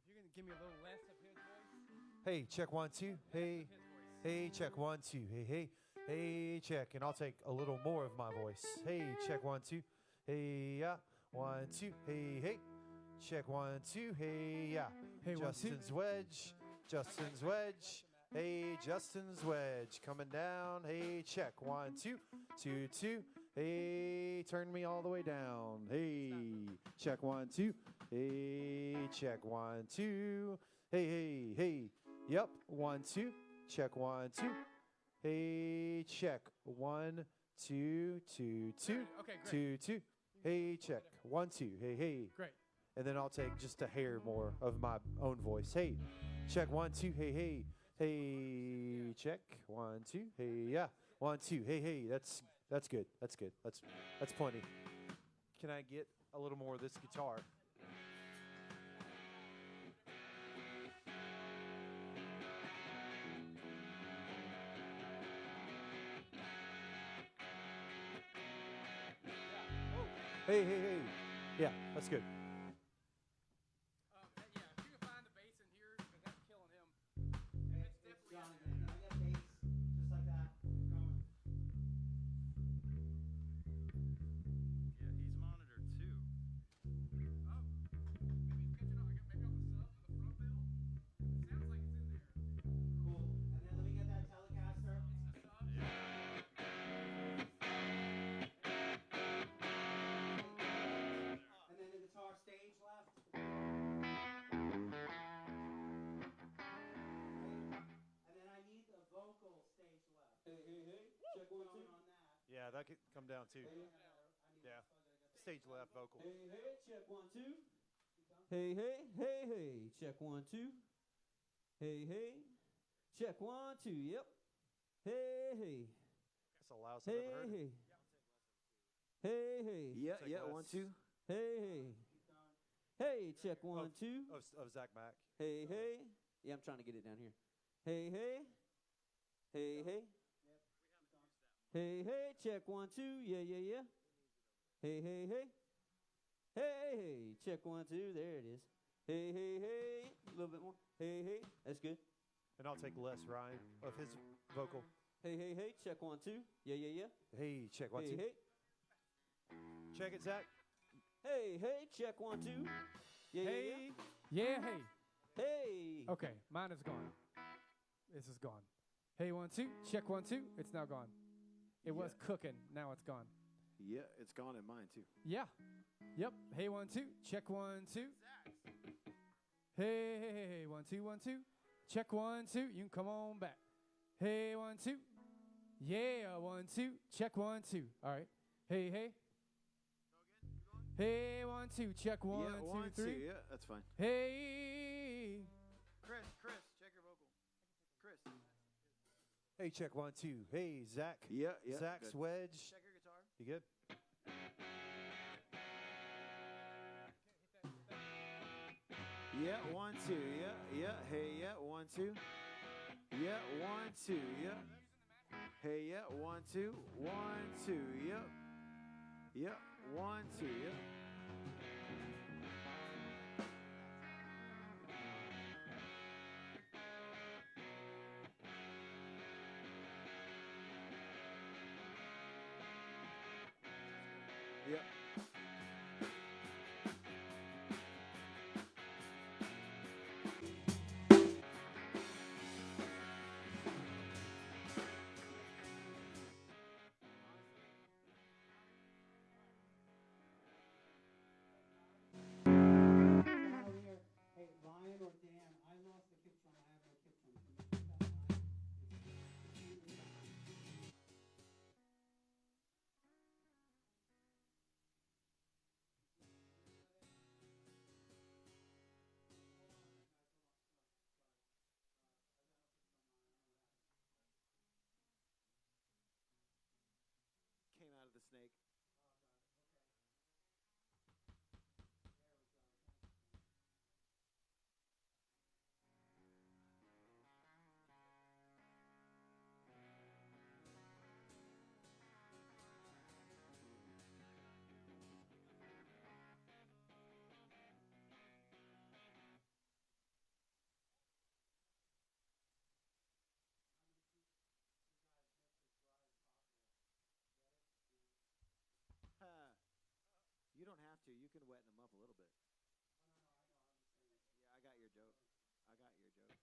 If you can give me a little less of his voice. Hey, check 1, 2. Hey. Hey, check 1, 2. Hey. Hey, check. And I'll take a little more of my voice. Hey, check 1, 2. Hey, yeah. 1, 2. Hey. Check 1, 2. Hey, yeah. Hey, 1, 2. Justin's wedge. Justin's wedge. Hey, Justin's wedge. Coming down. Hey, check 1, 2. 2, 2. Hey, turn me all the way down. Hey, check 1, 2. Hey, check 1, 2. Hey, hey, hey. Yep, 1, 2. Check 1, 2. Hey, check 1, 2, 2, 2. Okay, great. 2, 2. Hey, check 1, 2. Hey, hey. Great. And then I'll take just a hair more of my own voice. Hey, check 1, 2. Hey, hey. Hey, check 1, 2. Hey, yeah. 1, 2. Hey, hey. That's good. That's good. That's plenty. Can I get a little more of this guitar? Hey, hey, hey. Yeah, that's good. Yeah, if you can find the bass in here, because that's killing him. It's definitely I got bass, just like that. Going. Yeah, he's monitored too. Maybe catching on. Maybe on the sub and the front bill. It sounds like it's in there. Cool. And then let me get that Telecaster. It's the sub. And then the guitar stage left. And then I need the vocal stage left. Hey, hey, hey. Check 1, 2. On that. Yeah, that could come down too. Yeah. Stage left vocal. Hey, hey, check 1, 2. Hey, hey, hey, hey, check 1, 2. Hey, hey, check 1, 2. Yep. Hey, hey. That's the loudest I've ever heard. Hey, hey. Hey, hey. Yeah, yeah, 1, 2. Hey, hey. Hey, check 1, 2. Of Zach Mack. Hey, hey. Yeah, I'm trying to get it down here. Hey, hey. Hey, hey. Hey, hey, check 1, 2. Yeah, yeah, yeah. Hey, hey, hey. Hey, hey, check 1, 2. There it is. Hey, hey, hey. A little bit more. Hey, hey. That's good. And I'll take less rhyme of his vocal. Hey, hey, hey. Check 1, 2. Yeah, yeah, yeah. Hey, check 1, 2. Hey, hey. Check it, Zach. Hey, hey, check 1, 2. Yeah, Hey. yeah, Yeah, hey. yeah. Hey. Okay, mine is gone. This is gone. Hey, 1, 2. Check 1, 2. It's now gone. It was cooking. Now it's gone. Yeah, it's gone in mine too. Yeah. Yep. Hey, 1, 2. Check 1, 2. Hey, hey, hey, hey. 1, 2, 1, 2. Check 1, 2. You can come on back. Hey, 1, 2. Yeah, 1, 2. Check 1, 2. All right. Hey, hey. Hey, 1, 2. Check 1, yeah, 1, 2, 3. 2. Yeah, that's fine. Hey. Chris, check your vocal. Chris. Hey, check 1, 2. Hey, Zach. Yeah, yeah. Zach's good. wedge. Check your guitar. You good? Yeah, 1, 2. Yeah, yeah. Hey, yeah, 1, 2. Yeah, 1, 2. Yeah. Hey, yeah, 1, 2. 1, 2. Yeah. Yeah, 1, 2. Yeah. Yep. Hey, Ryan or Dan, I lost the kick drum. I have no kick drum. Can you put that line? Came out of the snake. You don't have to. You can weten them up a little bit. Yeah, I got your joke. I got your joke.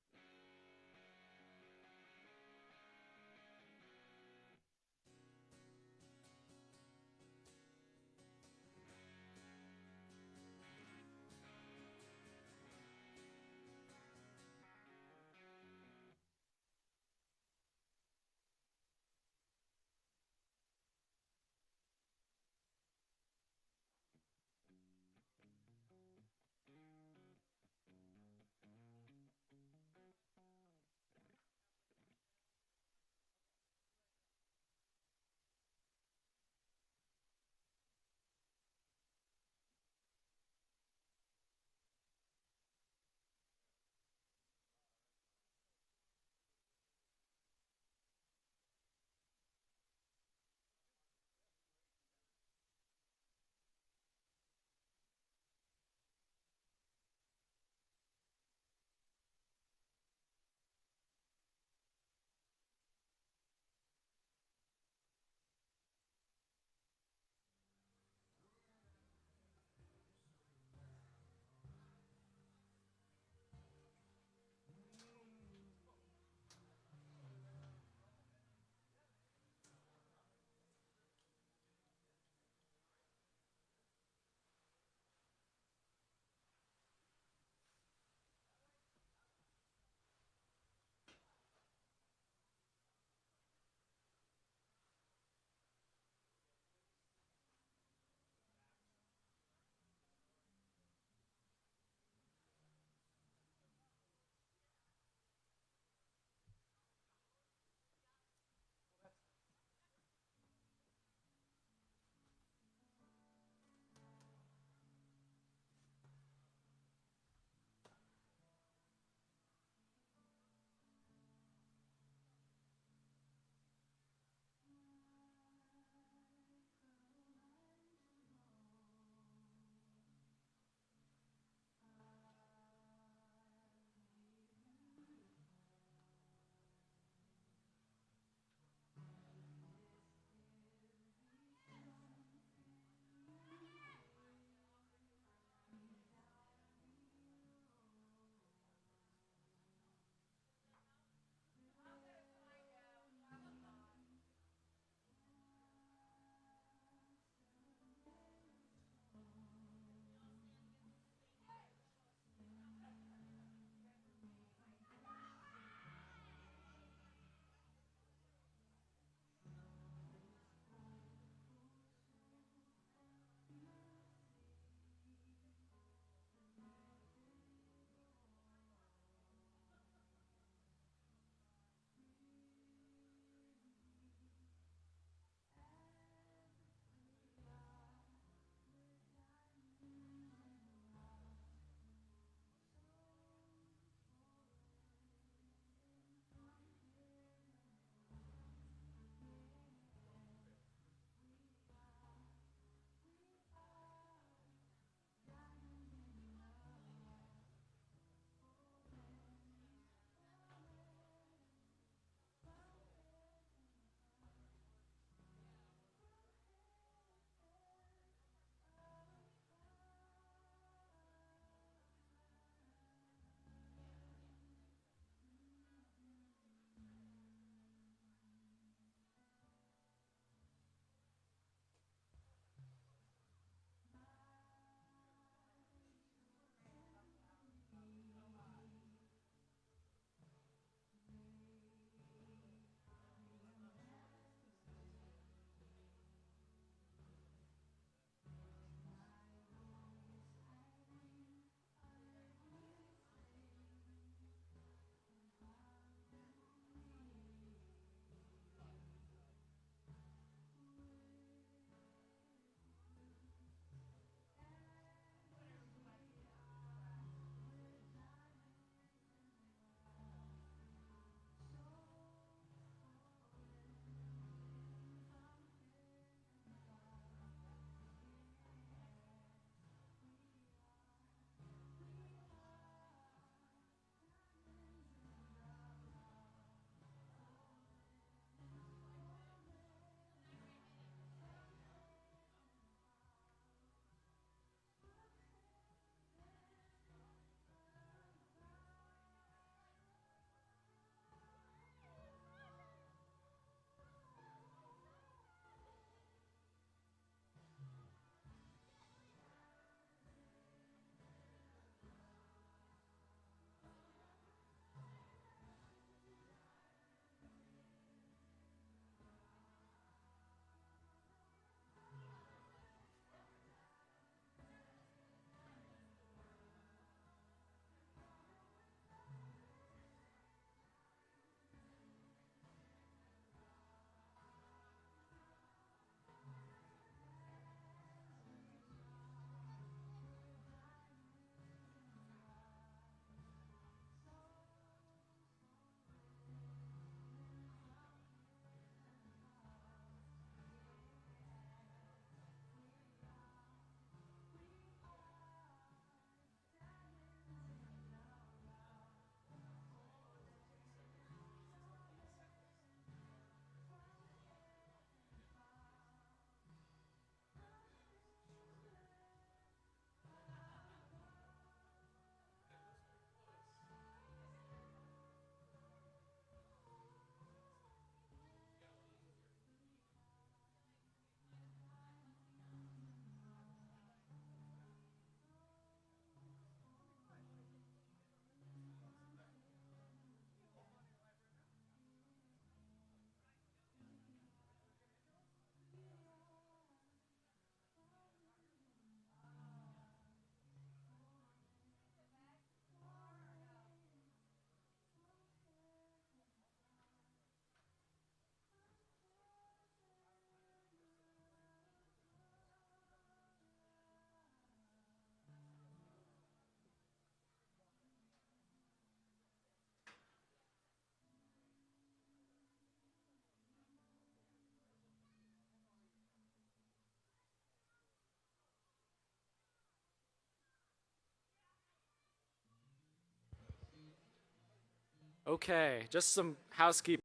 Okay, just some housekeeping.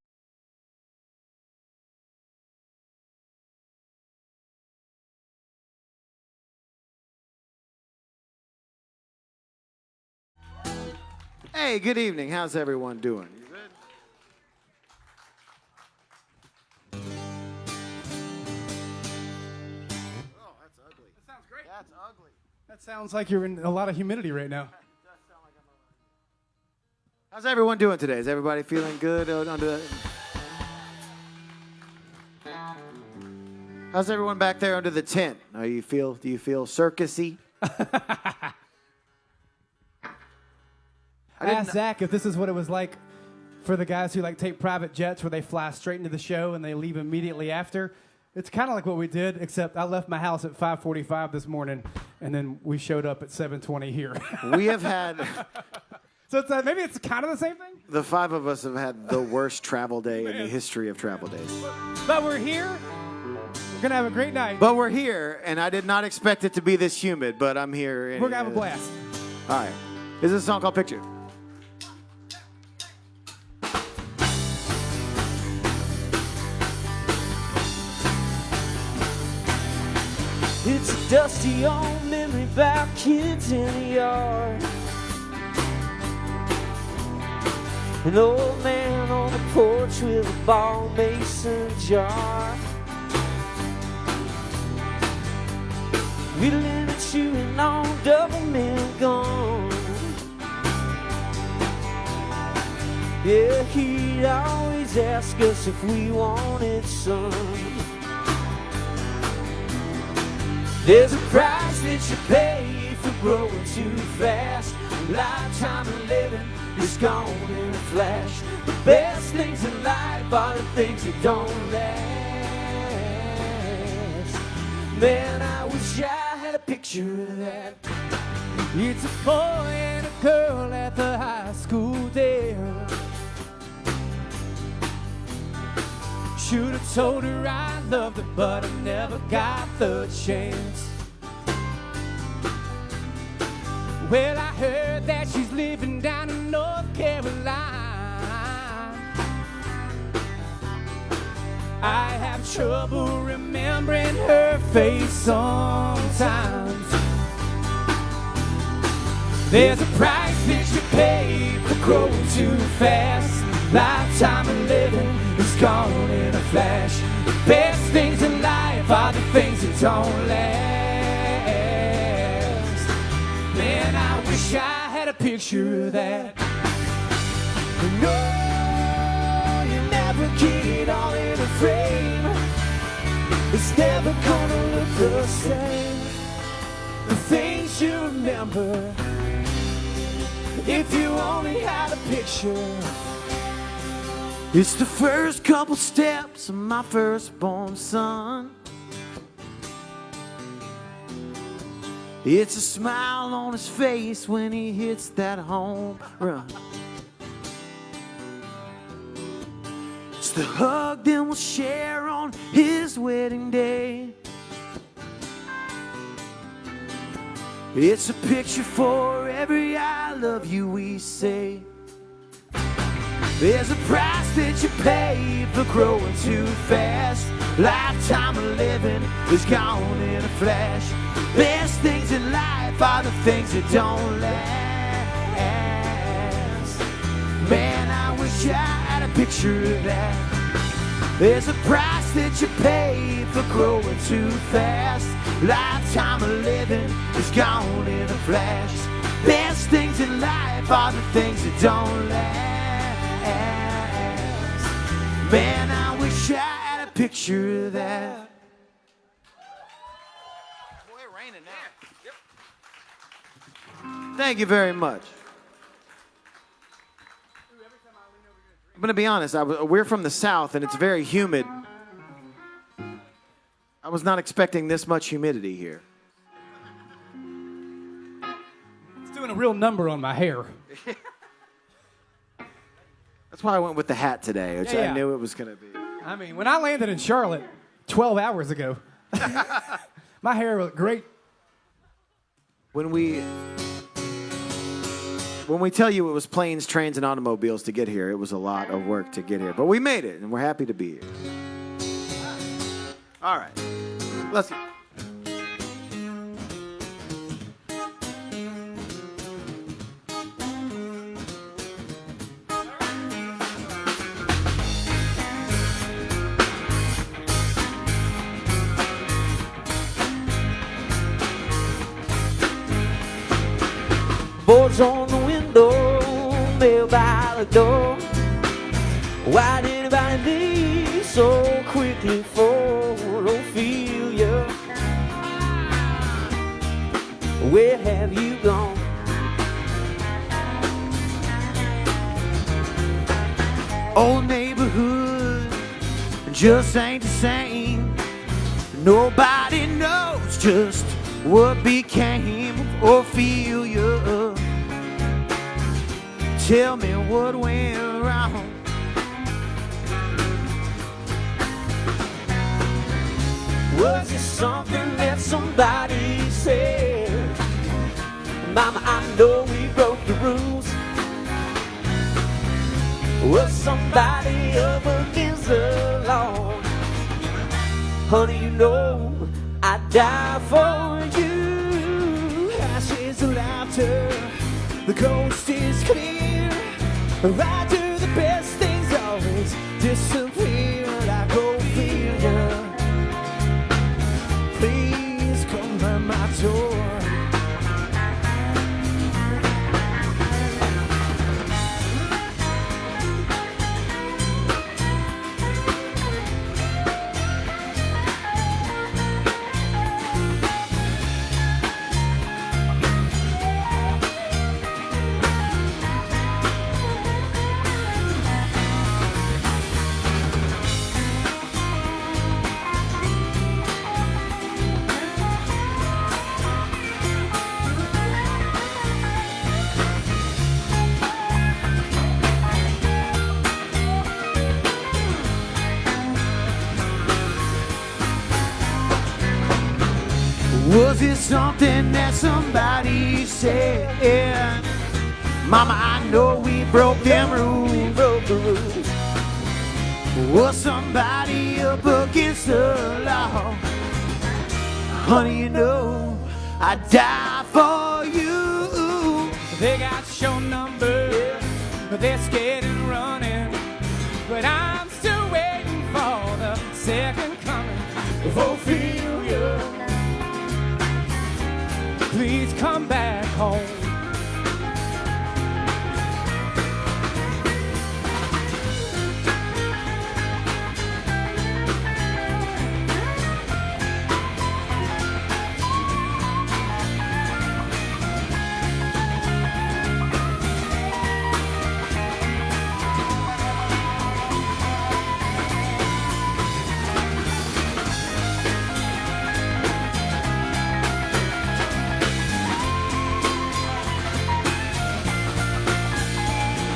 Hey, good evening. How's everyone doing? You good? Oh, that's ugly. That sounds great. That's ugly. That sounds like you're in a lot of humidity right now. How's everyone doing today? Is everybody feeling good under? How's everyone back there under the tent? Do you feel circusy? I asked Zach if this is what it was like for the guys who like take private jets where they fly straight into the show and they leave immediately after. It's kind of like what we did, except I left my house at 5:45 this morning, and then we showed up at 7:20 here. We have had. So it's maybe it's kind of the same thing. The five of us have had the worst travel day in the history of travel days. But we're here. We're gonna have a great night. But we're here, and I did not expect it to be this humid, but I'm here. We're gonna have a blast. All right. This is a song called Picture. It's a dusty old memory about kids in the yard. An old man on the porch with a ball mason jar. Whittling and chewing on double mint gum. Yeah, he'd always ask us if we wanted some. There's a price that you pay for growing too fast. A lifetime of living is gone in a flash. The best things in life are the things that don't last. Man, I wish I had a picture of that. It's a boy and a girl at the high school there. Should have told her I loved her, but I never got the chance. Well, I heard that she's living down in North Carolina. I have trouble remembering her face sometimes. There's a price that you pay for growing too fast. Lifetime of living is gone in a flash. The best things in life are the things that don't last. Man, I wish I had a picture of that. No, you never get it all in a frame. It's never gonna look the same. The things you remember, if you only had a picture. It's the first couple steps of my firstborn son. It's a smile on his face when he hits that home run. It's the hug that we'll share on his wedding day. It's a picture for every I love you we say. There's a price that you pay for growing too fast. Lifetime of living is gone in a flash. Best things in life are the things that don't last. Man, I wish I had a picture of that. There's a price that you pay for growing too fast. Lifetime of living is gone in a flash. Best things in life are the things that don't last. Man, I wish I had a picture of that. Boy, it's raining now. Thank you very much. I'm going to be honest. We're from the South, and it's very humid. I was not expecting this much humidity here. It's doing a real number on my hair. That's why I went with the hat today, which I knew it was going to be. I mean, when I landed in Charlotte 12 hours ago, my hair looked great. When we When we tell you it was planes, trains, and automobiles to get here, it was a lot of work to get here. But we made it, and we're happy to be here. All right. Let's go. Boards on the window, mail by the door. Why did anybody leave so quickly for Ophelia? Where have you gone? Old neighborhood just ain't the same. Nobody knows just what became of Ophelia. Tell me what went wrong. Was it something that somebody said? Mama, I know we broke the rules. Was somebody up against the law? Honey, you know I'd die for you. Ashes of laughter, the coast is clear. Right to the best things always disappear like Ophelia. Please come by my door. Was it something that somebody said? Mama, I know we broke them rules. Broke the rules. Was somebody up against the law? Honey, you know I'd die for you. They got your number, they're scared and running, but I'm still waiting for the second coming of Ophelia. Please come back home.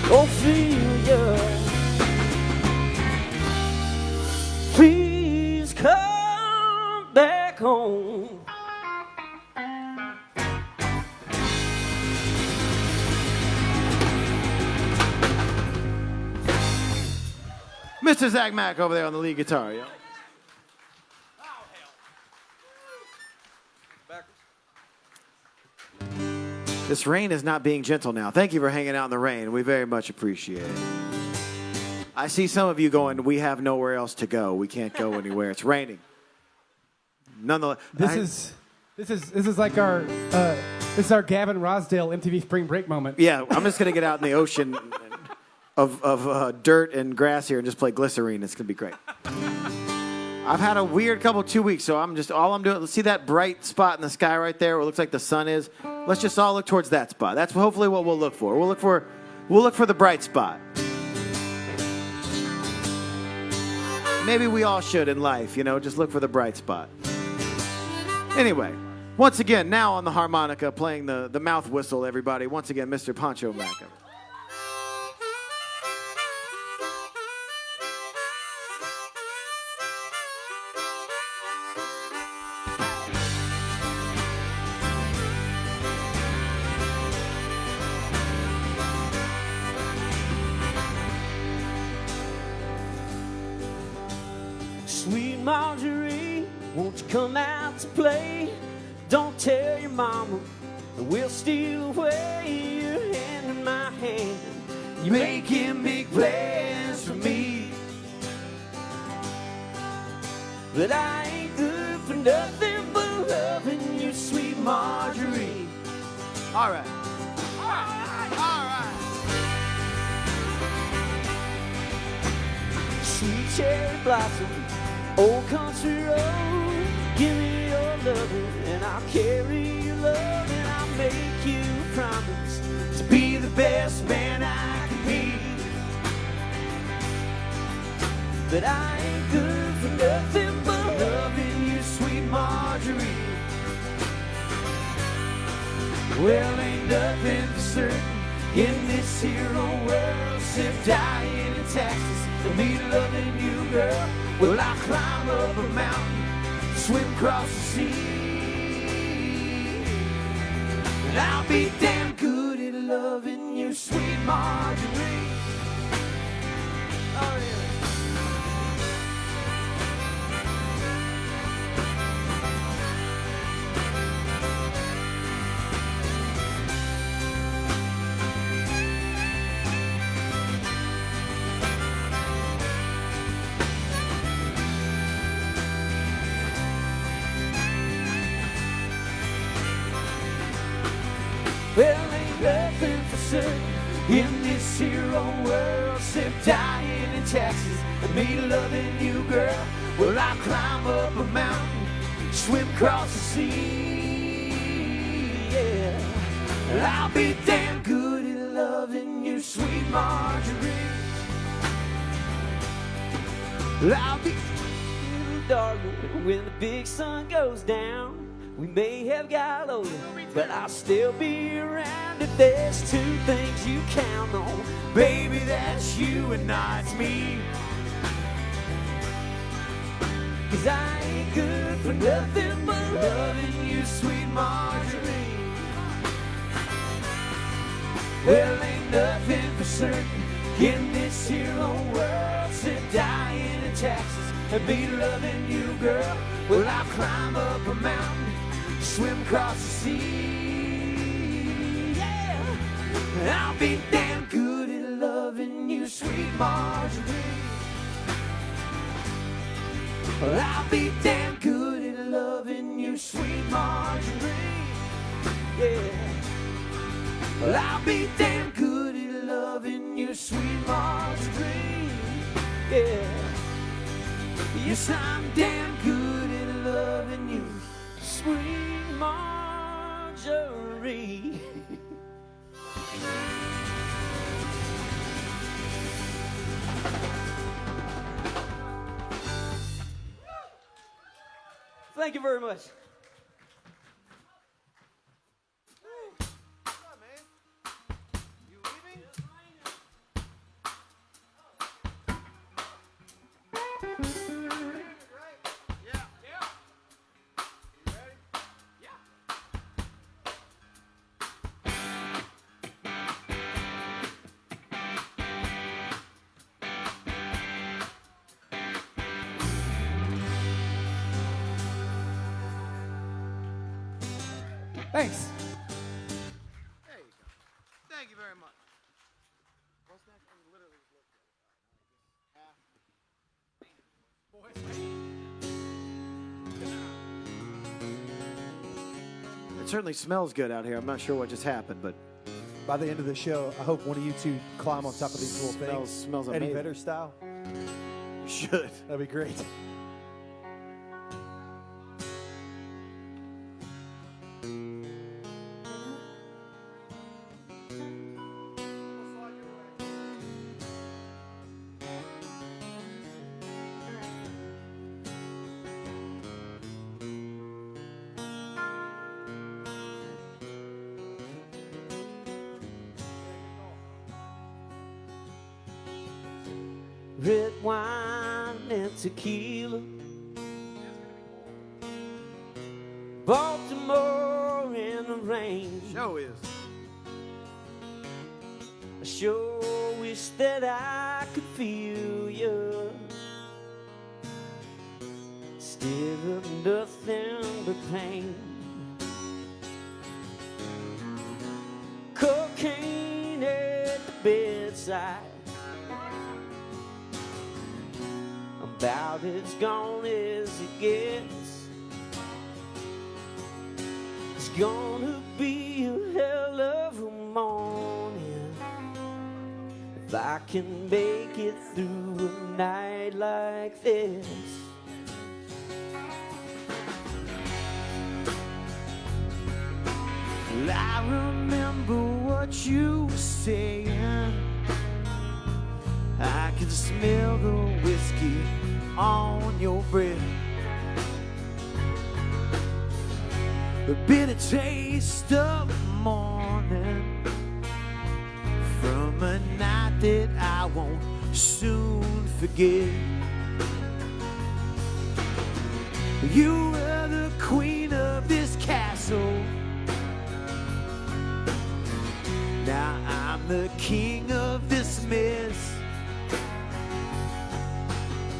Ophelia, please come back home. Mr. Zach Mack over there on the lead guitar, yo. This rain is not being gentle now. Thank you for hanging out in the rain. We very much appreciate it. I see some of you going, we have nowhere else to go. We can't go anywhere. It's raining. Nonetheless, This is like our this is our Gavin Rossdale MTV Spring Break moment. Yeah, I'm just gonna get out in the ocean of dirt and grass here and just play Glycerine. It's gonna be great. I've had a weird couple 2 weeks, so all I'm doing. Let's see that bright spot in the sky right there, where it looks like the sun is. Let's just all look towards that spot. That's hopefully what we'll look for. We'll look for the bright spot. Maybe we all should in life, just look for the bright spot. Anyway, once again, now on the harmonica, playing the mouth whistle, everybody. Once again, Mr. Pancho Mack. Marjorie, won't you come out to play? Don't tell your mama, we'll steal away your hand in my hand. You're making big plans for me, but I ain't good for nothing but loving you, sweet Marjorie. All right. All right. All right. Sweet cherry blossom, old country road, give me your loving and I'll carry your love, and I'll make you a promise to be the best man I can be. But I ain't good for nothing but loving you, sweet Marjorie. Well, ain't nothing for certain in this here old world except dying in Texas and me loving you, girl. Well, I'll climb up a mountain, swim across the sea, and I'll be damn good at loving you, sweet Marjorie. Oh, yeah. Well, ain't nothing for certain in this here old world except dying in Texas and me loving you, girl. Well, I'll climb up a mountain, swim across the sea, yeah. And I'll be damn good at loving you, sweet Marjorie. Well, I'll be darling when the big sun goes down. We may have got older, but I'll still be around if there's two things you count on. Baby, that's you and not me. 'Cause I ain't good for nothing but loving you, sweet Marjorie. Well, ain't nothing for certain in this here old world except dying in Texas and be loving you, girl. Well, I'll climb up a mountain, swim across the sea, yeah. And I'll be damn good at loving you, sweet Marjorie. Well, I'll be damn good at loving you, sweet Marjorie, yeah. Well, I'll be damn good at loving you, sweet Marjorie, yeah. Yes, I'm damn good at loving you, sweet Marjorie. Thank you very much. Thanks. There you go. Thank you very much. What's next? I literally just looked at it. It certainly smells good out here. I'm not sure what just happened, but By the end of the show, I hope one of you two climb on top of these little things. Smells Eddie amazing. Vedder style. You should. That'd be great. Red wine and tequila, Baltimore in the rain. Show is. I sure wish that I could feel you. Give up nothing but pain. Cocaine at the bedside, about as gone as it gets. It's gonna be a hell of a morning if I can make it through a night like this. I remember what you were saying. I can smell the whiskey on your breath, the bitter taste of morning from a night that I won't soon forget. You were the queen of this castle. Now I'm the king of this mess.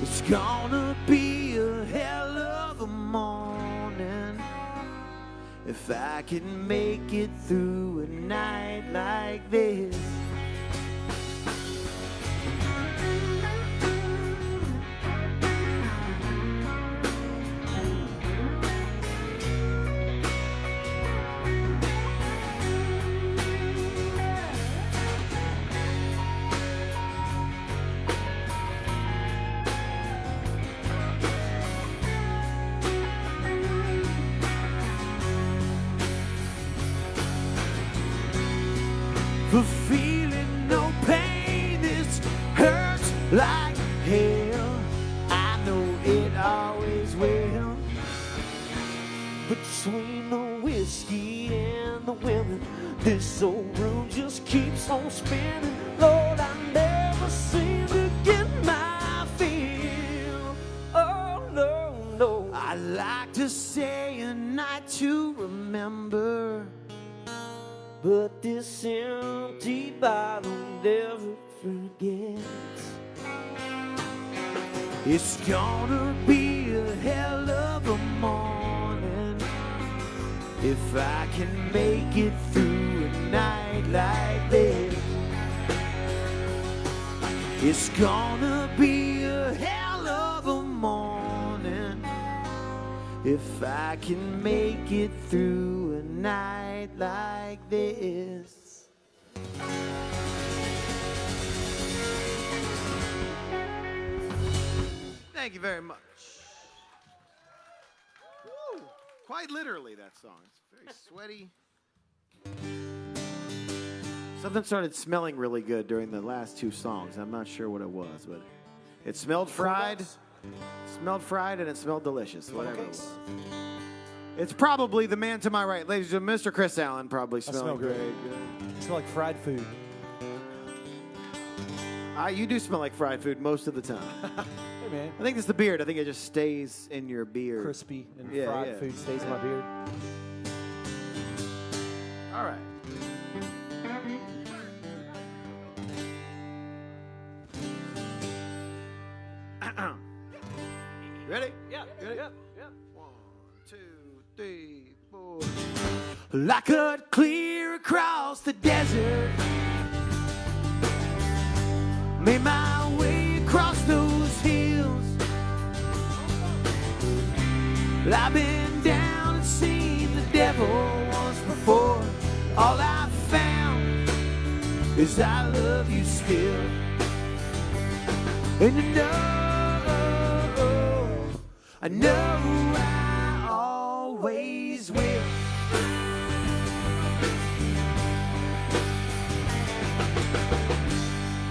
It's gonna be a hell of a morning if I can make it through a night like this. For feeling no pain, this hurts like hell. I know it always will. Between the whiskey and the women, this old room just keeps on spinning. Lord, I never seem to get my fill. Oh no, no. I like to say a night to remember, but this empty bottle never forgets. It's gonna be a hell of a morning if I can make it through a night like this. It's gonna be a hell of a morning if I can make it through a night like this. Thank you very much. Woo. Quite literally, that song. It's very sweaty. Something started smelling really good during the last two songs. I'm not sure what it was, but it smelled fried. Smelled fried and it smelled delicious, whatever it was. It's probably the man to my right, ladies and gentlemen, Mr. Chris Allen, probably smelling very good. I smell like fried food. You do smell like fried food most of the time. Hey, man. I think it's the beard. I think it just stays in your beard. Crispy and fried food stays in my beard. All right. Ready? Yeah. Ready? Yeah. 1, 2, 3, 4. I cut clear across the desert, made my way across those hills. I've been down and seen the devil once before. All I found is I love you still. And I know I always will.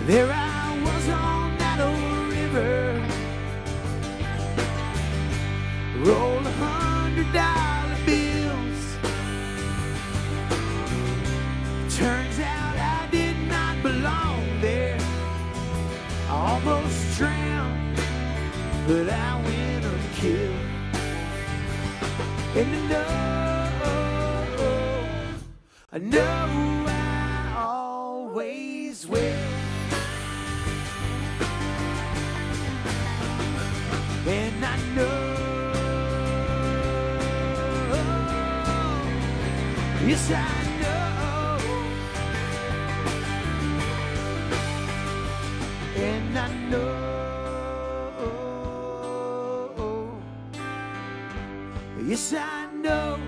There I was on that old river, rolled $100 bills. Turns out I did not belong there. I almost drowned, but I went unkill. And I know I always will. And I know Yes, I know. And I know. Yes, I know.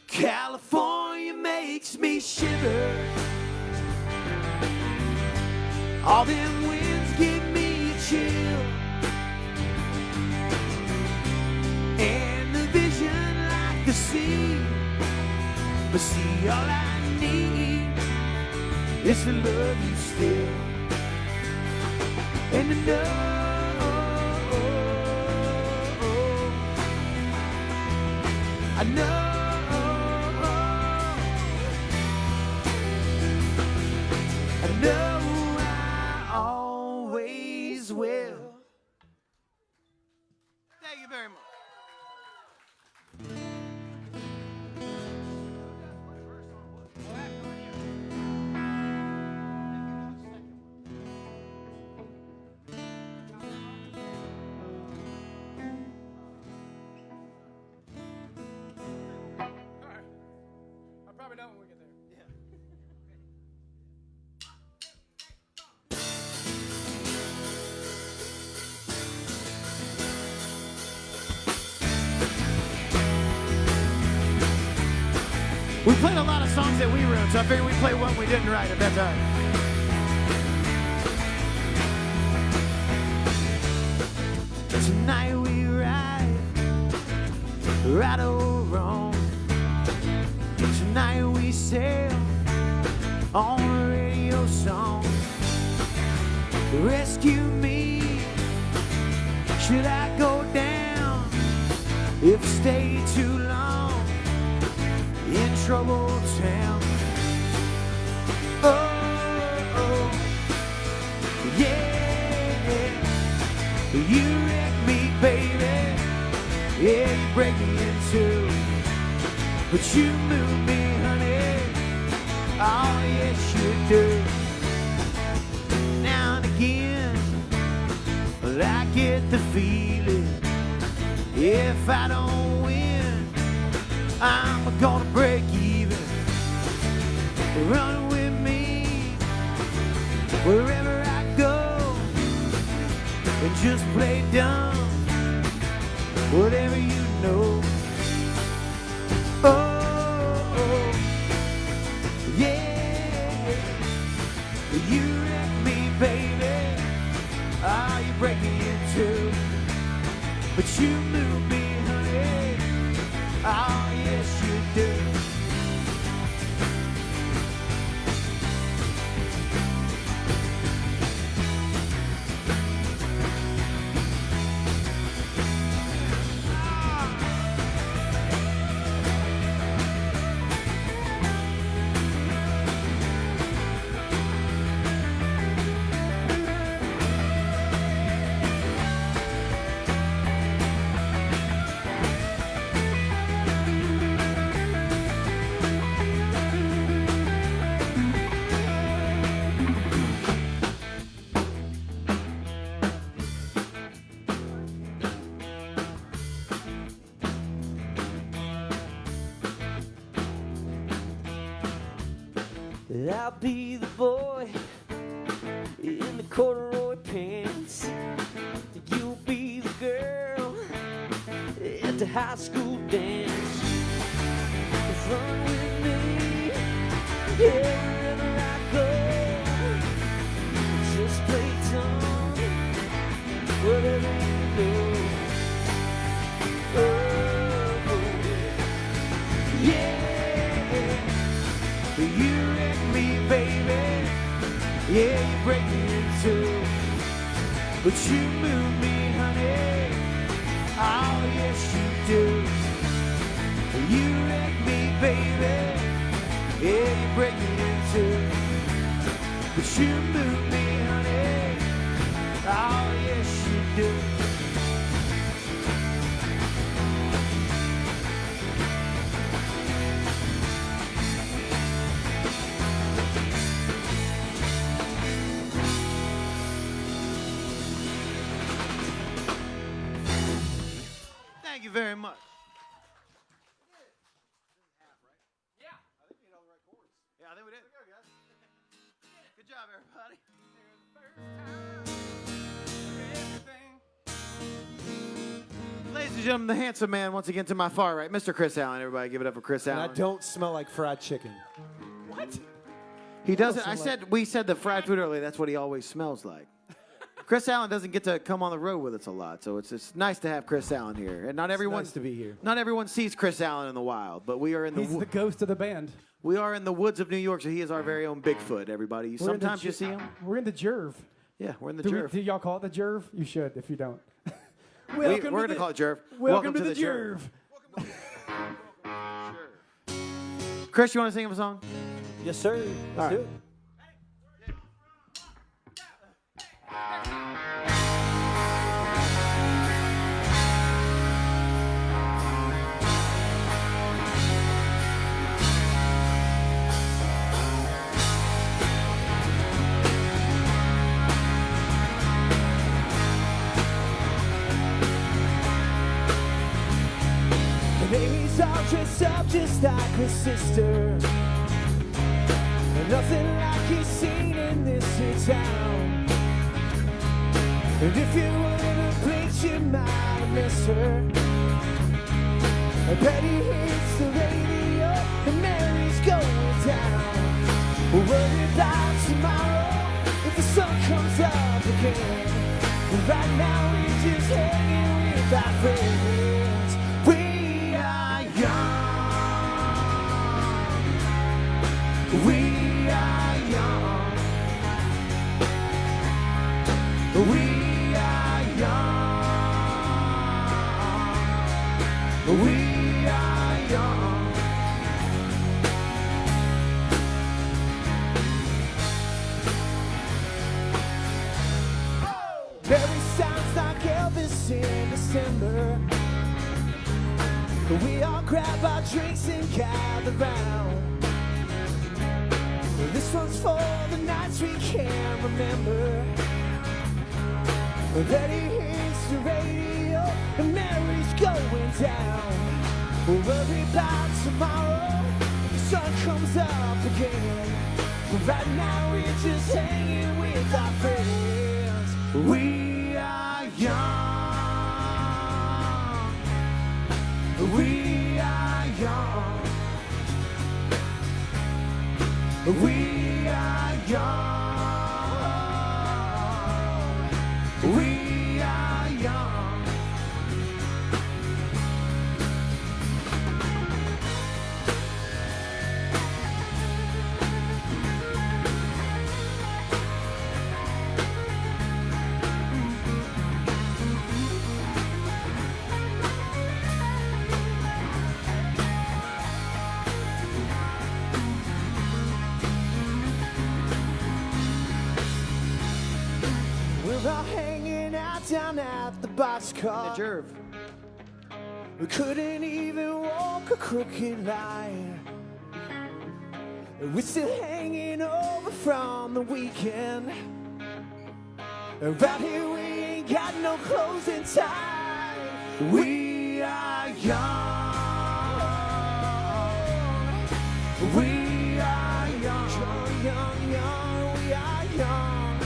California makes me shiver. All them winds give me a chill. And the vision like the sea. But see, all I need is to love you still. And to know I know I always will. Thank you very much. I'll probably know when we get there. We played a lot of songs that we wrote, so I figured we'd play one we didn't write at that time. Tonight we ride, right or wrong. Tonight we sail on a radio song. Rescue me, should I go down if I stay too long in trouble town? Oh, yeah, you wreck me, baby. Yeah, you break me in two, but you move me, honey. Oh, yes, you do. Now and again, well, I get the feeling if I don't win, I'm gonna break even. Run with me wherever I go and just play dumb, whatever you know. Oh, yeah, you wreck me, baby. Oh, you break me in two, but you move me, honey. Oh, yes, you do. I'll be the boy in the corduroy pants. You'll be the girl at the high school dance. Run with me, yeah, wherever I go. Just play dumb, whatever you know. Oh, yeah, you wreck me, baby. Yeah, you break me in two, but you move me, honey. Oh, yes, you do. You wreck me, baby. Yeah, you break me in two, but you move me, honey. Oh, yes, you do. Thank you very much. I think we did. Good job, everybody. Ladies and gentlemen, the handsome man once again to my far right, Mr. Chris Allen. Everybody give it up for Chris And Allen. I don't smell like fried chicken. What? He doesn't. We said the fried food earlier. That's what he always smells like. Chris Allen doesn't get to come on the road with us a lot, so it's nice to have Chris Allen here. And not everyone nice to be here. Not everyone sees Chris Allen in the wild, but we are in the. He's the ghost of the band. We are in the woods of New York, so he is our very own Bigfoot. Everybody, sometimes you see him. We're in the Jerv. Yeah, we're in the do Jerv. Do y'all call it the Jerv? You should if you don't. We're going to call it Jerv. Welcome to the Jerv. Chris, you want to sing him a song? Yes, sir. Let's do it. And Amy's all dressed up just like her sister. And nothing like he's seen in this here town. And if you were in a place, you might have missed her. I bet he hits the radio and Mary's going down. We're worried about tomorrow if the sun comes up again. But right now we're just hanging with our friends. We are young. We are young. We are young. We are young. Mary sounds like Elvis in December. We all grab our drinks and gather round. This one's for the nights we can't remember. Betty hits the radio and Mary's going down. We'll worry about tomorrow if the sun comes up again. But right now we're just hanging with our friends. We are young. We are young. We are young. We are young. We're all hanging out down at the boxcar. The Jerv. We couldn't even walk a crooked line. We're still hanging over from the weekend. Around here we ain't got no clothes and tie. We are young. We are young. Young, young, young. We are young.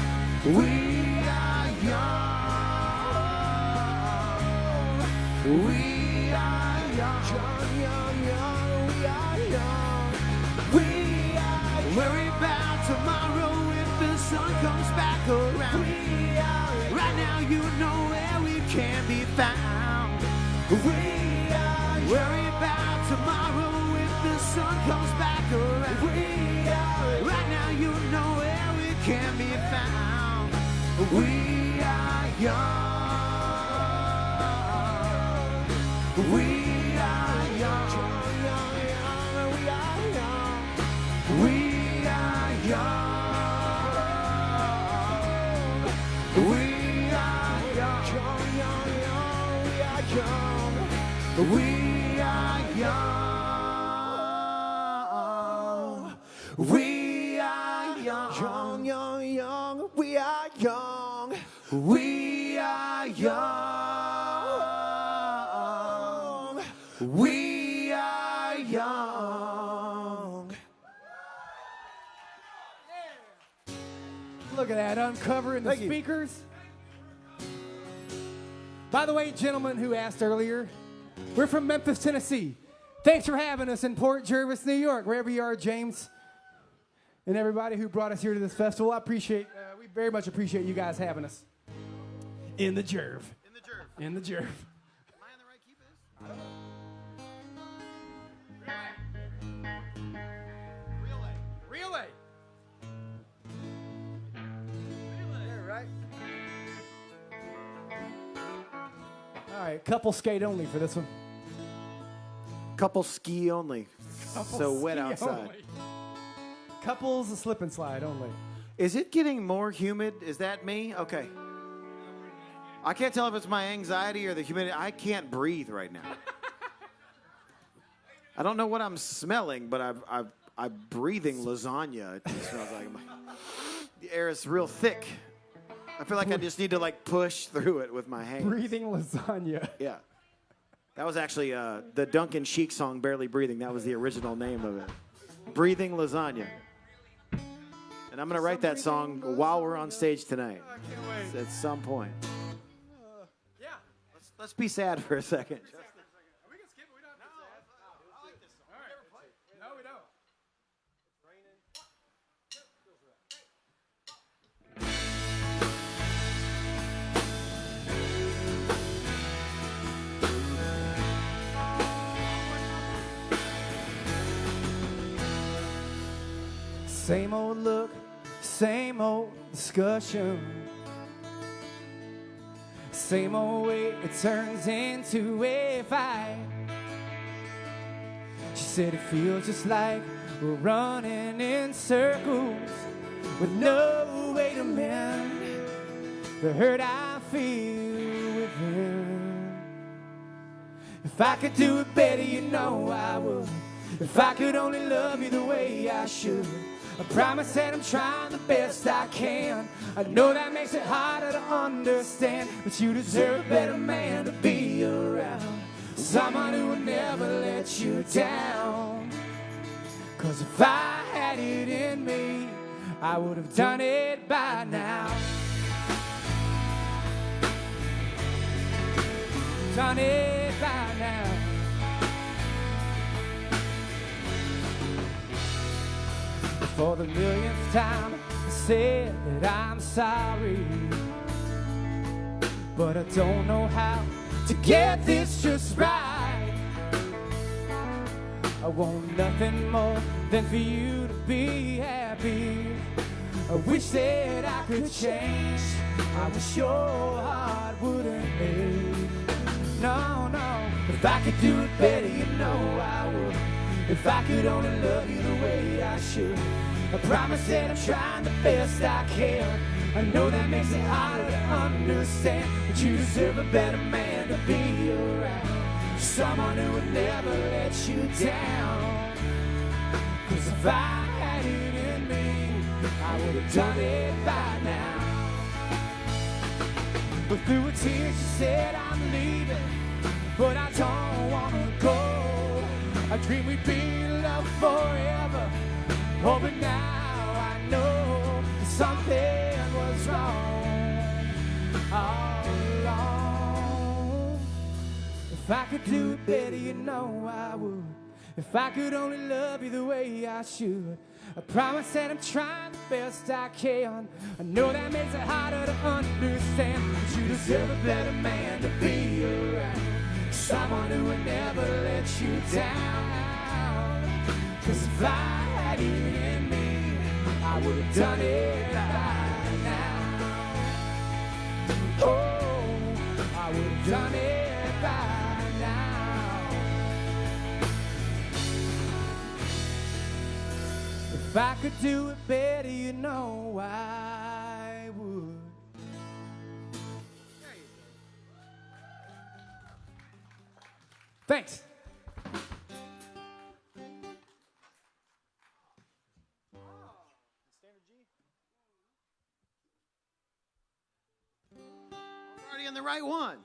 We are young. We are young. Young, young, young. We are young. We are young. Worry about tomorrow if the sun comes back around. We are young. Right now you know where we can be found. We are young. Worry about tomorrow if the sun comes back around. We are young. Right now you know where we can be found. We are young. We are young. Young, young, we are young. We are young. We are young. Young, young, young, we are young. We are young. We are young. Young, young, young, we are young. We are young. We are young. Look at that, uncovering the speakers. By the way, gentlemen who asked earlier, we're from Memphis, Tennessee. Thanks for having us in Port Jervis, New York, wherever you are, James, and everybody who brought us here to this festival. We very much appreciate you guys having us. In the Jerv. In the Jerv. Real A. All right, couple skate only for this one. Couple ski only. So wet ski outside. only. Couples a slip and slide only. Is it getting more humid? Is that me? Okay. I can't tell if it's my anxiety or the humidity. I can't breathe right now. I don't know what I'm smelling, but I'm breathing lasagna. It smells like the air is real thick. I feel like I just need to like push through it with my hands. Breathing lasagna. Yeah. That was actually the Duncan Sheik song, Barely Breathing. That was the original name of it. Breathing Lasagna. And I'm going to write that song while we're on stage tonight. At some point. Yeah. Let's be sad for a second. We can skip it. We don't have to say that. I like this song. All right. No, we don't. It's raining. Same old look, same old discussion. Same old way it turns into a fight. She said it feels just like we're running in circles with no way to mend the hurt I feel within. If I could do it better, you know I would. If I could only love you the way I should. I promise that I'm trying the best I can. I know that makes it harder to understand, but you deserve a better man to be around. Someone who will never let you down. 'Cause if I had it in me, I would have done it by now. Done it by now. For the millionth time, I said that I'm sorry, but I don't know how to get this just right. I want nothing more than for you to be happy. I wish that I could change. I wish your heart wouldn't ache. No, no. If I could do it better, you know I would. If I could only love you the way I should. I promise that I'm trying the best I can. I know that makes it harder to understand, but you deserve a better man to be around. Someone who would never let you down. 'Cause if I had it in me, I would have done it by now. But through her tears she said I'm leaving, but I don't wanna go. I dream we'd be in love forever. Oh, but now I know something was wrong all along. If I could do it better, you know I would. If I could only love you the way I should. I promise that I'm trying the best I can. I know that makes it harder to understand, but you deserve a better man to be around. Someone who would never let you down. 'Cause if I had it in me, I would have done it by now. Oh, I would have done it by now. If I could do it better, you know I would. Thanks. Already on the right one.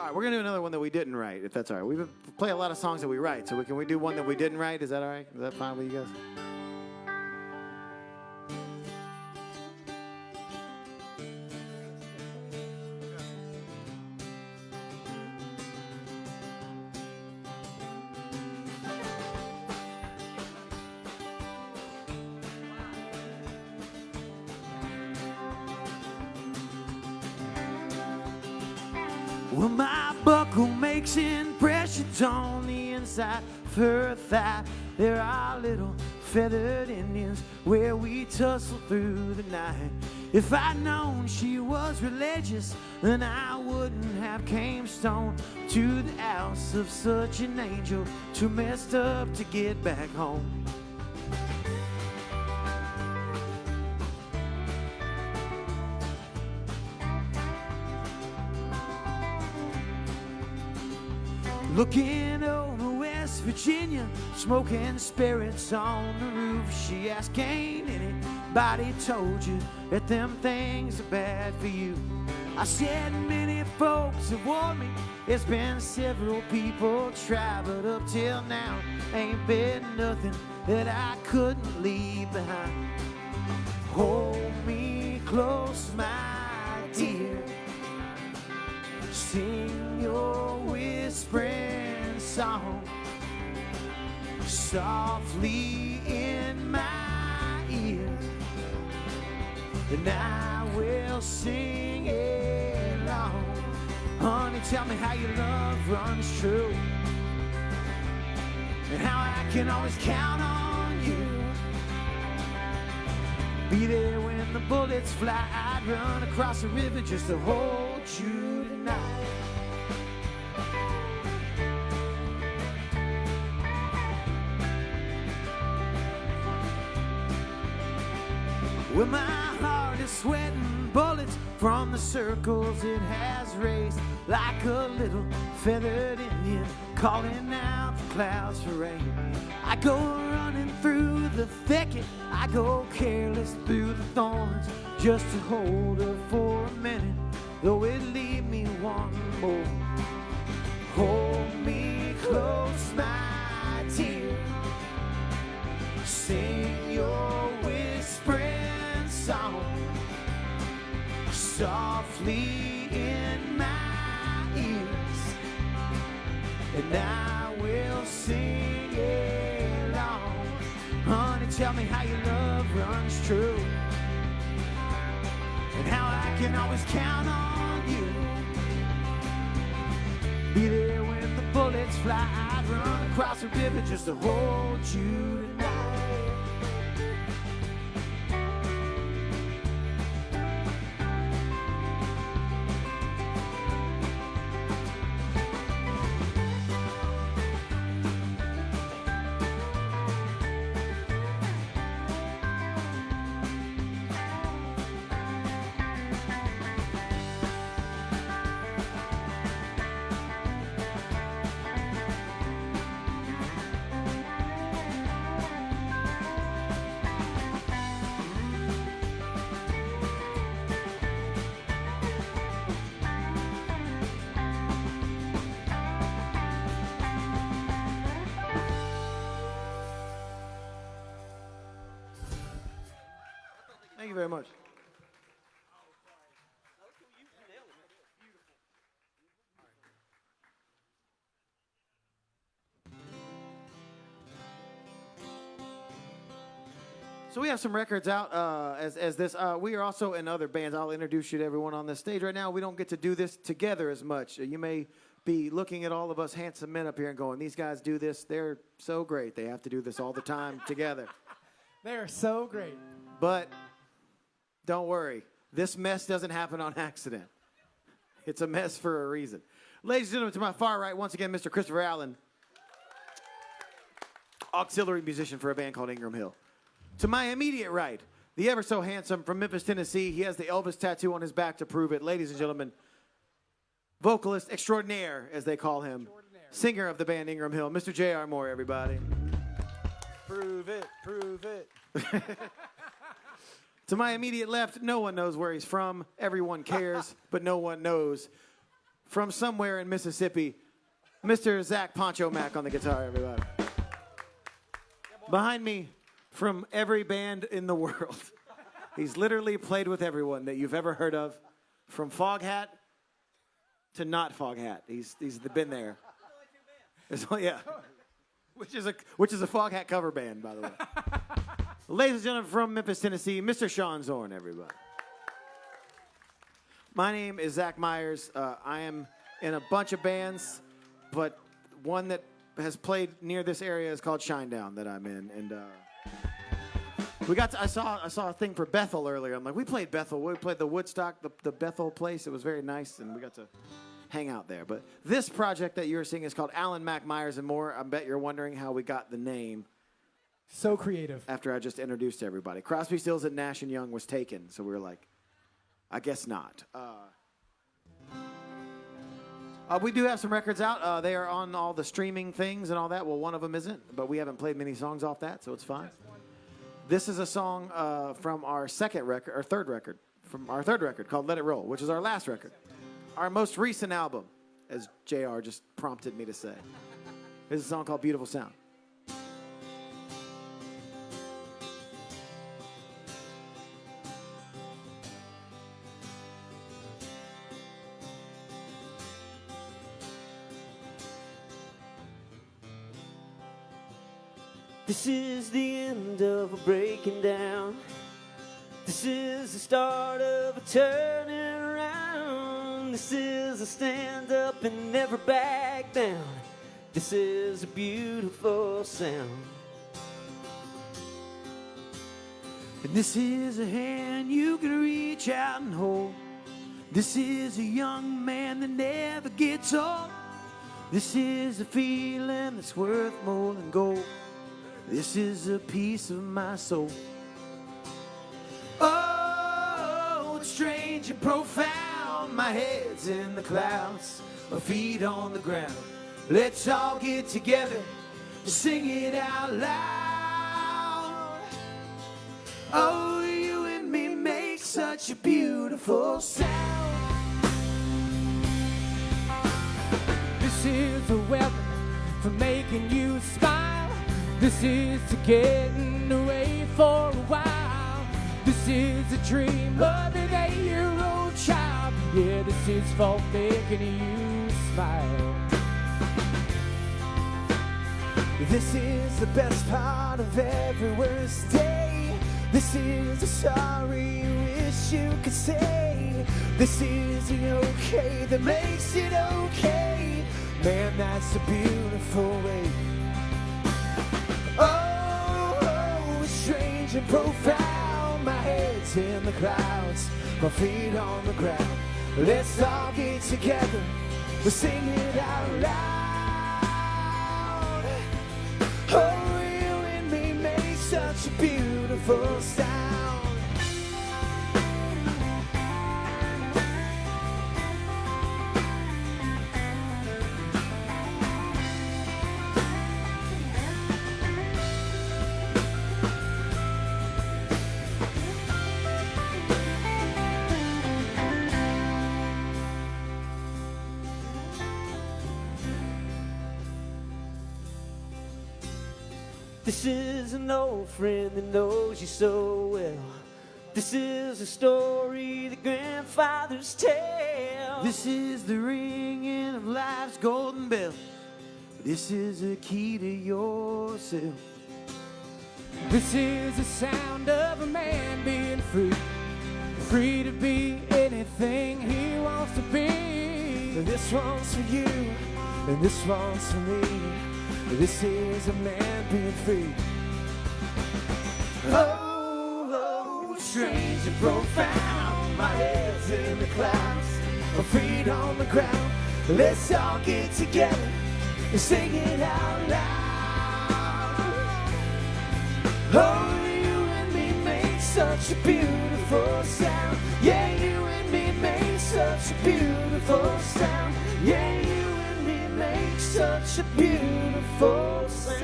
All right, we're gonna do another one that we didn't write, if that's all right. We play a lot of songs that we write, so can we do one that we didn't write? Is that all right? Is that fine with you guys? Well, my buckle makes impressions on the inside of her thigh. There are little feathered Indians where we tussle through the night. If I'd known she was religious, then I wouldn't have came stone to the house of such an angel, too messed up to get back home. Looking over West Virginia, smoking spirits on the roof. She asked, ain't anybody told you that them things are bad for you? I said, many folks have warned me. It's been several people tried, but up till now ain't been nothing that I couldn't leave behind. Hold me close, my dear. Sing your whispering song softly in my ear, and I will sing along. Honey, tell me how your love runs true, and how I can always count on you. Be there when the bullets fly. I'd run across the river just to hold you tonight. Well, my heart is sweating bullets from the circles it has raised, like a little feathered Indian calling out the clouds for rain. I go running through the thicket, I go careless through the thorns, just to hold her for a minute, though it leave me one more. Hold me close, my dear. Sing your whispering song softly in my ears, and I will sing along. Honey, tell me how your love runs true, and how I can always count on you. Be there when the bullets fly. I'd run across the river just to hold you tonight. Thank you very much. So we have some records out as this. We are also in other bands. I'll introduce you to everyone on this stage right now. We don't get to do this together as much. You may be looking at all of us handsome men up here and going, these guys do this. They're so great. They have to do this all the time together. They are so great. But don't worry. This mess doesn't happen on accident. It's a mess for a reason. Ladies and gentlemen, to my far right, once again, Mr. Christopher Allen, auxiliary musician for a band called Ingram Hill. To my immediate right, the ever so handsome from Memphis, Tennessee. He has the Elvis tattoo on his back to prove it. Ladies and gentlemen, vocalist extraordinaire, as they call him, singer of the band Ingram Hill, Mr. J.R. Moore, everybody. Prove it, prove it. To my immediate left, no one knows where he's from. Everyone cares, but no one knows. from somewhere in Mississippi, Mr. Zach Poncho Mac on the guitar, everybody. Behind me, from every band in the world. He's literally played with everyone that you've ever heard of, from Foghat to not Foghat. He's been there. Yeah, which is a Foghat cover band, by the way. Ladies and gentlemen, from Memphis, Tennessee, Mr. Sean Zorn, everybody. My name is Zach Myers. I am in a bunch of bands, but one that has played near this area is called Shinedown that I'm in, and I saw a thing for Bethel earlier. I'm like, we played Bethel. We played the Woodstock, the Bethel place. It was very nice, and we got to hang out there. But this project that you're seeing is called Alan Mac Myers and More. I bet you're wondering how we got the name. So creative. After I just introduced everybody. Crosby, Stills, and Nash & Young was taken, so we were like, I guess not. We do have some records out. They are on all the streaming things and all that. Well, one of them isn't, but we haven't played many songs off that, so it's fine. This is a song from our third record called Let It Roll, which is our last record. Our most recent album, as JR just prompted me to say. This is a song called Beautiful Sound. This is the end of a breaking down. This is the start of a turning around. This is a stand up and never back down. This is a beautiful sound. And this is a hand you can reach out and hold. This is a young man that never gets old. This is a feeling that's worth more than gold. This is a piece of my soul. Oh, it's strange and profound. My head's in the clouds, my feet on the ground. Let's all get together and sing it out loud. Oh, you and me make such a beautiful sound. This is a weapon for making you smile. This is to getting away for a while. This is a dream of an 8-year-old child. Yeah, this is for making you smile. This is the best part of every worst day. This is a sorry you wish you could say. This is the okay that makes it okay. Man, that's a beautiful way. Oh, it's strange and profound. My head's in the clouds, my feet on the ground. Let's all get together, we'll sing it out loud. Oh, you and me make such a beautiful sound. This is an old friend that knows you so well. This is a story the grandfathers tell. This is the ringing of life's golden bell. This is a key to yourself. This is the sound of a man being free. Free to be anything he wants to be. This one's for you, and this one's for me. This is a man being free. Oh, strange and profound. My head's in the clouds, my feet on the ground. Let's all get together and sing it out loud. Oh, you and me make such a beautiful sound. Yeah, you and me make such a beautiful sound. Yeah, you and me make such a beautiful sound.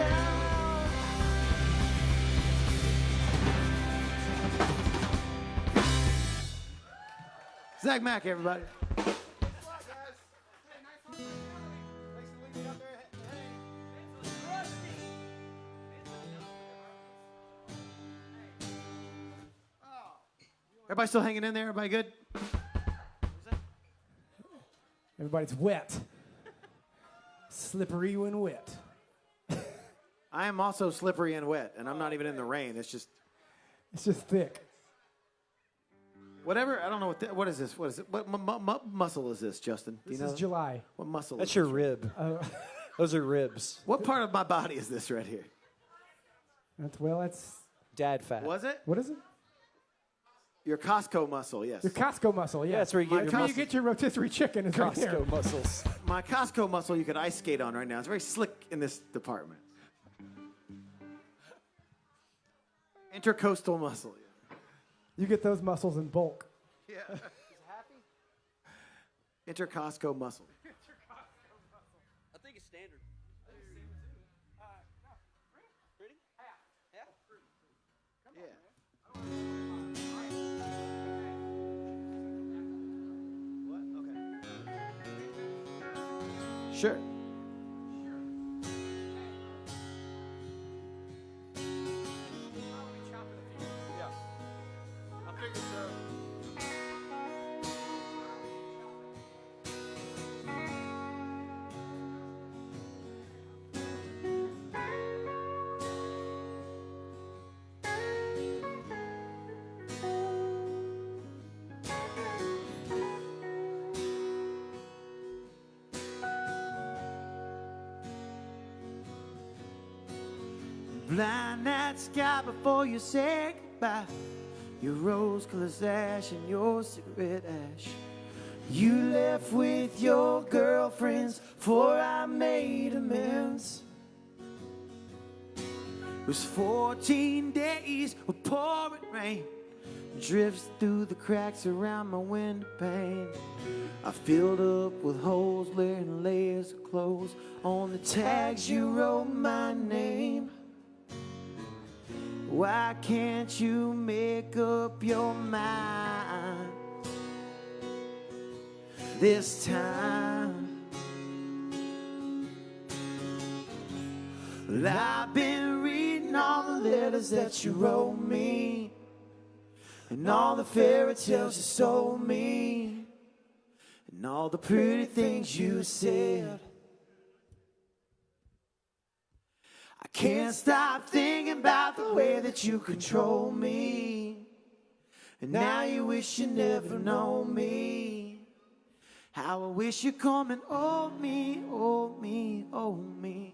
Zach Mack, everybody. Everybody still hanging in there? Everybody good? Everybody's wet. Slippery when wet. I am also slippery and wet, and I'm not even in the rain. It's just thick. Whatever. I don't know what is this? What is it? What muscle is this, Justin? Do you know? This is July. What muscle? That's is your this? rib. Those are ribs. What part of my body is this right here? That's dad fat. Was it? What is it? Your Costco muscle, yes. Your Costco muscle, yeah. that's where you get your How you muscle. get your rotisserie chicken is right there. Costco muscles. My Costco muscle you could ice skate on right now. It's very slick in this department. Intercostal muscle. You get those muscles in bulk. Yeah. Intercostco muscle. I think it's standard. Sure. Blind night sky before you say goodbye. Your rose-colored sash and your cigarette ash. You left with your girlfriends before I made amends. It was 14 days of pouring rain. Drifts through the cracks around my window pane. I filled up with holes, wearing layers of clothes. On the tags you wrote my name. Why can't you make up your mind this time? Well, I've been reading all the letters that you wrote me, and all the fairy tales you sold me, and all the pretty things you said. I can't stop thinking about the way that you control me, and now you wish you never known me. How I wish you'd come and hold me, hold me, hold me.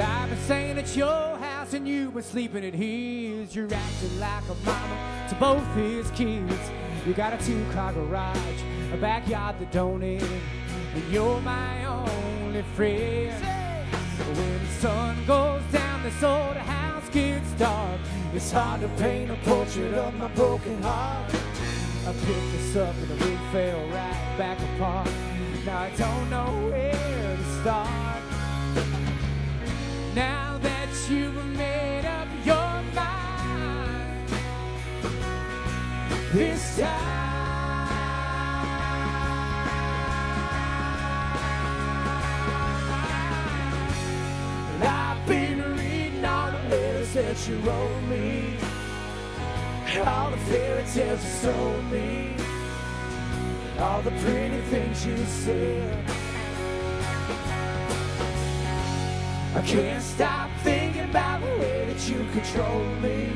I've been staying at your house and you've been sleeping at his. You're acting like a mama to both his kids. You got a 2-car garage, a backyard that don't end, and you're my only friend. When the sun goes down, this old house gets dark. It's hard to paint a portrait of my broken heart. I picked this up and the ring fell right back apart. Now I don't know where to start. Now that you've made up your mind, this time I've been reading all the letters that you wrote me, all the fairy tales you sold me, all the pretty things you said. I can't stop thinking about the way that you control me.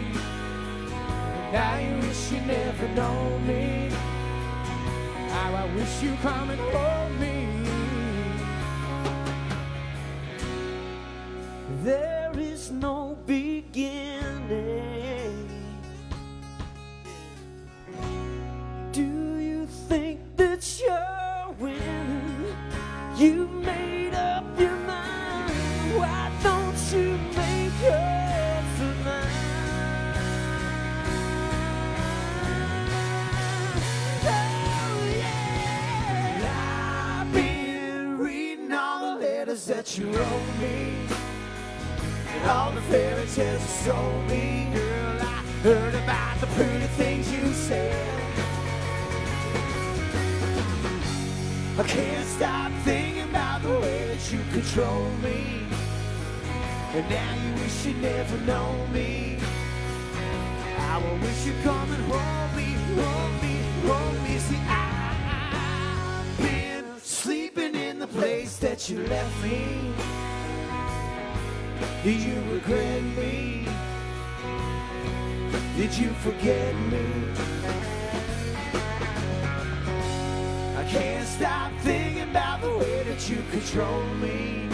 Now you wish you never known me. How I wish you come and hold me. There is no beginning. Do you think that you're winning? You made up your mind. Why don't you make up for mine? Oh yeah. I've been reading all the letters that you wrote me, all the fairy tales you sold me. Girl, I heard about the pretty things you said. I can't stop thinking about the way that you control me. And now you wish you never known me. I wish you'd come and hold me, hold me, hold me. See, I've been sleeping in the place that you left me. Do you regret me? Did you forget me? I can't stop thinking about the way that you control me.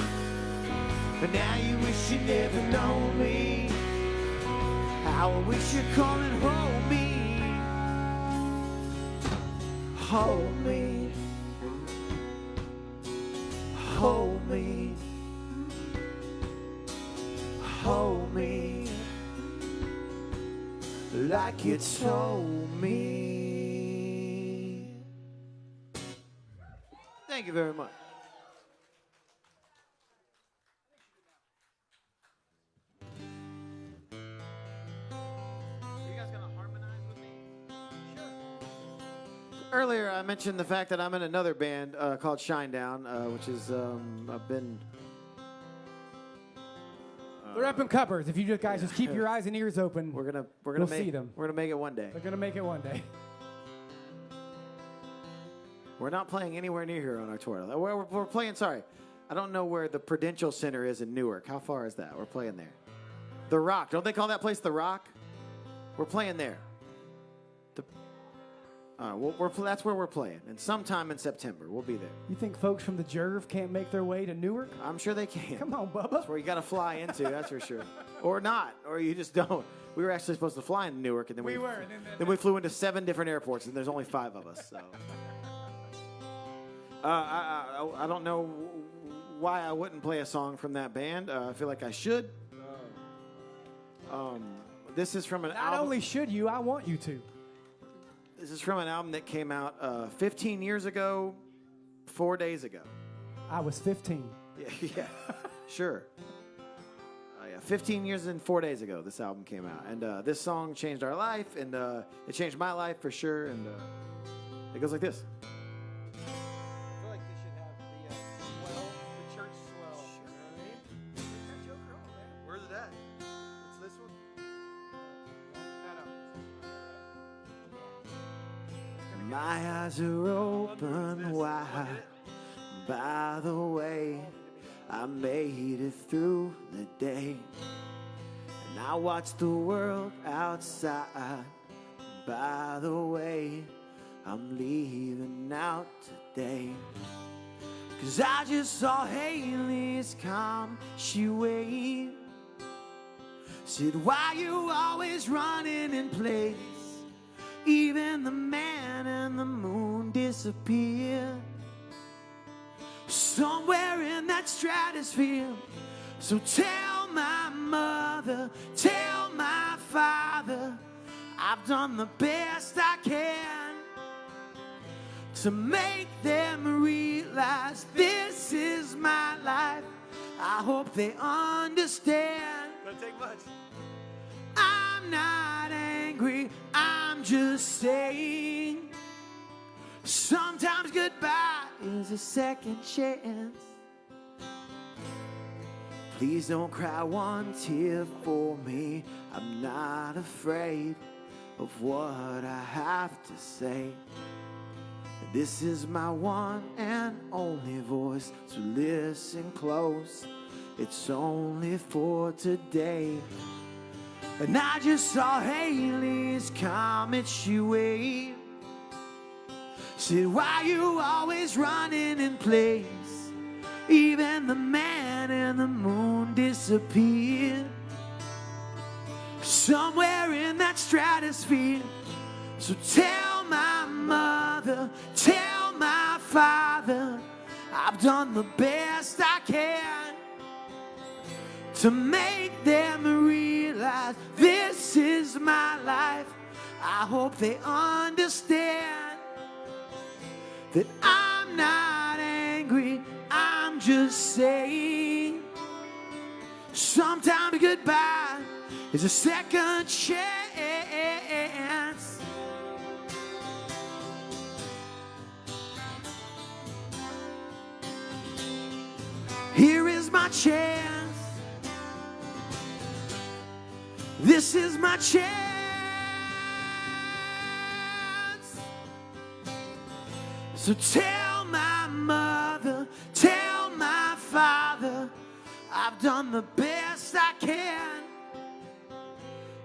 But now you wish you never known me. How I wish you'd come and hold me. Hold me. Hold me. Hold me. Like you told me. Thank you very much. Earlier, I mentioned the fact that I'm in another band called Shinedown, which is I've been. They're up in cupboards. If you guys just keep your eyes and ears open, we're gonna see them. We're gonna make it one day. They're gonna make it one day. We're not playing anywhere near here on our tour. We're playing. Sorry, I don't know where the Prudential Center is in Newark. How far is that? We're playing there. The Rock. Don't they call that place the Rock? We're playing there. That's where we're playing, and sometime in September we'll be there. You think folks from the Jerv can't make their way to Newark? I'm sure they can. Come on, Bubba. That's where you got to fly into. That's for sure. Or not, or you just don't. We were actually supposed to fly in Newark, and then then we flew into 7 different airports, and there's only 5 of us. So I don't know why I wouldn't play a song from that band. I feel like I should. This is from an album. Not only should you, I want you to. This is from an album that came out 15 years ago, 4 days ago. I was 15. Yeah, sure. 15 years and 4 days ago, this album came out. And this song changed our life, and it changed my life for sure. And it goes like this. I feel like they should have the swell, the church swell. Sure. Where's it at? It's this one? No. My eyes are open wide. By the way, I made it through the day, and I watched the world outside. By the way, I'm leaving out today, 'cause I just saw Haley's come, she waved, said, why you always running in place? Even the man and the moon disappeared somewhere in that stratosphere. So tell my mother, tell my father, I've done the best I can to make them realize this is my life. I hope they understand. Doesn't take much. I'm not angry, I'm just saying, sometimes goodbye is a second chance. Please don't cry one tear for me. I'm not afraid of what I have to say. This is my one and only voice, so listen close. It's only for today. And I just saw Haley's comet, she waved, said, why you always running in place? Even the man and the moon disappeared somewhere in that stratosphere. So tell my mother, tell my father, I've done the best I can to make them realize this is my life. I hope they understand that I'm not angry, I'm just saying, sometimes goodbye is a second chance. my chance. This is my chance. So tell my mother, tell my father, I've done the best I can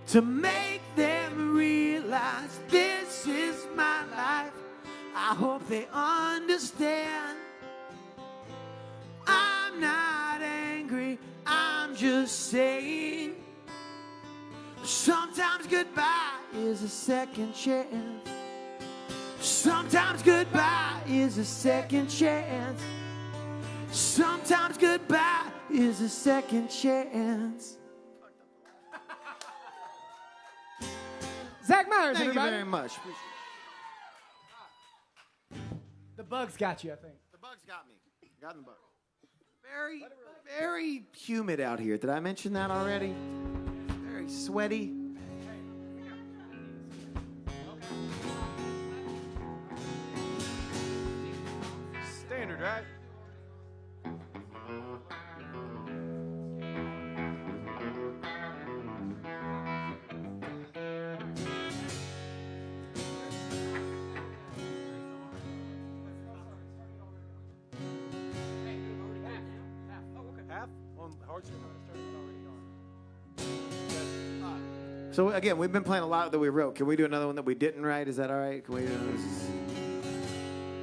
to make them realize this is my life. I hope they understand. I'm not angry, I'm just saying sometimes goodbye is a second chance. Sometimes goodbye is a second chance. Sometimes goodbye is a second chance. Zach Myers, Thank everybody. you very much. The bugs got you, I think. The bugs got me. Got in the bug. Very, very humid out here. Did I mention that already? Very sweaty. Standard, right? Half on hard string. So again, we've been playing a lot that we wrote. Can we do another one that we didn't write? Is that all right? Can we do this?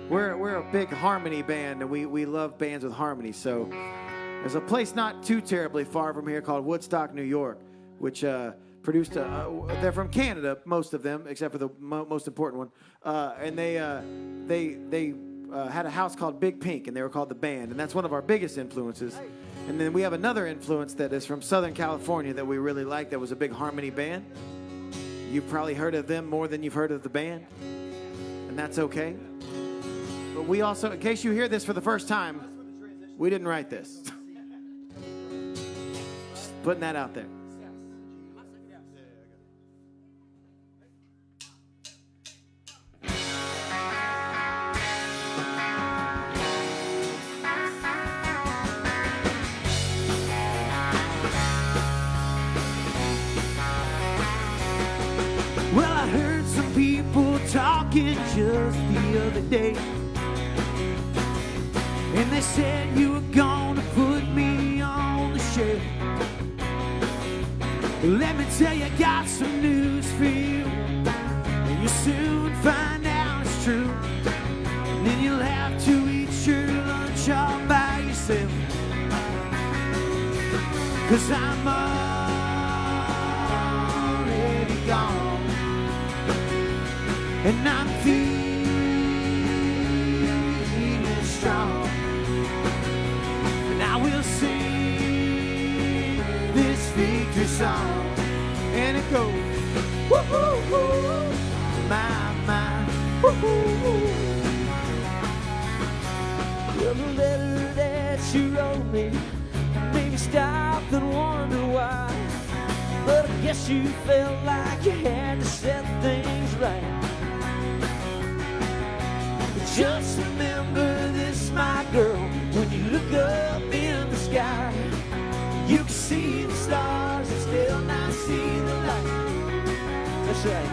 We're a big harmony band, and we love bands with harmony. So there's a place not too terribly far from here called Woodstock, New York, which produced they're from Canada, most of them, except for the most important one. And they had a house called Big Pink, and they were called The Band, and that's one of our biggest influences. And then we have another influence that is from Southern California that we really like, that was a big harmony band. You've probably heard of them more than you've heard of the band, and that's okay. But we also, in case you hear this for the first time, we didn't write this. Just putting that out there. Well, I heard some people talking just the other day, and they said you were gonna put me on the shelf. Let me tell you, I got some news for you, and you'll soon find out it's true. And then you'll have to eat your lunch all by yourself, 'cause I'm already gone. And I'm feeling strong, and I will sing this victory song, and it goes, woo-hoo-hoo, my, woo-hoo-hoo. Well, the letter that you wrote me made me stop and wonder why, but I guess you felt like you had to set things right. Just remember this, my girl, when you look up in the sky, you can see the stars and still not see the light. That's right.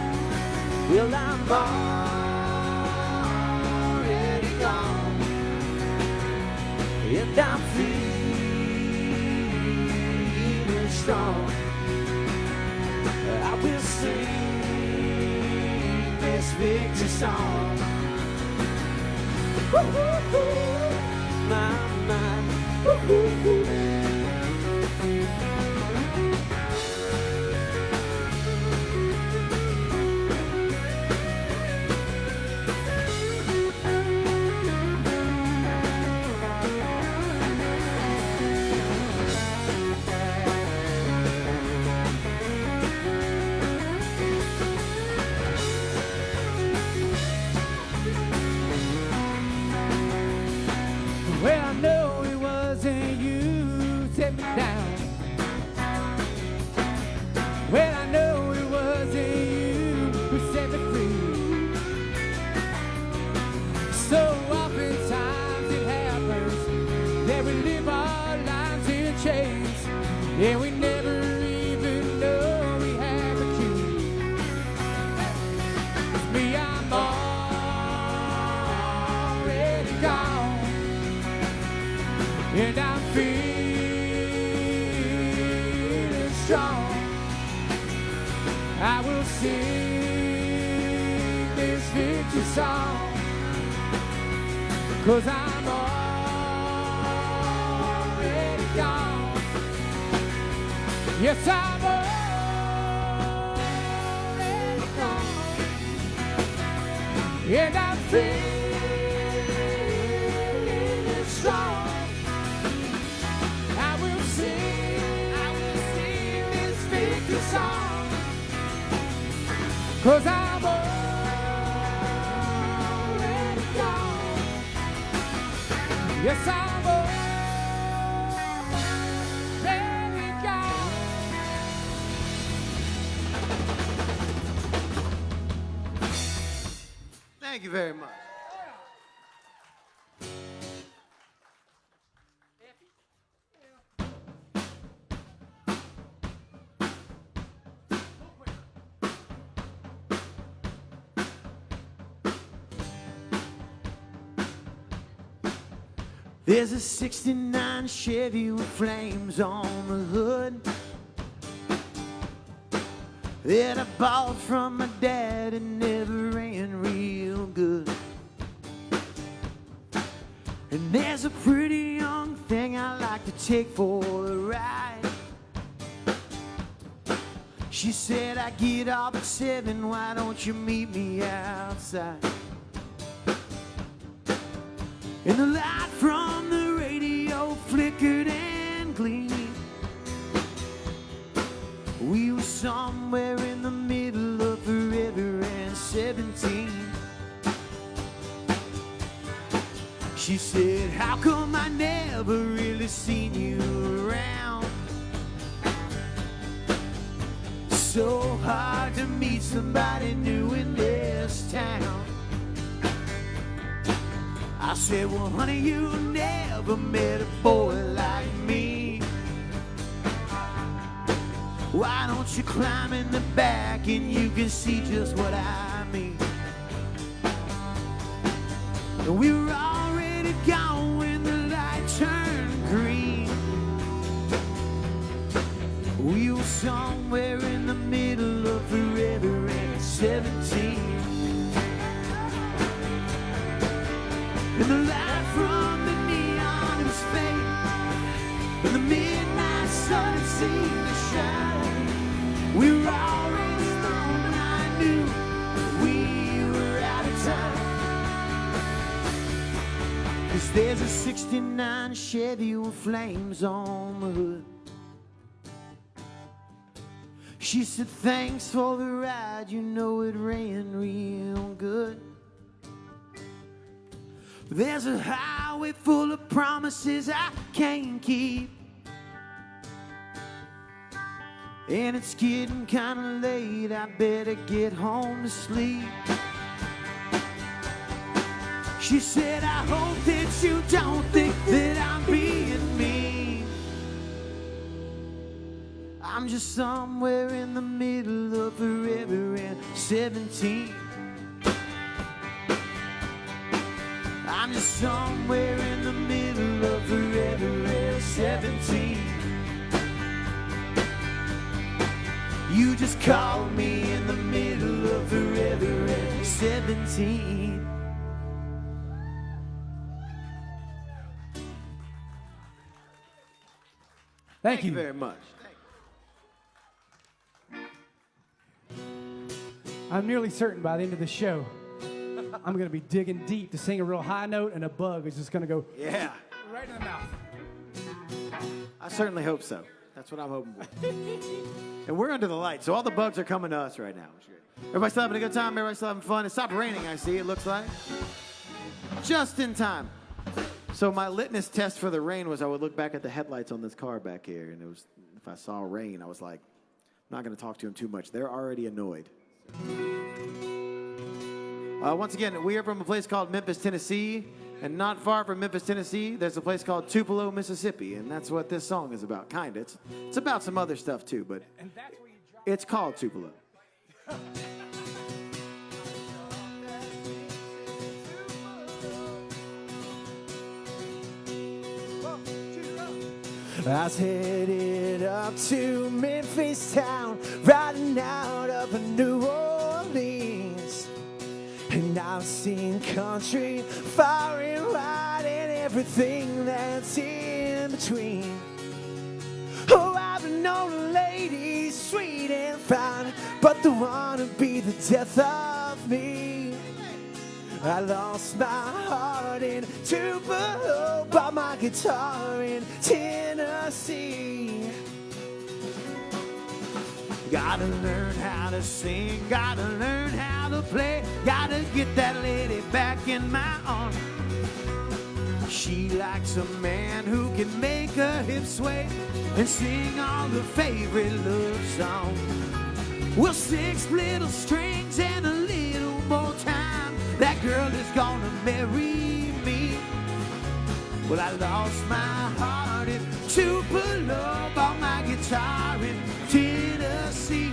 Well, I'm already gone, and I'm feeling strong. I will sing this victory song. Woo-hoo-hoo, my, woo-hoo-hoo. Well, I know it wasn't you who set me down. Well, I know it wasn't you who set me free. So oftentimes it happens that we live our lives in Yeah, we never even know we have a cure. With me, I'm already gone, and I'm feeling strong. I will sing this victory song, 'cause I'm already gone. Yes, I'm already gone, and I'm feeling strong. I will sing this victory song, 'cause I'm already gone. Yes, I'm already gone. Thank you very much. There's a 69 Chevy with flames on the hood that I bought from my dad and never ran real good. And there's a pretty young thing I like to take for a ride. She said, I get off at 7, why don't you meet me outside? And the light from the radio flickered and gleamed. We were somewhere in the middle of forever and 17. She said, how come I never really seen you around? So hard to meet somebody new in this town. I said, well, honey, you never met a boy like me. Why don't you climb in the back and you can see just what I mean? And we were already gone when the light turned green. We were somewhere in the middle of forever and 17. And the light from the neon was fading, and the midnight sun had seemed to shine. We were already stoned, and I knew we were out of time. 'Cause there's a 69 Chevy with flames on the hood. She said, thanks for the ride, you know it ran real good. There's a highway full of promises I can't keep, and it's getting kinda late, I better get home to sleep. She said, I hope that you don't think that I'm being mean. I'm just somewhere in the middle of forever and 17. I'm just somewhere in the middle of forever and 17. You just called me in the middle of forever and 17. Thank you very much. I'm nearly certain by the end of the show, I'm going to be digging deep to sing a real high note, and a bug is just going to go Yeah, right in the mouth. I certainly hope so. That's what I'm hoping for. And we're under the lights, so all the bugs are coming to us right now. Everybody still having a good time? Everybody still having fun? It stopped raining, I see, it looks like. Just in time. So my litmus test for the rain was I would look back at the headlights on this car back here, and it was, if I saw rain, I was like, I'm not going to talk to them too much. They're already annoyed. Once again, we are from a place called Memphis, Tennessee. And not far from Memphis, Tennessee, there's a place called Tupelo, Mississippi, and that's what this song is about, kind of. It's about some other stuff too, but it's called Tupelo. I was headed up to Memphis town, riding out of New Orleans. And I've seen country far and wide and everything that's in between. Oh, I've known a lady sweet and fine, but the one to be the death of me. I lost my heart in Tupelo, bought my guitar in Tennessee. Gotta learn how to sing, gotta learn how to play, gotta get that lady back in my arms. She likes a man who can make her hips sway and sing all the favorite love songs. Well, 6 little strings and a little more time, that girl is gonna marry me. Well, I lost my heart in Tupelo, bought my guitar in Tennessee.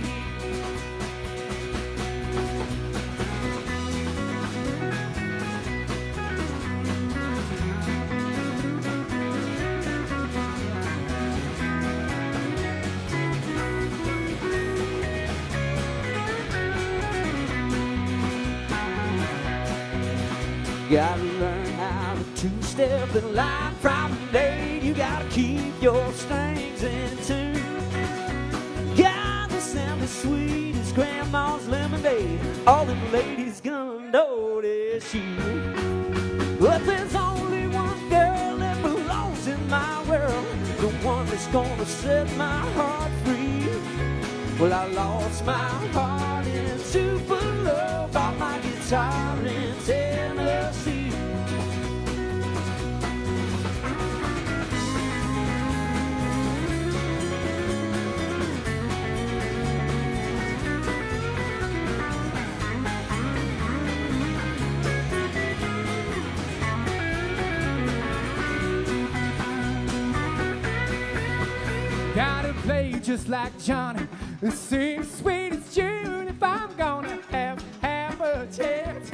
Gotta learn how to two-step in line from the day. You gotta keep your strings in tune. Gotta sound as sweet as grandma's lemonade. All them ladies gonna notice you. But there's only one girl that belongs in my world, the one that's gonna set my heart free. Well, I lost my heart in Tupelo, bought my guitar in Tennessee. Gotta play just like Johnny, and sing sweet as June if I'm gonna have a chance.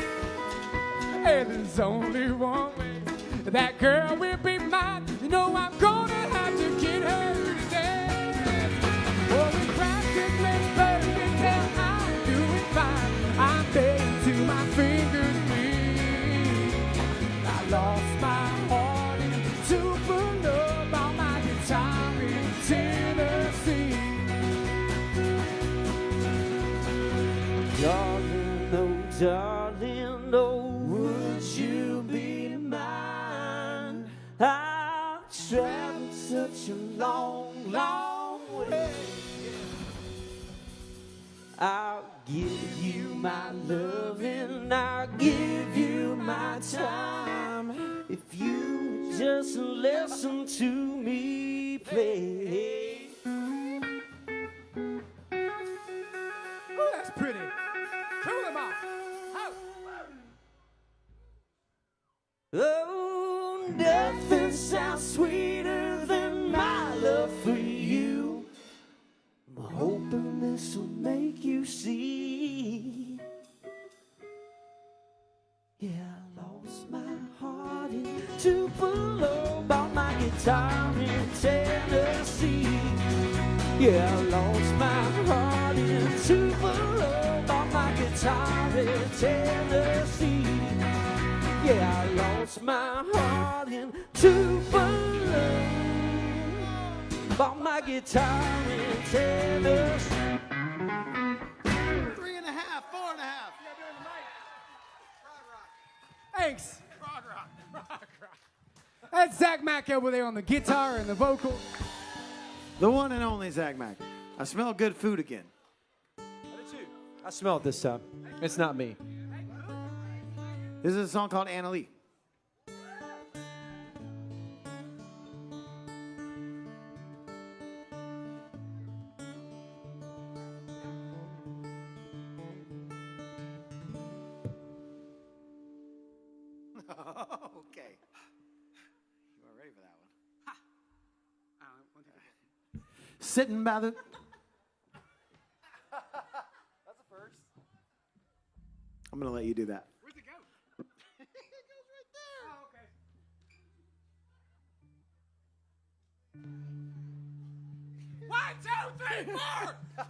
And there's only one way that girl will be mine. You know I'm gonna have to get her to dance. Oh, we practically perfect and I'm doing fine. I'm begging to my fingers bleed. I lost my heart in Tupelo, bought my guitar in Tennessee. Darling, oh darling, oh would you be mine? I've traveled such a long, long way. I'll give you my love and I'll give you my time if you just listen to me play. Oh, that's pretty. Cool them off. Oh, nothing sounds sweeter than my love for you. I'm hoping this will make you see. Yeah, I lost my heart in Tupelo, bought my guitar in Tennessee. Yeah, I lost my heart in Tupelo, bought my guitar in Tennessee. Yeah, I lost my heart in Tupelo, bought my guitar in Tennessee. 3.5, 4.5. Thanks. Rock. That's Zach Mack over there on the guitar and the vocal. The one and only Zach Mack. I smell good food again. I smell it this time. It's not me. This is a song called Anna Lee. Okay. Sitting by the... That's a first. I'm going to let you do that. Where'd it go? It goes right there. Oh, okay. 1, 2, 3, 4.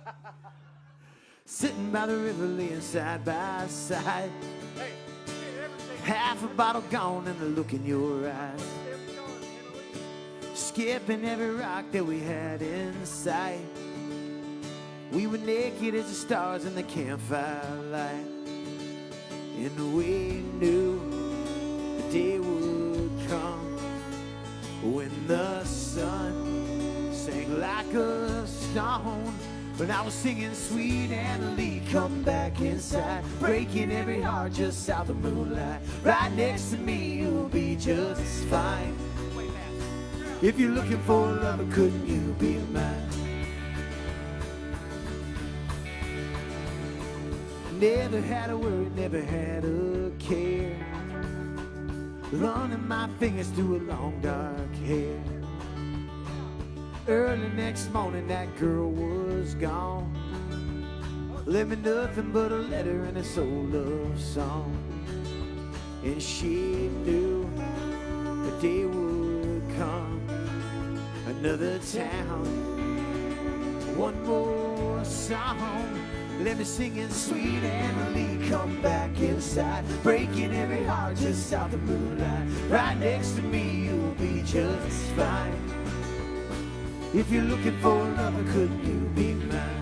Sitting by the river, laying side by side. Half a bottle gone and the look in your eyes. Skipping every rock that we had in sight. We were naked as the stars in the campfire light. And we knew the day would come when the sun sank like a stone. When I was singing Sweet Annalie, come back inside, breaking every heart just south of moonlight. Right next to me, you'll be just fine. If you're looking for a lover, couldn't you be mine? Never had a worry, never had a care. Running my fingers through a long dark hair. Early next morning, that girl was gone. Left me nothing but a letter and a soul love song. And she knew the day would come. Another town, one more song. Let me singing Sweet Annalie, come back inside, breaking every heart just south of moonlight. Right next to me, you'll be just fine. If you're looking for a lover, couldn't you be mine?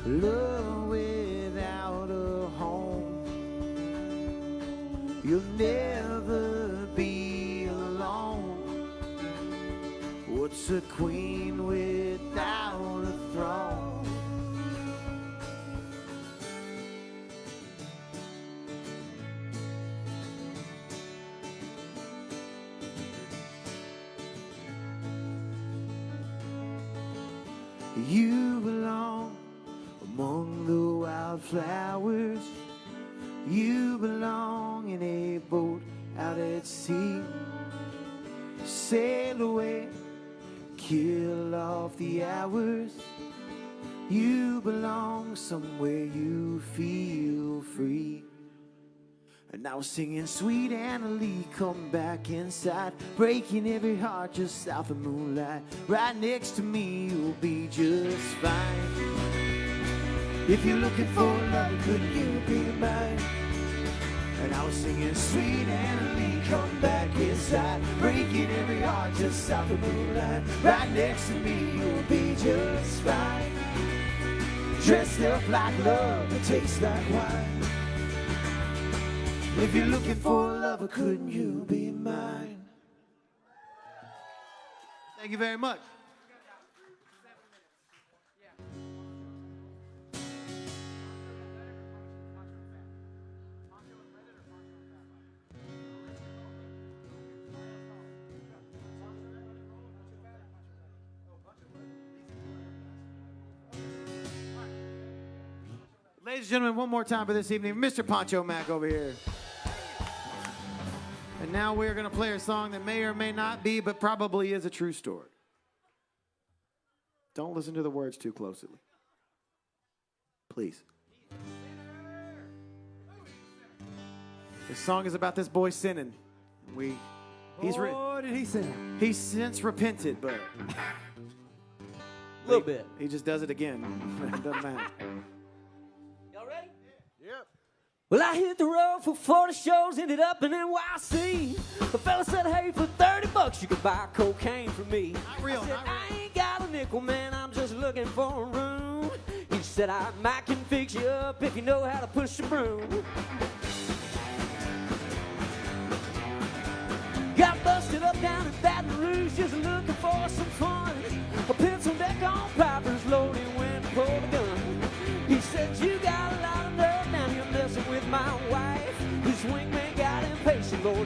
Love without a home. You'll never be alone. What's a queen without a throne? You belong among the wildflowers. You belong in a boat out at sea. Sail away, kill off the hours. You belong somewhere you feel free. And I was singing Sweet Annalie, come back inside, breaking every heart just south of moonlight. Right next to me, you'll be just fine. If you're looking for love, couldn't you be mine? And I was singing Sweet Annalie, come back inside, breaking every heart just south of moonlight. Right next to me, you'll be just fine. Dressed up like love, it tastes like wine. If you're looking for a lover, couldn't you be mine? Thank you very much. Ladies and gentlemen, one more time for this evening, Mr. Poncho Mac over here. And now we're going to play a song that may or may not be, but probably is a true story. Don't listen to the words too closely. Please. This song is about this boy sinning. Did he sin? He's since repented, but A little bit. He just does it again. It doesn't matter. Y'all ready? Yep. Well, I hit the road for 40 shows, ended up in NYC. The fella said, hey, for $30 you could buy cocaine from me. Not real, I said, not real. I ain't got a nickel, man, I'm just looking for a room. He said, I might can fix you up if you know how to push a broom. Got busted up down in Baton Rouge just looking for some fun.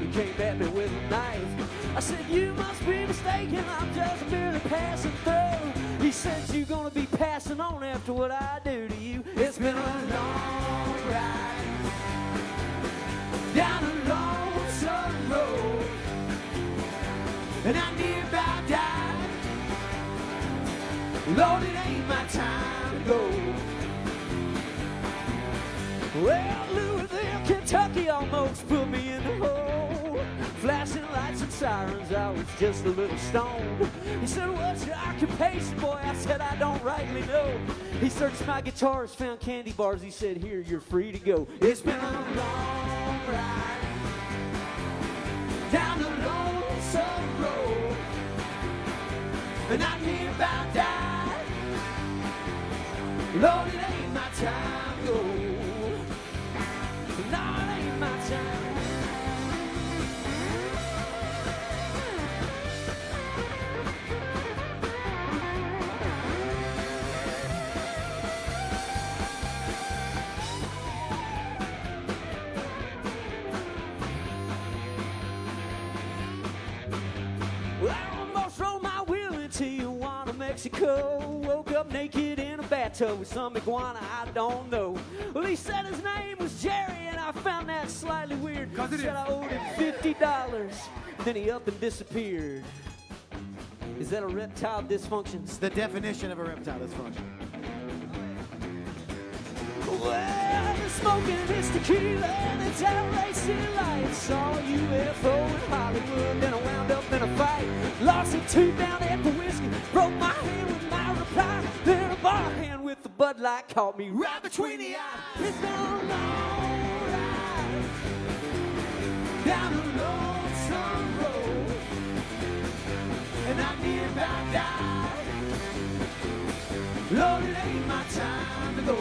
he came at me with a knife. I said, you must be mistaken, I'm just merely passing through. He said, you're gonna be passing on after what I do to you. It's been a long ride down a lonesome road, and I near about died. Lord, it ain't my time to go. Well, Louisville, Kentucky almost put me in the hole. Flashing lights and sirens, I was just a little stoned. He said, what's your occupation, boy? I said, I don't rightly know. He searched my guitars, found candy bars. He said, here, you're free to go. It's been a long ride down the lonesome road, and I near about died. Lord, it ain't my time to go. No, it ain't my time. Well, I almost rolled my wheel into Tijuana, Mexico. Woke up naked in a bathtub with some iguana I don't know. Well, he said his name was Jerry, and I found that slightly weird. He said I owed him $50. Then he up and disappeared. Is that a reptile dysfunction? It's the definition of a reptile dysfunction. Well, they're smoking this tequila and it's LA City lights. Saw a UFO in Hollywood, then I wound up in a fight. Lost a tooth down at the whiskey, broke my hand with my reply. Then a bar hand with the Bud Light caught me right between the eyes. It's been a long ride down a lonesome road, and I near about died. Lord, it ain't my time to go.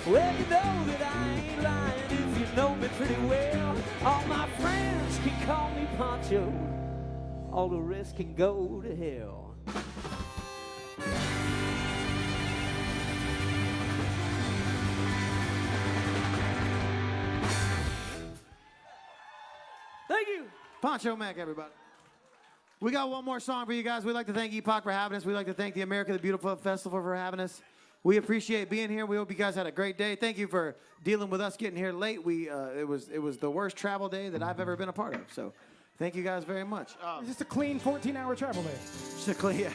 Well, you know that I ain't lying if you know me pretty well. All my friends can call me Poncho. All the rest can go to hell. Thank you. Poncho Mac, everybody. We got one more song for you guys. We'd like to thank Epoch for having us. We'd like to thank the America the Beautiful Festival for having us. We appreciate being here. We hope you guys had a great day. Thank you for dealing with us getting here late. It was the worst travel day that I've ever been a part of. So thank you guys very much. It's just a clean 14-hour travel day. Just a clean, yeah.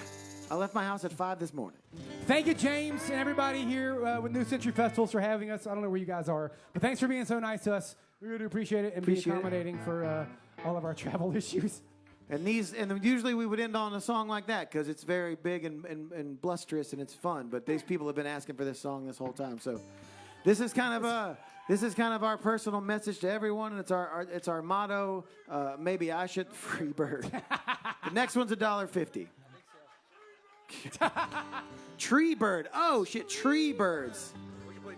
I left my house at 5 this morning. Thank you, James, and everybody here with New Century Festivals for having us. I don't know where you guys are, but thanks for being so nice to us. We really do appreciate it and being accommodating for all of our travel issues. And usually we would end on a song like that because it's very big and blusterous and it's fun. But these people have been asking for this song this whole time. So this is kind of our personal message to everyone, and it's our motto. Maybe I should free bird. The next one's $1.50. Tree bird. Oh shit, tree birds.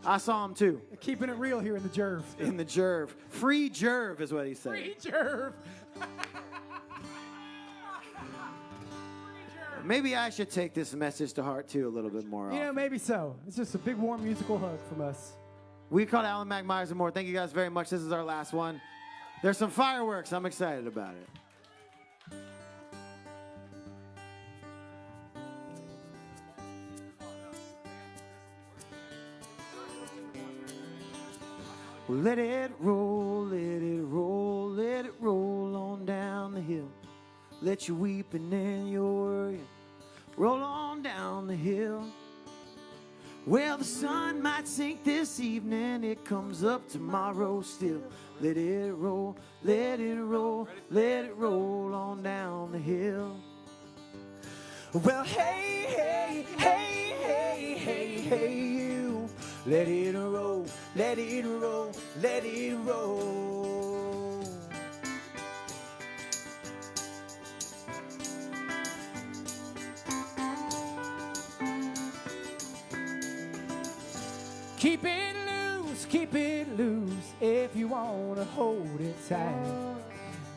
I saw them too. Keeping it real here in the Jerv. In the Jerv. Free Jerv is what he said. Free Jerv. Maybe I should take this message to heart too a little bit more often. Yeah, maybe so. It's just a big warm musical hug from us. We called Alan Mac Myers and more. Thank you guys very much. This is our last one. There's some fireworks. I'm excited about it. Let it roll, let it roll, let it roll on down the hill. Let your weeping and your worrying roll on down the hill. Well, the sun might sink this evening, it comes up tomorrow still. Let it roll, let it roll, let it roll on down the hill. Well, hey, hey, hey, hey, hey, hey, you. Let it roll, let it roll, let it roll. Keep it loose if you want to hold it tight.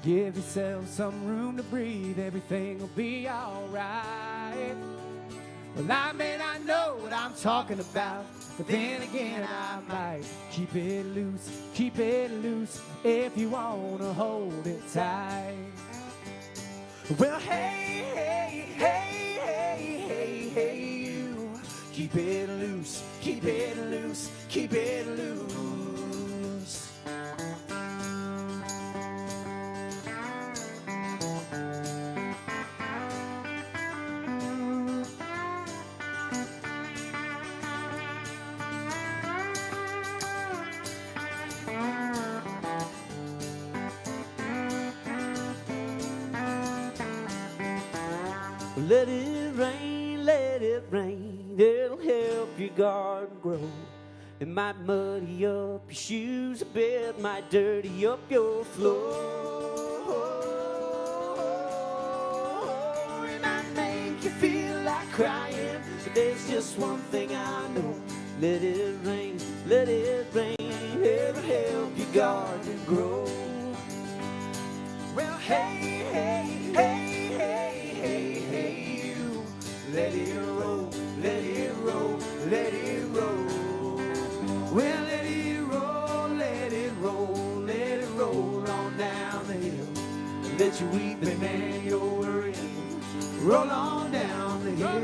Give yourself some room to breathe, everything will be alright. Well, I may not know what I'm talking about, but then again I might keep it loose if you wanna hold it tight. Well, hey, hey, hey, hey, hey, hey, you. Keep it loose, keep it loose, keep it loose. Let it rain, it'll help your garden grow. It might muddy up your shoes a bit, might dirty up your floor. It might make you feel like crying, but there's just one thing I know. Let it rain, it'll help your garden grow. Well, hey, hey, hey. Let it roll, let it roll, let it roll. Well, let it roll, let it roll, let it roll on down the hill. Let your weeping and your worrying roll on down the hill.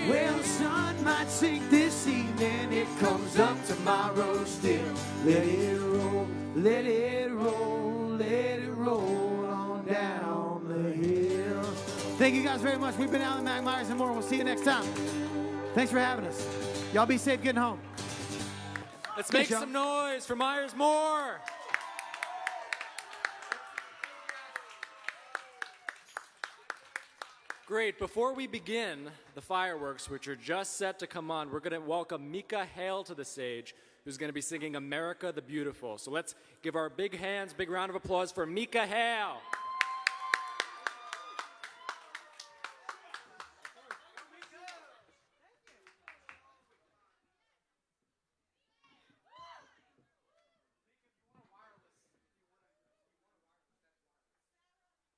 Well, the sun might sink this evening, it comes up tomorrow still. Let it roll, let it roll, let it roll on down the hill. Thank you guys very much. We've been Alan Zach Myers and more. We'll see you next time. Thanks for having us. Y'all be safe getting home. Let's make some noise for Myers Moore. Great. Before we begin the fireworks, which are just set to come on, we're going to welcome Mika Hale to the stage, who's going to be singing America the Beautiful. So let's give our big hands, big round of applause for Mika Hale.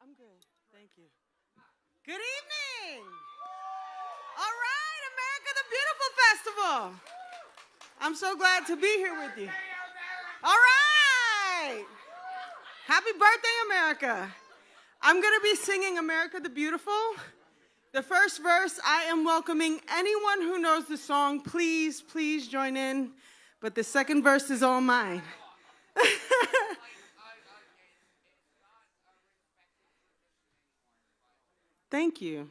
I'm good. Thank you. Good evening. All right, America the Beautiful Festival. I'm so glad to be here with you. All right. Happy birthday, America. I'm going to be singing America the Beautiful. The first verse, I am welcoming anyone who knows the song. Please, please join in. But the second verse is all mine. Thank you.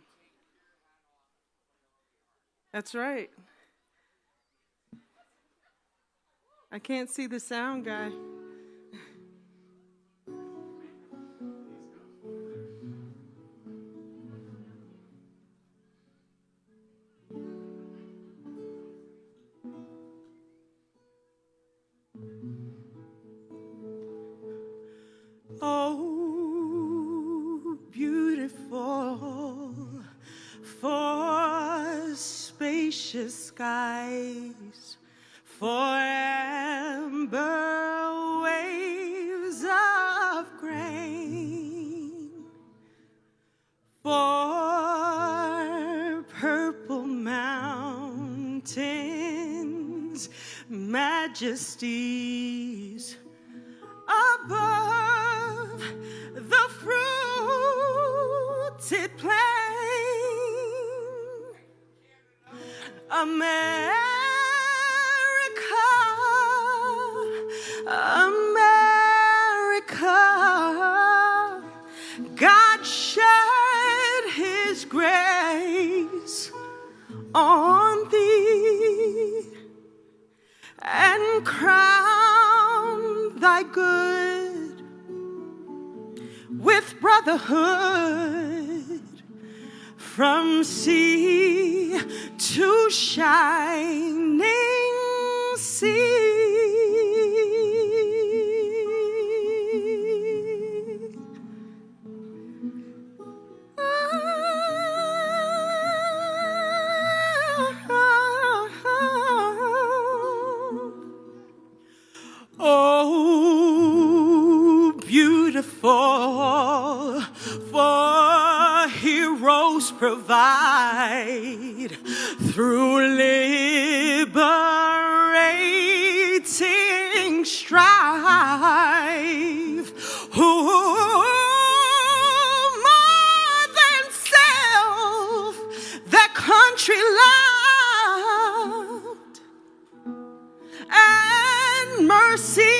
That's right. I can't see the sound guy. Oh, beautiful for spacious skies, for amber waves of grain, for purple mountains, majesties above the fruited plain. America, America, God shed his grace on thee and crown thy good with brotherhood from sea to shining sea. Oh, beautiful for heroes heroes provide through liberating strife. Who more than self their country loved, and mercy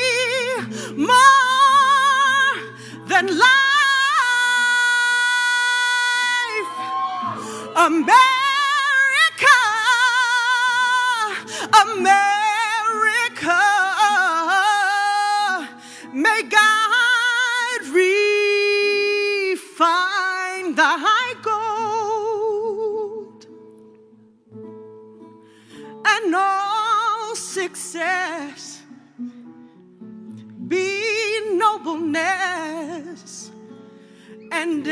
more than life. America, America, may God refine thy gold, and all success be nobleness, and